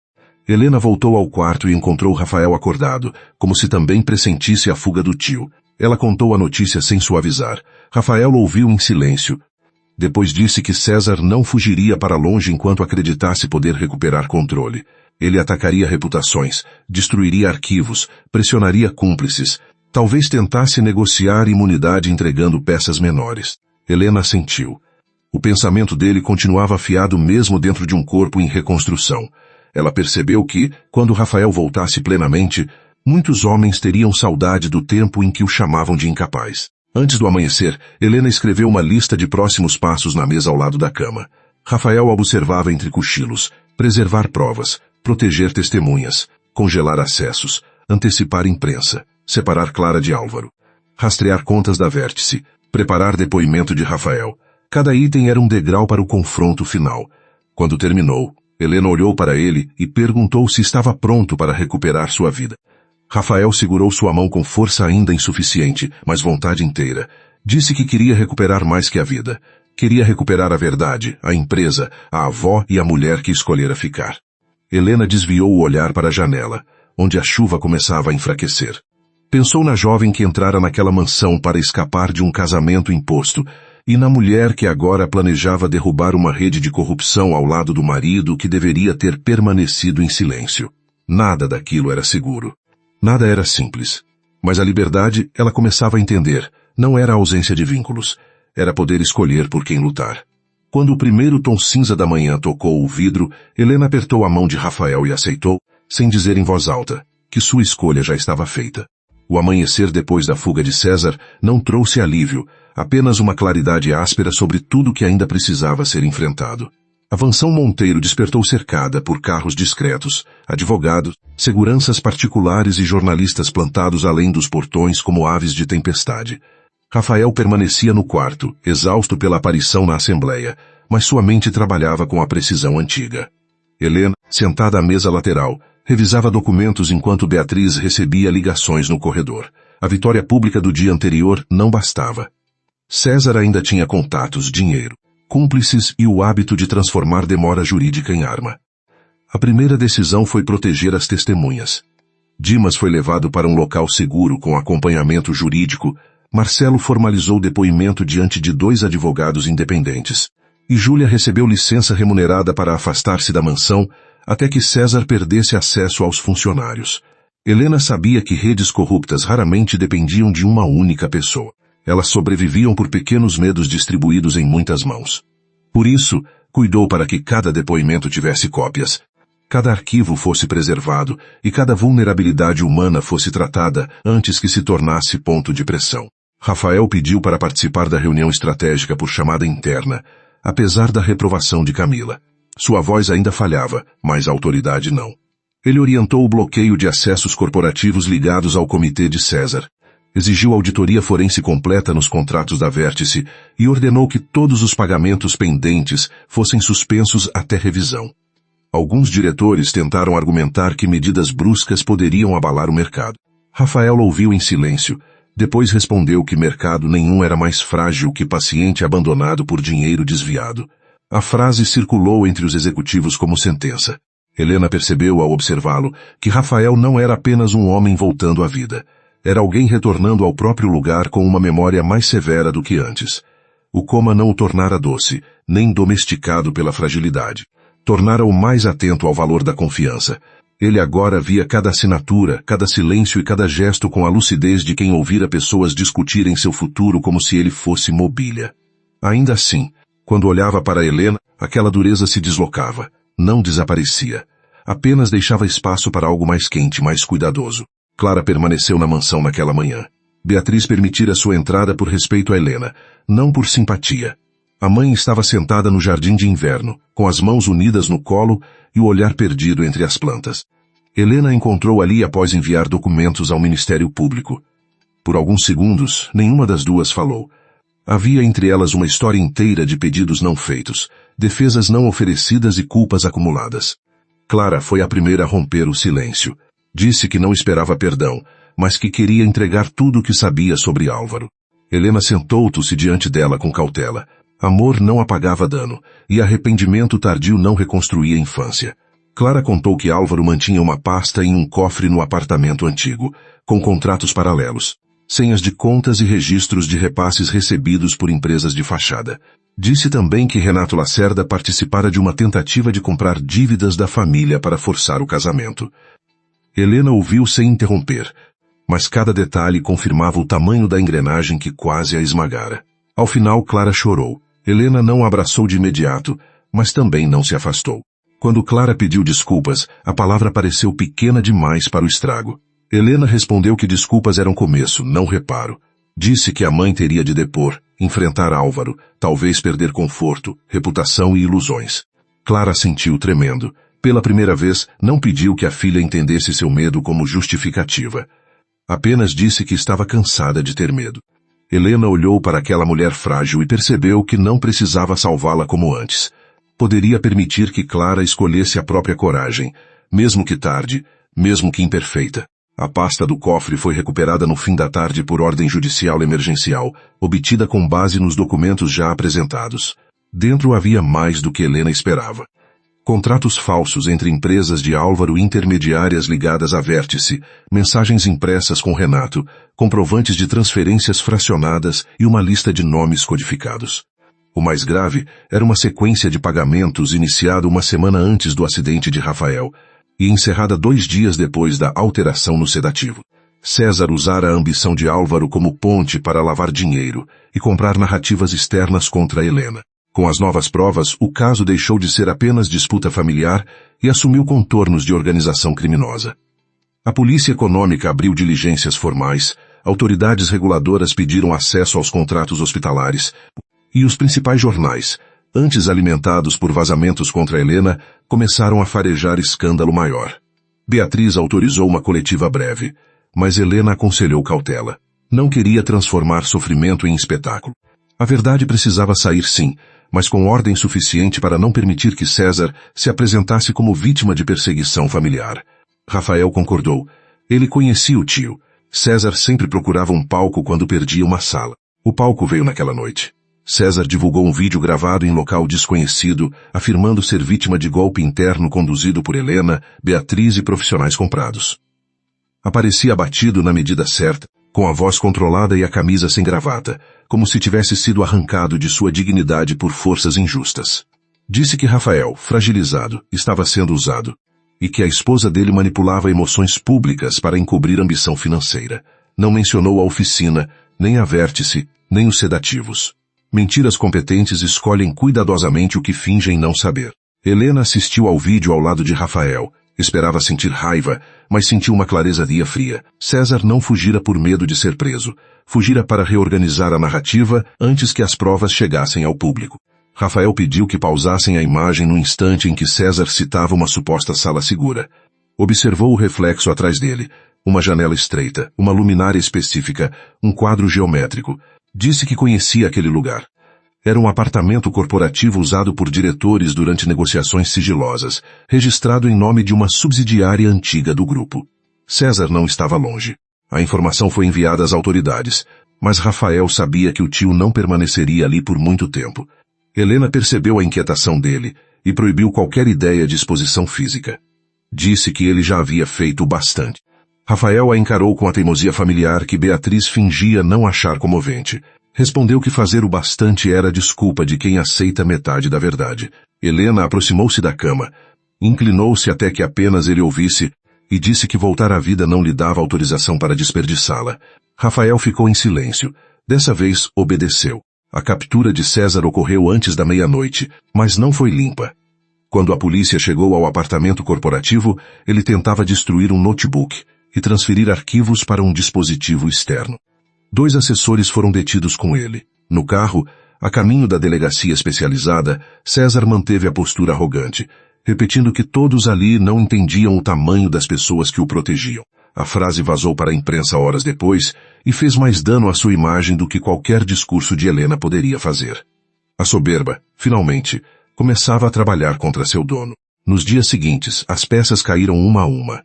Helena voltou ao quarto e encontrou Rafael acordado, como se também pressentisse a fuga do tio. Ela contou a notícia sem suavizar. Rafael ouviu em silêncio. Depois disse que César não fugiria para longe enquanto acreditasse poder recuperar controle. Ele atacaria reputações, destruiria arquivos, pressionaria cúmplices, talvez tentasse negociar imunidade entregando peças menores. Helena sentiu. O pensamento dele continuava afiado mesmo dentro de um corpo em reconstrução. Ela percebeu que, quando Rafael voltasse plenamente, muitos homens teriam saudade do tempo em que o chamavam de incapaz. Antes do amanhecer, Helena escreveu uma lista de próximos passos na mesa ao lado da cama. Rafael observava entre cochilos, preservar provas, proteger testemunhas, congelar acessos, antecipar imprensa, separar Clara de Álvaro, rastrear contas da Vértice, preparar depoimento de Rafael. Cada item era um degrau para o confronto final. Quando terminou, Helena olhou para ele e perguntou se estava pronto para recuperar sua vida. Rafael segurou sua mão com força ainda insuficiente, mas vontade inteira. Disse que queria recuperar mais que a vida. Queria recuperar a verdade, a empresa, a avó e a mulher que escolhera ficar. Helena desviou o olhar para a janela, onde a chuva começava a enfraquecer. Pensou na jovem que entrara naquela mansão para escapar de um casamento imposto, e na mulher que agora planejava derrubar uma rede de corrupção ao lado do marido que deveria ter permanecido em silêncio. Nada daquilo era seguro. Nada era simples. Mas a liberdade, ela começava a entender, não era a ausência de vínculos. Era poder escolher por quem lutar. Quando o primeiro tom cinza da manhã tocou o vidro, Helena apertou a mão de Rafael e aceitou, sem dizer em voz alta, que sua escolha já estava feita. O amanhecer depois da fuga de César não trouxe alívio, apenas uma claridade áspera sobre tudo que ainda precisava ser enfrentado. A Mansão Monteiro despertou cercada por carros discretos, advogados, seguranças particulares e jornalistas plantados além dos portões como aves de tempestade. Rafael permanecia no quarto, exausto pela aparição na Assembleia, mas sua mente trabalhava com a precisão antiga. Helena, sentada à mesa lateral, revisava documentos enquanto Beatriz recebia ligações no corredor. A vitória pública do dia anterior não bastava. César ainda tinha contatos, dinheiro, cúmplices e o hábito de transformar demora jurídica em arma. A primeira decisão foi proteger as testemunhas. Dimas foi levado para um local seguro com acompanhamento jurídico. Marcelo formalizou depoimento diante de 2 advogados independentes. E Júlia recebeu licença remunerada para afastar-se da mansão até que César perdesse acesso aos funcionários. Helena sabia que redes corruptas raramente dependiam de uma única pessoa. Elas sobreviviam por pequenos medos distribuídos em muitas mãos. Por isso, cuidou para que cada depoimento tivesse cópias, cada arquivo fosse preservado e cada vulnerabilidade humana fosse tratada antes que se tornasse ponto de pressão. Rafael pediu para participar da reunião estratégica por chamada interna, apesar da reprovação de Camila. Sua voz ainda falhava, mas a autoridade não. Ele orientou o bloqueio de acessos corporativos ligados ao comitê de César. Exigiu auditoria forense completa nos contratos da Vértice e ordenou que todos os pagamentos pendentes fossem suspensos até revisão. Alguns diretores tentaram argumentar que medidas bruscas poderiam abalar o mercado. Rafael ouviu em silêncio. Depois respondeu que mercado nenhum era mais frágil que paciente abandonado por dinheiro desviado. A frase circulou entre os executivos como sentença. Helena percebeu ao observá-lo que Rafael não era apenas um homem voltando à vida. Era alguém retornando ao próprio lugar com uma memória mais severa do que antes. O coma não o tornara doce, nem domesticado pela fragilidade. Tornara-o mais atento ao valor da confiança. Ele agora via cada assinatura, cada silêncio e cada gesto com a lucidez de quem ouvira pessoas discutirem seu futuro como se ele fosse mobília. Ainda assim, quando olhava para Helena, aquela dureza se deslocava, não desaparecia. Apenas deixava espaço para algo mais quente, mais cuidadoso. Clara permaneceu na mansão naquela manhã. Beatriz permitira sua entrada por respeito a Helena, não por simpatia. A mãe estava sentada no jardim de inverno, com as mãos unidas no colo e o olhar perdido entre as plantas. Helena a encontrou ali após enviar documentos ao Ministério Público. Por alguns segundos, nenhuma das duas falou. Havia entre elas uma história inteira de pedidos não feitos, defesas não oferecidas e culpas acumuladas. Clara foi a primeira a romper o silêncio. Disse que não esperava perdão, mas que queria entregar tudo o que sabia sobre Álvaro. Helena sentou-se diante dela com cautela. Amor não apagava dano, e arrependimento tardio não reconstruía a infância. Clara contou que Álvaro mantinha uma pasta em um cofre no apartamento antigo, com contratos paralelos, senhas de contas e registros de repasses recebidos por empresas de fachada. Disse também que Renato Lacerda participara de uma tentativa de comprar dívidas da família para forçar o casamento. Helena ouviu sem interromper, mas cada detalhe confirmava o tamanho da engrenagem que quase a esmagara. Ao final, Clara chorou. Helena não a abraçou de imediato, mas também não se afastou. Quando Clara pediu desculpas, a palavra pareceu pequena demais para o estrago. Helena respondeu que desculpas eram começo, não reparo. Disse que a mãe teria de depor, enfrentar Álvaro, talvez perder conforto, reputação e ilusões. Clara sentiu tremendo. Pela primeira vez, não pediu que a filha entendesse seu medo como justificativa. Apenas disse que estava cansada de ter medo. Helena olhou para aquela mulher frágil e percebeu que não precisava salvá-la como antes. Poderia permitir que Clara escolhesse a própria coragem, mesmo que tarde, mesmo que imperfeita. A pasta do cofre foi recuperada no fim da tarde por ordem judicial emergencial, obtida com base nos documentos já apresentados. Dentro havia mais do que Helena esperava. Contratos falsos entre empresas de Álvaro e intermediárias ligadas à Vértice, mensagens impressas com Renato, comprovantes de transferências fracionadas e uma lista de nomes codificados. O mais grave era uma sequência de pagamentos iniciada uma semana antes do acidente de Rafael e encerrada 2 dias depois da alteração no sedativo. César usara a ambição de Álvaro como ponte para lavar dinheiro e comprar narrativas externas contra Helena. Com as novas provas, o caso deixou de ser apenas disputa familiar e assumiu contornos de organização criminosa. A polícia econômica abriu diligências formais, autoridades reguladoras pediram acesso aos contratos hospitalares, e os principais jornais, antes alimentados por vazamentos contra Helena, começaram a farejar escândalo maior. Beatriz autorizou uma coletiva breve, mas Helena aconselhou cautela. Não queria transformar sofrimento em espetáculo. A verdade precisava sair sim, mas com ordem suficiente para não permitir que César se apresentasse como vítima de perseguição familiar. Rafael concordou. Ele conhecia o tio. César sempre procurava um palco quando perdia uma sala. O palco veio naquela noite. César divulgou um vídeo gravado em local desconhecido, afirmando ser vítima de golpe interno conduzido por Helena, Beatriz e profissionais comprados. Aparecia abatido na medida certa, com a voz controlada e a camisa sem gravata, como se tivesse sido arrancado de sua dignidade por forças injustas. Disse que Rafael, fragilizado, estava sendo usado, e que a esposa dele manipulava emoções públicas para encobrir ambição financeira. Não mencionou a oficina, nem a vértice, nem os sedativos. Mentiras competentes escolhem cuidadosamente o que fingem não saber. Helena assistiu ao vídeo ao lado de Rafael. Esperava sentir raiva, mas sentiu uma clareza fria. César não fugira por medo de ser preso. Fugira para reorganizar a narrativa antes que as provas chegassem ao público. Rafael pediu que pausassem a imagem no instante em que César citava uma suposta sala segura. Observou o reflexo atrás dele. Uma janela estreita, uma luminária específica, um quadro geométrico. Disse que conhecia aquele lugar. Era um apartamento corporativo usado por diretores durante negociações sigilosas, registrado em nome de uma subsidiária antiga do grupo. César não estava longe. A informação foi enviada às autoridades, mas Rafael sabia que o tio não permaneceria ali por muito tempo. Helena percebeu a inquietação dele e proibiu qualquer ideia de exposição física. Disse que ele já havia feito bastante. Rafael a encarou com a teimosia familiar que Beatriz fingia não achar comovente. Respondeu que fazer o bastante era a desculpa de quem aceita metade da verdade. Helena aproximou-se da cama, inclinou-se até que apenas ele ouvisse e disse que voltar à vida não lhe dava autorização para desperdiçá-la. Rafael ficou em silêncio. Dessa vez, obedeceu. A captura de César ocorreu antes da meia-noite, mas não foi limpa. Quando a polícia chegou ao apartamento corporativo, ele tentava destruir um notebook e transferir arquivos para um dispositivo externo. 2 assessores foram detidos com ele. No carro, a caminho da delegacia especializada, César manteve a postura arrogante, repetindo que todos ali não entendiam o tamanho das pessoas que o protegiam. A frase vazou para a imprensa horas depois e fez mais dano à sua imagem do que qualquer discurso de Helena poderia fazer. A soberba, finalmente, começava a trabalhar contra seu dono. Nos dias seguintes, as peças caíram uma a uma.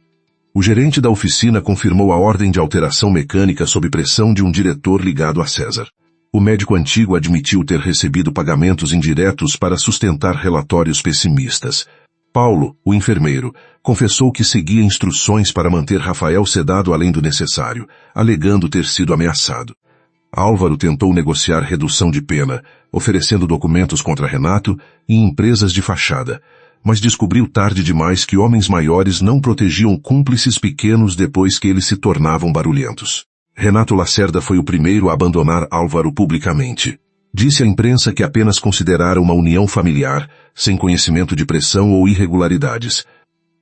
O gerente da oficina confirmou a ordem de alteração mecânica sob pressão de um diretor ligado a César. O médico antigo admitiu ter recebido pagamentos indiretos para sustentar relatórios pessimistas. Paulo, o enfermeiro, confessou que seguia instruções para manter Rafael sedado além do necessário, alegando ter sido ameaçado. Álvaro tentou negociar redução de pena, oferecendo documentos contra Renato e empresas de fachada, mas descobriu tarde demais que homens maiores não protegiam cúmplices pequenos depois que eles se tornavam barulhentos. Renato Lacerda foi o primeiro a abandonar Álvaro publicamente. Disse à imprensa que apenas considerara uma união familiar, sem conhecimento de pressão ou irregularidades.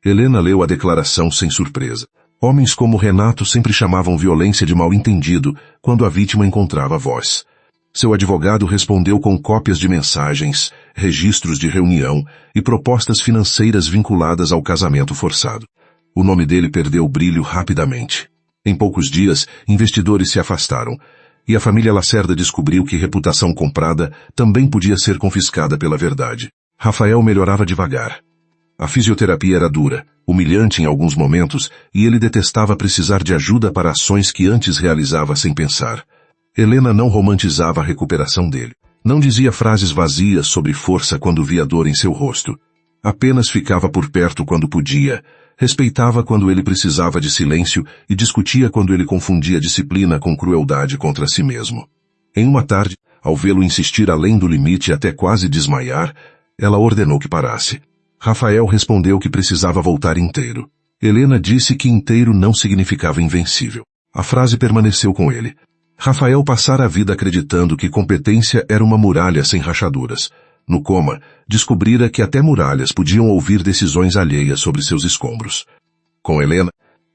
Helena leu a declaração sem surpresa. Homens como Renato sempre chamavam violência de mal-entendido quando a vítima encontrava voz. Seu advogado respondeu com cópias de mensagens, registros de reunião e propostas financeiras vinculadas ao casamento forçado. O nome dele perdeu brilho rapidamente. Em poucos dias, investidores se afastaram, e a família Lacerda descobriu que reputação comprada também podia ser confiscada pela verdade. Rafael melhorava devagar. A fisioterapia era dura, humilhante em alguns momentos, e ele detestava precisar de ajuda para ações que antes realizava sem pensar. Helena não romantizava a recuperação dele. Não dizia frases vazias sobre força quando via dor em seu rosto. Apenas ficava por perto quando podia, respeitava quando ele precisava de silêncio e discutia quando ele confundia disciplina com crueldade contra si mesmo. Em uma tarde, ao vê-lo insistir além do limite até quase desmaiar, ela ordenou que parasse. Rafael respondeu que precisava voltar inteiro. Helena disse que inteiro não significava invencível. A frase permaneceu com ele. Rafael passara a vida acreditando que competência era uma muralha sem rachaduras, no coma, descobrira que até muralhas podiam ouvir decisões alheias sobre seus escombros. Com Helena,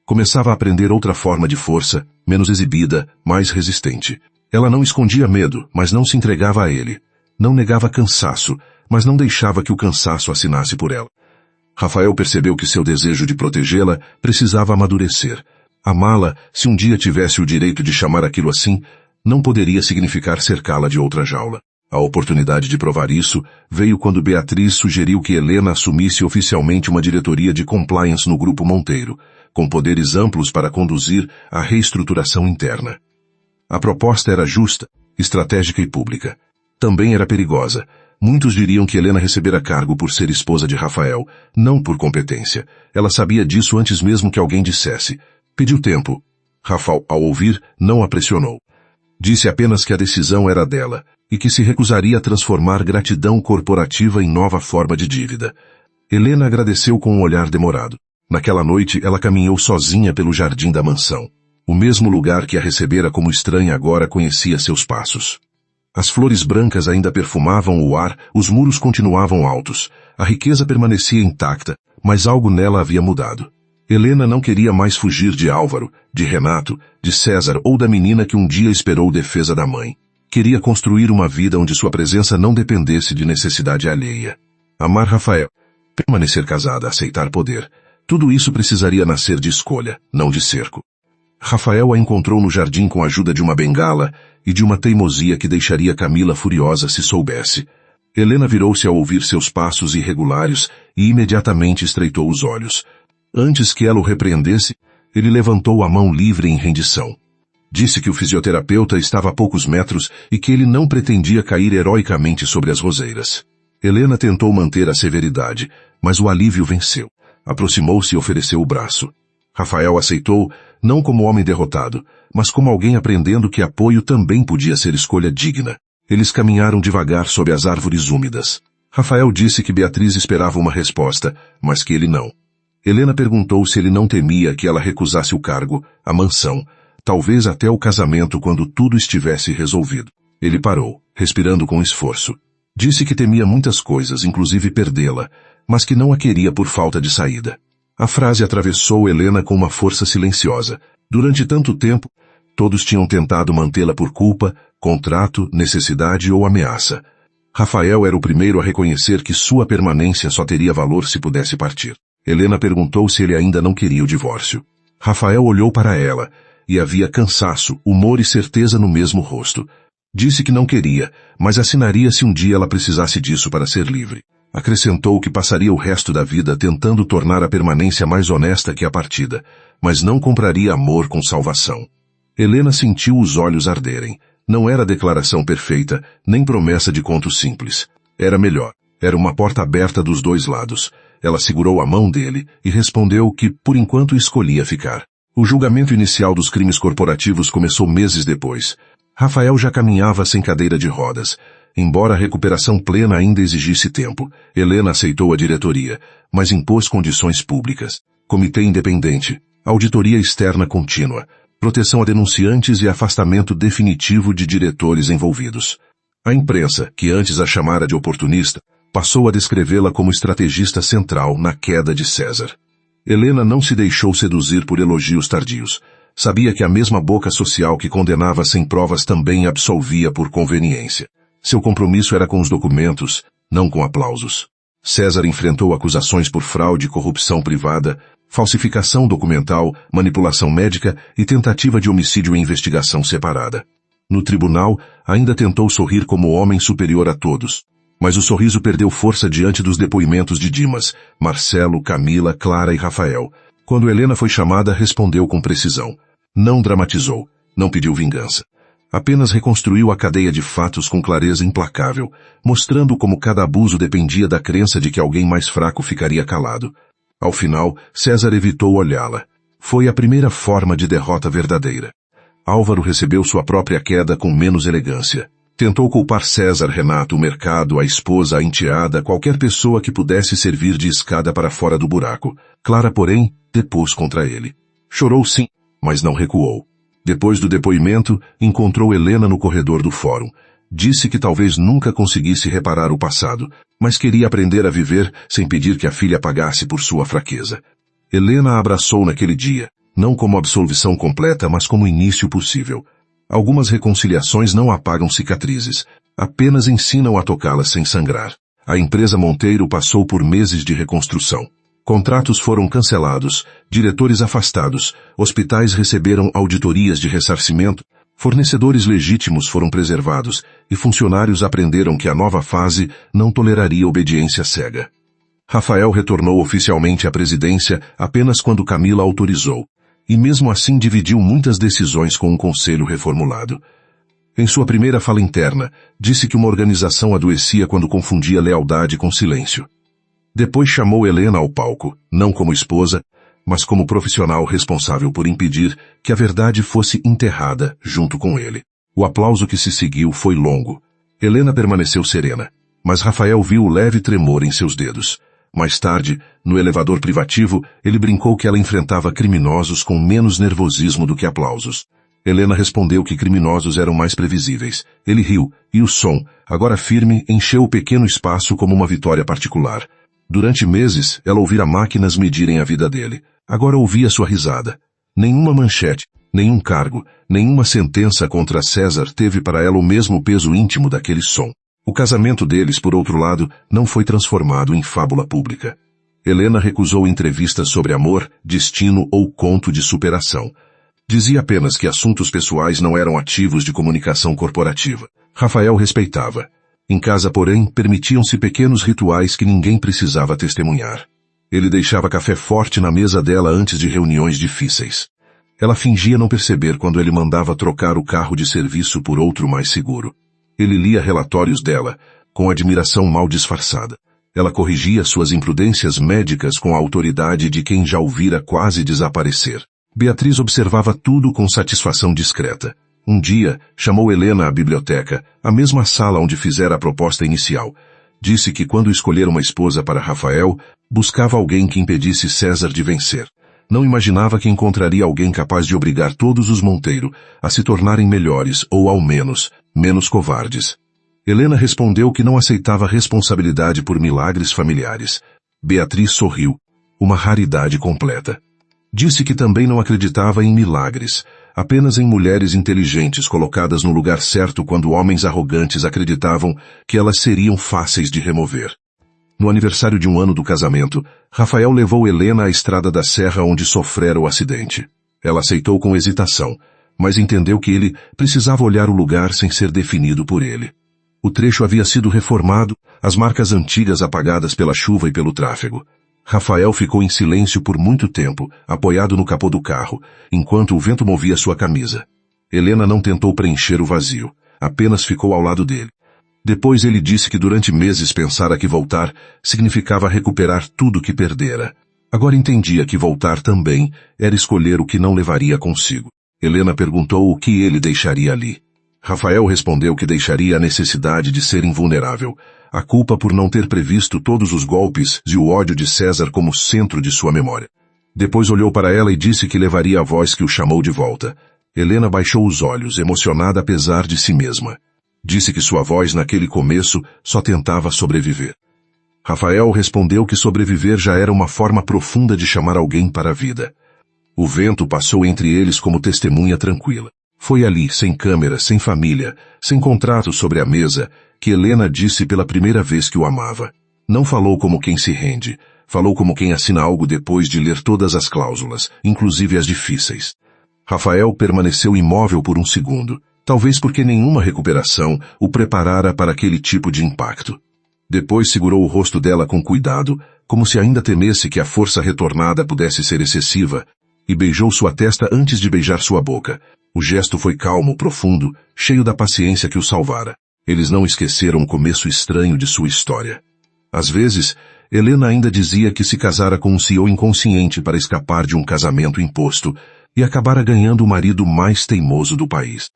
começava a aprender outra forma de força, menos exibida, mais resistente. Ela não escondia medo, mas não se entregava a ele. Não negava cansaço, mas não deixava que o cansaço assinasse por ela. Rafael percebeu que seu desejo de protegê-la precisava amadurecer. Amá-la, se um dia tivesse o direito de chamar aquilo assim, não poderia significar cercá-la de outra jaula. A oportunidade de provar isso veio quando Beatriz sugeriu que Helena assumisse oficialmente uma diretoria de compliance no Grupo Monteiro, com poderes amplos para conduzir a reestruturação interna. A proposta era justa, estratégica e pública. Também era perigosa. Muitos diriam que Helena recebera cargo por ser esposa de Rafael, não por competência. Ela sabia disso antes mesmo que alguém dissesse. Pediu tempo. Rafael, ao ouvir, não a pressionou. Disse apenas que a decisão era dela, e que se recusaria a transformar gratidão corporativa em nova forma de dívida. Helena agradeceu com um olhar demorado. Naquela noite, ela caminhou sozinha pelo jardim da mansão. O mesmo lugar que a recebera como estranha agora conhecia seus passos. As flores brancas ainda perfumavam o ar, os muros continuavam altos. A riqueza permanecia intacta, mas algo nela havia mudado. Helena não queria mais fugir de Álvaro, de Renato, de César ou da menina que um dia esperou defesa da mãe. Queria construir uma vida onde sua presença não dependesse de necessidade alheia. Amar Rafael, permanecer casada, aceitar poder. Tudo isso precisaria nascer de escolha, não de cerco. Rafael a encontrou no jardim com a ajuda de uma bengala e de uma teimosia que deixaria Camila furiosa se soubesse. Helena virou-se ao ouvir seus passos irregulares e imediatamente estreitou os olhos. Antes que ela o repreendesse, ele levantou a mão livre em rendição. Disse que o fisioterapeuta estava a poucos metros e que ele não pretendia cair heroicamente sobre as roseiras. Helena tentou manter a severidade, mas o alívio venceu. Aproximou-se e ofereceu o braço. Rafael aceitou, não como homem derrotado, mas como alguém aprendendo que apoio também podia ser escolha digna. Eles caminharam devagar sob as árvores úmidas. Rafael disse que Beatriz esperava uma resposta, mas que ele não. Helena perguntou se ele não temia que ela recusasse o cargo, a mansão, talvez até o casamento quando tudo estivesse resolvido. Ele parou, respirando com esforço. Disse que temia muitas coisas, inclusive perdê-la, mas que não a queria por falta de saída. A frase atravessou Helena com uma força silenciosa. Durante tanto tempo, todos tinham tentado mantê-la por culpa, contrato, necessidade ou ameaça. Rafael era o primeiro a reconhecer que sua permanência só teria valor se pudesse partir. Helena perguntou se ele ainda não queria o divórcio. Rafael olhou para ela, e havia cansaço, humor e certeza no mesmo rosto. Disse que não queria, mas assinaria se um dia ela precisasse disso para ser livre. Acrescentou que passaria o resto da vida tentando tornar a permanência mais honesta que a partida, mas não compraria amor com salvação. Helena sentiu os olhos arderem. Não era declaração perfeita, nem promessa de conto simples. Era melhor. Era uma porta aberta dos dois lados. Ela segurou a mão dele e respondeu que, por enquanto, escolhia ficar. O julgamento inicial dos crimes corporativos começou meses depois. Rafael já caminhava sem cadeira de rodas. Embora a recuperação plena ainda exigisse tempo, Helena aceitou a diretoria, mas impôs condições públicas. Comitê independente, auditoria externa contínua, proteção a denunciantes e afastamento definitivo de diretores envolvidos. A imprensa, que antes a chamara de oportunista, passou a descrevê-la como estrategista central na queda de César. Helena não se deixou seduzir por elogios tardios. Sabia que a mesma boca social que condenava sem provas também absolvia por conveniência. Seu compromisso era com os documentos, não com aplausos. César enfrentou acusações por fraude e corrupção privada, falsificação documental, manipulação médica e tentativa de homicídio em investigação separada. No tribunal, ainda tentou sorrir como homem superior a todos. Mas o sorriso perdeu força diante dos depoimentos de Dimas, Marcelo, Camila, Clara e Rafael. Quando Helena foi chamada, respondeu com precisão. Não dramatizou, não pediu vingança. Apenas reconstruiu a cadeia de fatos com clareza implacável, mostrando como cada abuso dependia da crença de que alguém mais fraco ficaria calado. Ao final, César evitou olhá-la. Foi a primeira forma de derrota verdadeira. Álvaro recebeu sua própria queda com menos elegância. Tentou culpar César, Renato, o mercado, a esposa, a enteada, qualquer pessoa que pudesse servir de escada para fora do buraco. Clara, porém, depôs contra ele. Chorou sim, mas não recuou. Depois do depoimento, encontrou Helena no corredor do fórum. Disse que talvez nunca conseguisse reparar o passado, mas queria aprender a viver sem pedir que a filha pagasse por sua fraqueza. Helena a abraçou naquele dia, não como absolvição completa, mas como início possível. Algumas reconciliações não apagam cicatrizes, apenas ensinam a tocá-las sem sangrar. A empresa Monteiro passou por meses de reconstrução. Contratos foram cancelados, diretores afastados, hospitais receberam auditorias de ressarcimento, fornecedores legítimos foram preservados e funcionários aprenderam que a nova fase não toleraria obediência cega. Rafael retornou oficialmente à presidência apenas quando Camila autorizou, e mesmo assim dividiu muitas decisões com um conselho reformulado. Em sua primeira fala interna, disse que uma organização adoecia quando confundia lealdade com silêncio. Depois chamou Helena ao palco, não como esposa, mas como profissional responsável por impedir que a verdade fosse enterrada junto com ele. O aplauso que se seguiu foi longo. Helena permaneceu serena, mas Rafael viu o leve tremor em seus dedos. Mais tarde, no elevador privativo, ele brincou que ela enfrentava criminosos com menos nervosismo do que aplausos. Helena respondeu que criminosos eram mais previsíveis. Ele riu, e o som, agora firme, encheu o pequeno espaço como uma vitória particular. Durante meses, ela ouvira máquinas medirem a vida dele. Agora ouvia sua risada. Nenhuma manchete, nenhum cargo, nenhuma sentença contra César teve para ela o mesmo peso íntimo daquele som. O casamento deles, por outro lado, não foi transformado em fábula pública. Helena recusou entrevistas sobre amor, destino ou conto de superação. Dizia apenas que assuntos pessoais não eram ativos de comunicação corporativa. Rafael respeitava. Em casa, porém, permitiam-se pequenos rituais que ninguém precisava testemunhar. Ele deixava café forte na mesa dela antes de reuniões difíceis. Ela fingia não perceber quando ele mandava trocar o carro de serviço por outro mais seguro. Ele lia relatórios dela, com admiração mal disfarçada. Ela corrigia suas imprudências médicas com a autoridade de quem já o vira quase desaparecer. Beatriz observava tudo com satisfação discreta. Um dia, chamou Helena à biblioteca, a mesma sala onde fizera a proposta inicial. Disse que quando escolher uma esposa para Rafael, buscava alguém que impedisse César de vencer. Não imaginava que encontraria alguém capaz de obrigar todos os Monteiro a se tornarem melhores ou, ao menos, menos covardes. Helena respondeu que não aceitava responsabilidade por milagres familiares. Beatriz sorriu. Uma raridade completa. Disse que também não acreditava em milagres, apenas em mulheres inteligentes colocadas no lugar certo quando homens arrogantes acreditavam que elas seriam fáceis de remover. No aniversário de 1 ano do casamento, Rafael levou Helena à estrada da serra onde sofrera o acidente. Ela aceitou com hesitação, mas entendeu que ele precisava olhar o lugar sem ser definido por ele. O trecho havia sido reformado, as marcas antigas apagadas pela chuva e pelo tráfego. Rafael ficou em silêncio por muito tempo, apoiado no capô do carro, enquanto o vento movia sua camisa. Helena não tentou preencher o vazio, apenas ficou ao lado dele. Depois ele disse que durante meses pensara que voltar significava recuperar tudo que perdera. Agora entendia que voltar também era escolher o que não levaria consigo. Helena perguntou o que ele deixaria ali. Rafael respondeu que deixaria a necessidade de ser invulnerável, a culpa por não ter previsto todos os golpes e o ódio de César como centro de sua memória. Depois olhou para ela e disse que levaria a voz que o chamou de volta. Helena baixou os olhos, emocionada apesar de si mesma. Disse que sua voz naquele começo só tentava sobreviver. Rafael respondeu que sobreviver já era uma forma profunda de chamar alguém para a vida. O vento passou entre eles como testemunha tranquila. Foi ali, sem câmera, sem família, sem contrato sobre a mesa, que Helena disse pela primeira vez que o amava. Não falou como quem se rende, falou como quem assina algo depois de ler todas as cláusulas, inclusive as difíceis. Rafael permaneceu imóvel por um segundo, talvez porque nenhuma recuperação o preparara para aquele tipo de impacto. Depois segurou o rosto dela com cuidado, como se ainda temesse que a força retornada pudesse ser excessiva, e beijou sua testa antes de beijar sua boca. O gesto foi calmo, profundo, cheio da paciência que o salvara. Eles não esqueceram o começo estranho de sua história. Às vezes, Helena ainda dizia que se casara com um CEO inconsciente para escapar de um casamento imposto e acabara ganhando o marido mais teimoso do país.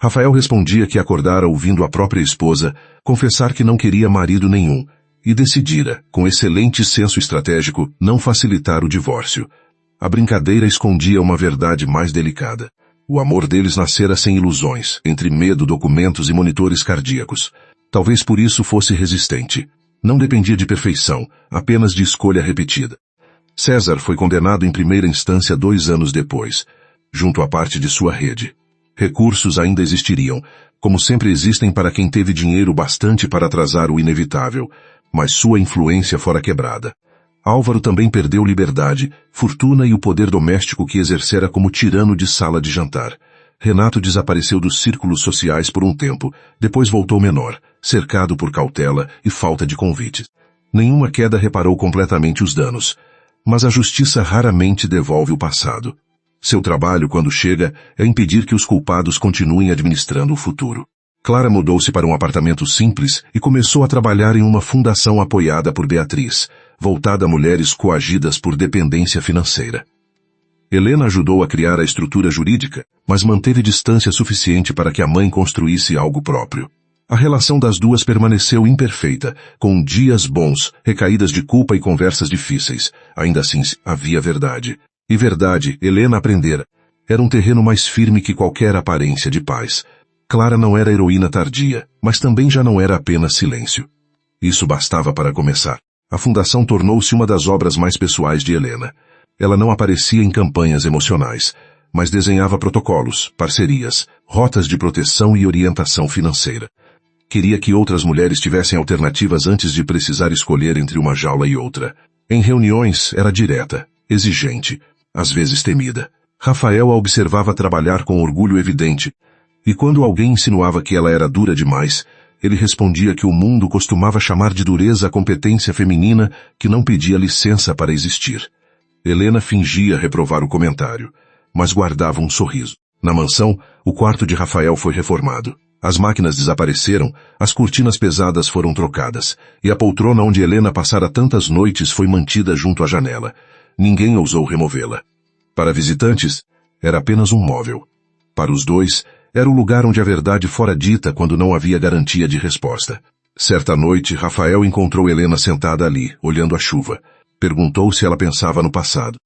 Rafael respondia que acordara ouvindo a própria esposa confessar que não queria marido nenhum e decidira, com excelente senso estratégico, não facilitar o divórcio. A brincadeira escondia uma verdade mais delicada. O amor deles nascera sem ilusões, entre medo, documentos e monitores cardíacos. Talvez por isso fosse resistente. Não dependia de perfeição, apenas de escolha repetida. César foi condenado em primeira instância 2 anos depois, junto à parte de sua rede. Recursos ainda existiriam, como sempre existem para quem teve dinheiro bastante para atrasar o inevitável, mas sua influência fora quebrada. Álvaro também perdeu liberdade, fortuna e o poder doméstico que exercera como tirano de sala de jantar. Renato desapareceu dos círculos sociais por um tempo, depois voltou menor, cercado por cautela e falta de convites. Nenhuma queda reparou completamente os danos, mas a justiça raramente devolve o passado. Seu trabalho, quando chega, é impedir que os culpados continuem administrando o futuro. Clara mudou-se para um apartamento simples e começou a trabalhar em uma fundação apoiada por Beatriz, voltada a mulheres coagidas por dependência financeira. Helena ajudou a criar a estrutura jurídica, mas manteve distância suficiente para que a mãe construísse algo próprio. A relação das duas permaneceu imperfeita, com dias bons, recaídas de culpa e conversas difíceis. Ainda assim, havia verdade. E verdade, Helena aprendera. Era um terreno mais firme que qualquer aparência de paz. Clara não era heroína tardia, mas também já não era apenas silêncio. Isso bastava para começar. A fundação tornou-se uma das obras mais pessoais de Helena. Ela não aparecia em campanhas emocionais, mas desenhava protocolos, parcerias, rotas de proteção e orientação financeira. Queria que outras mulheres tivessem alternativas antes de precisar escolher entre uma jaula e outra. Em reuniões, era direta, exigente, às vezes temida. Rafael a observava trabalhar com orgulho evidente, e quando alguém insinuava que ela era dura demais, ele respondia que o mundo costumava chamar de dureza a competência feminina que não pedia licença para existir. Helena fingia reprovar o comentário, mas guardava um sorriso. Na mansão, o quarto de Rafael foi reformado. As máquinas desapareceram, as cortinas pesadas foram trocadas, e a poltrona onde Helena passara tantas noites foi mantida junto à janela. Ninguém ousou removê-la. Para visitantes, era apenas um móvel. Para os dois, era o lugar onde a verdade fora dita quando não havia garantia de resposta. Certa noite, Rafael encontrou Helena sentada ali, olhando a chuva. Perguntou se ela pensava no passado.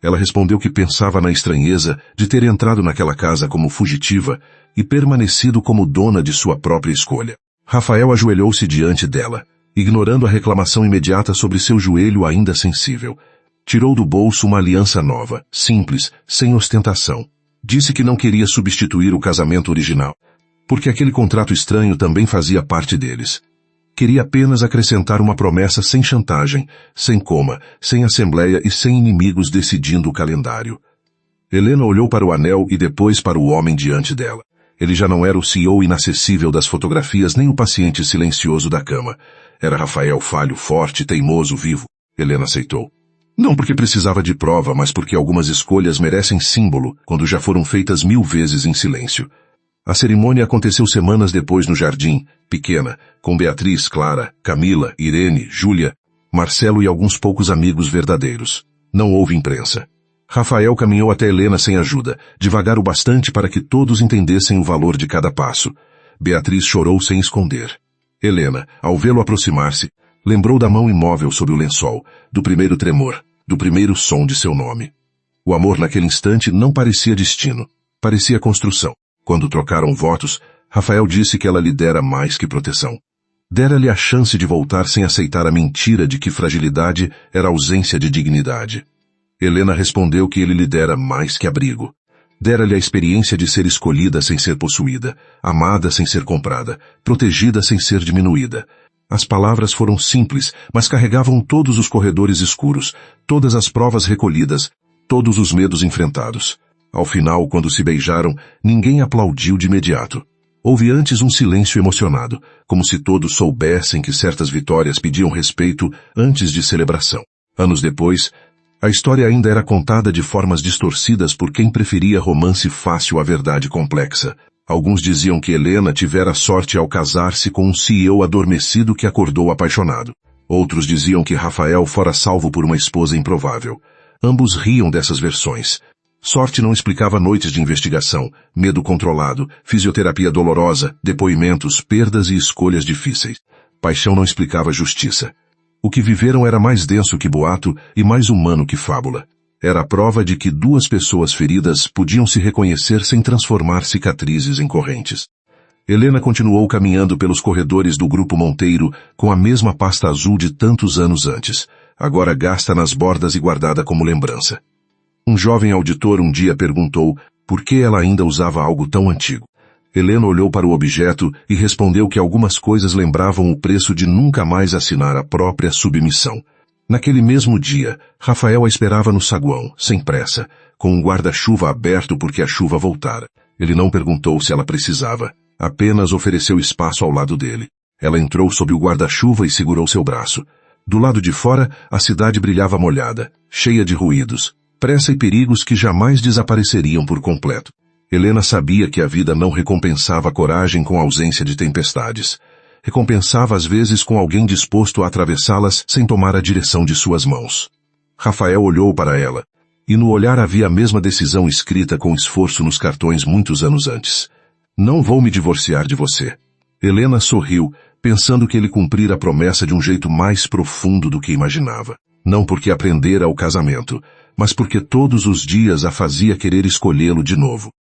Ela respondeu que pensava na estranheza de ter entrado naquela casa como fugitiva e permanecido como dona de sua própria escolha. Rafael ajoelhou-se diante dela, ignorando a reclamação imediata sobre seu joelho ainda sensível. Tirou do bolso uma aliança nova, simples, sem ostentação. Disse que não queria substituir o casamento original, porque aquele contrato estranho também fazia parte deles. Queria apenas acrescentar uma promessa sem chantagem, sem coma, sem assembleia e sem inimigos decidindo o calendário. Helena olhou para o anel e depois para o homem diante dela. Ele já não era o CEO inacessível das fotografias nem o paciente silencioso da cama. Era Rafael falho, forte, teimoso, vivo. Helena aceitou. Não porque precisava de prova, mas porque algumas escolhas merecem símbolo quando já foram feitas 1000 vezes em silêncio. A cerimônia aconteceu semanas depois no jardim, pequena, com Beatriz, Clara, Camila, Irene, Júlia, Marcelo e alguns poucos amigos verdadeiros. Não houve imprensa. Rafael caminhou até Helena sem ajuda, devagar o bastante para que todos entendessem o valor de cada passo. Beatriz chorou sem esconder. Helena, ao vê-lo aproximar-se, lembrou da mão imóvel sob o lençol, do primeiro tremor, do primeiro som de seu nome. O amor naquele instante não parecia destino, parecia construção. Quando trocaram votos, Rafael disse que ela lhe dera mais que proteção. Dera-lhe a chance de voltar sem aceitar a mentira de que fragilidade era ausência de dignidade. Helena respondeu que ele lhe dera mais que abrigo. Dera-lhe a experiência de ser escolhida sem ser possuída, amada sem ser comprada, protegida sem ser diminuída. As palavras foram simples, mas carregavam todos os corredores escuros, todas as provas recolhidas, todos os medos enfrentados. Ao final, quando se beijaram, ninguém aplaudiu de imediato. Houve antes um silêncio emocionado, como se todos soubessem que certas vitórias pediam respeito antes de celebração. Anos depois, a história ainda era contada de formas distorcidas por quem preferia romance fácil à verdade complexa. Alguns diziam que Helena tivera sorte ao casar-se com um CEO adormecido que acordou apaixonado. Outros diziam que Rafael fora salvo por uma esposa improvável. Ambos riam dessas versões. Sorte não explicava noites de investigação, medo controlado, fisioterapia dolorosa, depoimentos, perdas e escolhas difíceis. Paixão não explicava justiça. O que viveram era mais denso que boato e mais humano que fábula. Era a prova de que duas pessoas feridas podiam se reconhecer sem transformar cicatrizes em correntes. Helena continuou caminhando pelos corredores do Grupo Monteiro com a mesma pasta azul de tantos anos antes, agora gasta nas bordas e guardada como lembrança. Um jovem auditor um dia perguntou por que ela ainda usava algo tão antigo. Helena olhou para o objeto e respondeu que algumas coisas lembravam o preço de nunca mais assinar a própria submissão. Naquele mesmo dia, Rafael a esperava no saguão, sem pressa, com um guarda-chuva aberto porque a chuva voltara. Ele não perguntou se ela precisava, apenas ofereceu espaço ao lado dele. Ela entrou sob o guarda-chuva e segurou seu braço. Do lado de fora, a cidade brilhava molhada, cheia de ruídos, pressa e perigos que jamais desapareceriam por completo. Helena sabia que a vida não recompensava a coragem com a ausência de tempestades. Recompensava às vezes com alguém disposto a atravessá-las sem tomar a direção de suas mãos. Rafael olhou para ela, e no olhar havia a mesma decisão escrita com esforço nos cartões muitos anos antes. Não vou me divorciar de você. Helena sorriu, pensando que ele cumprira a promessa de um jeito mais profundo do que imaginava. Não porque aprendera o casamento, mas porque todos os dias a fazia querer escolhê-lo de novo.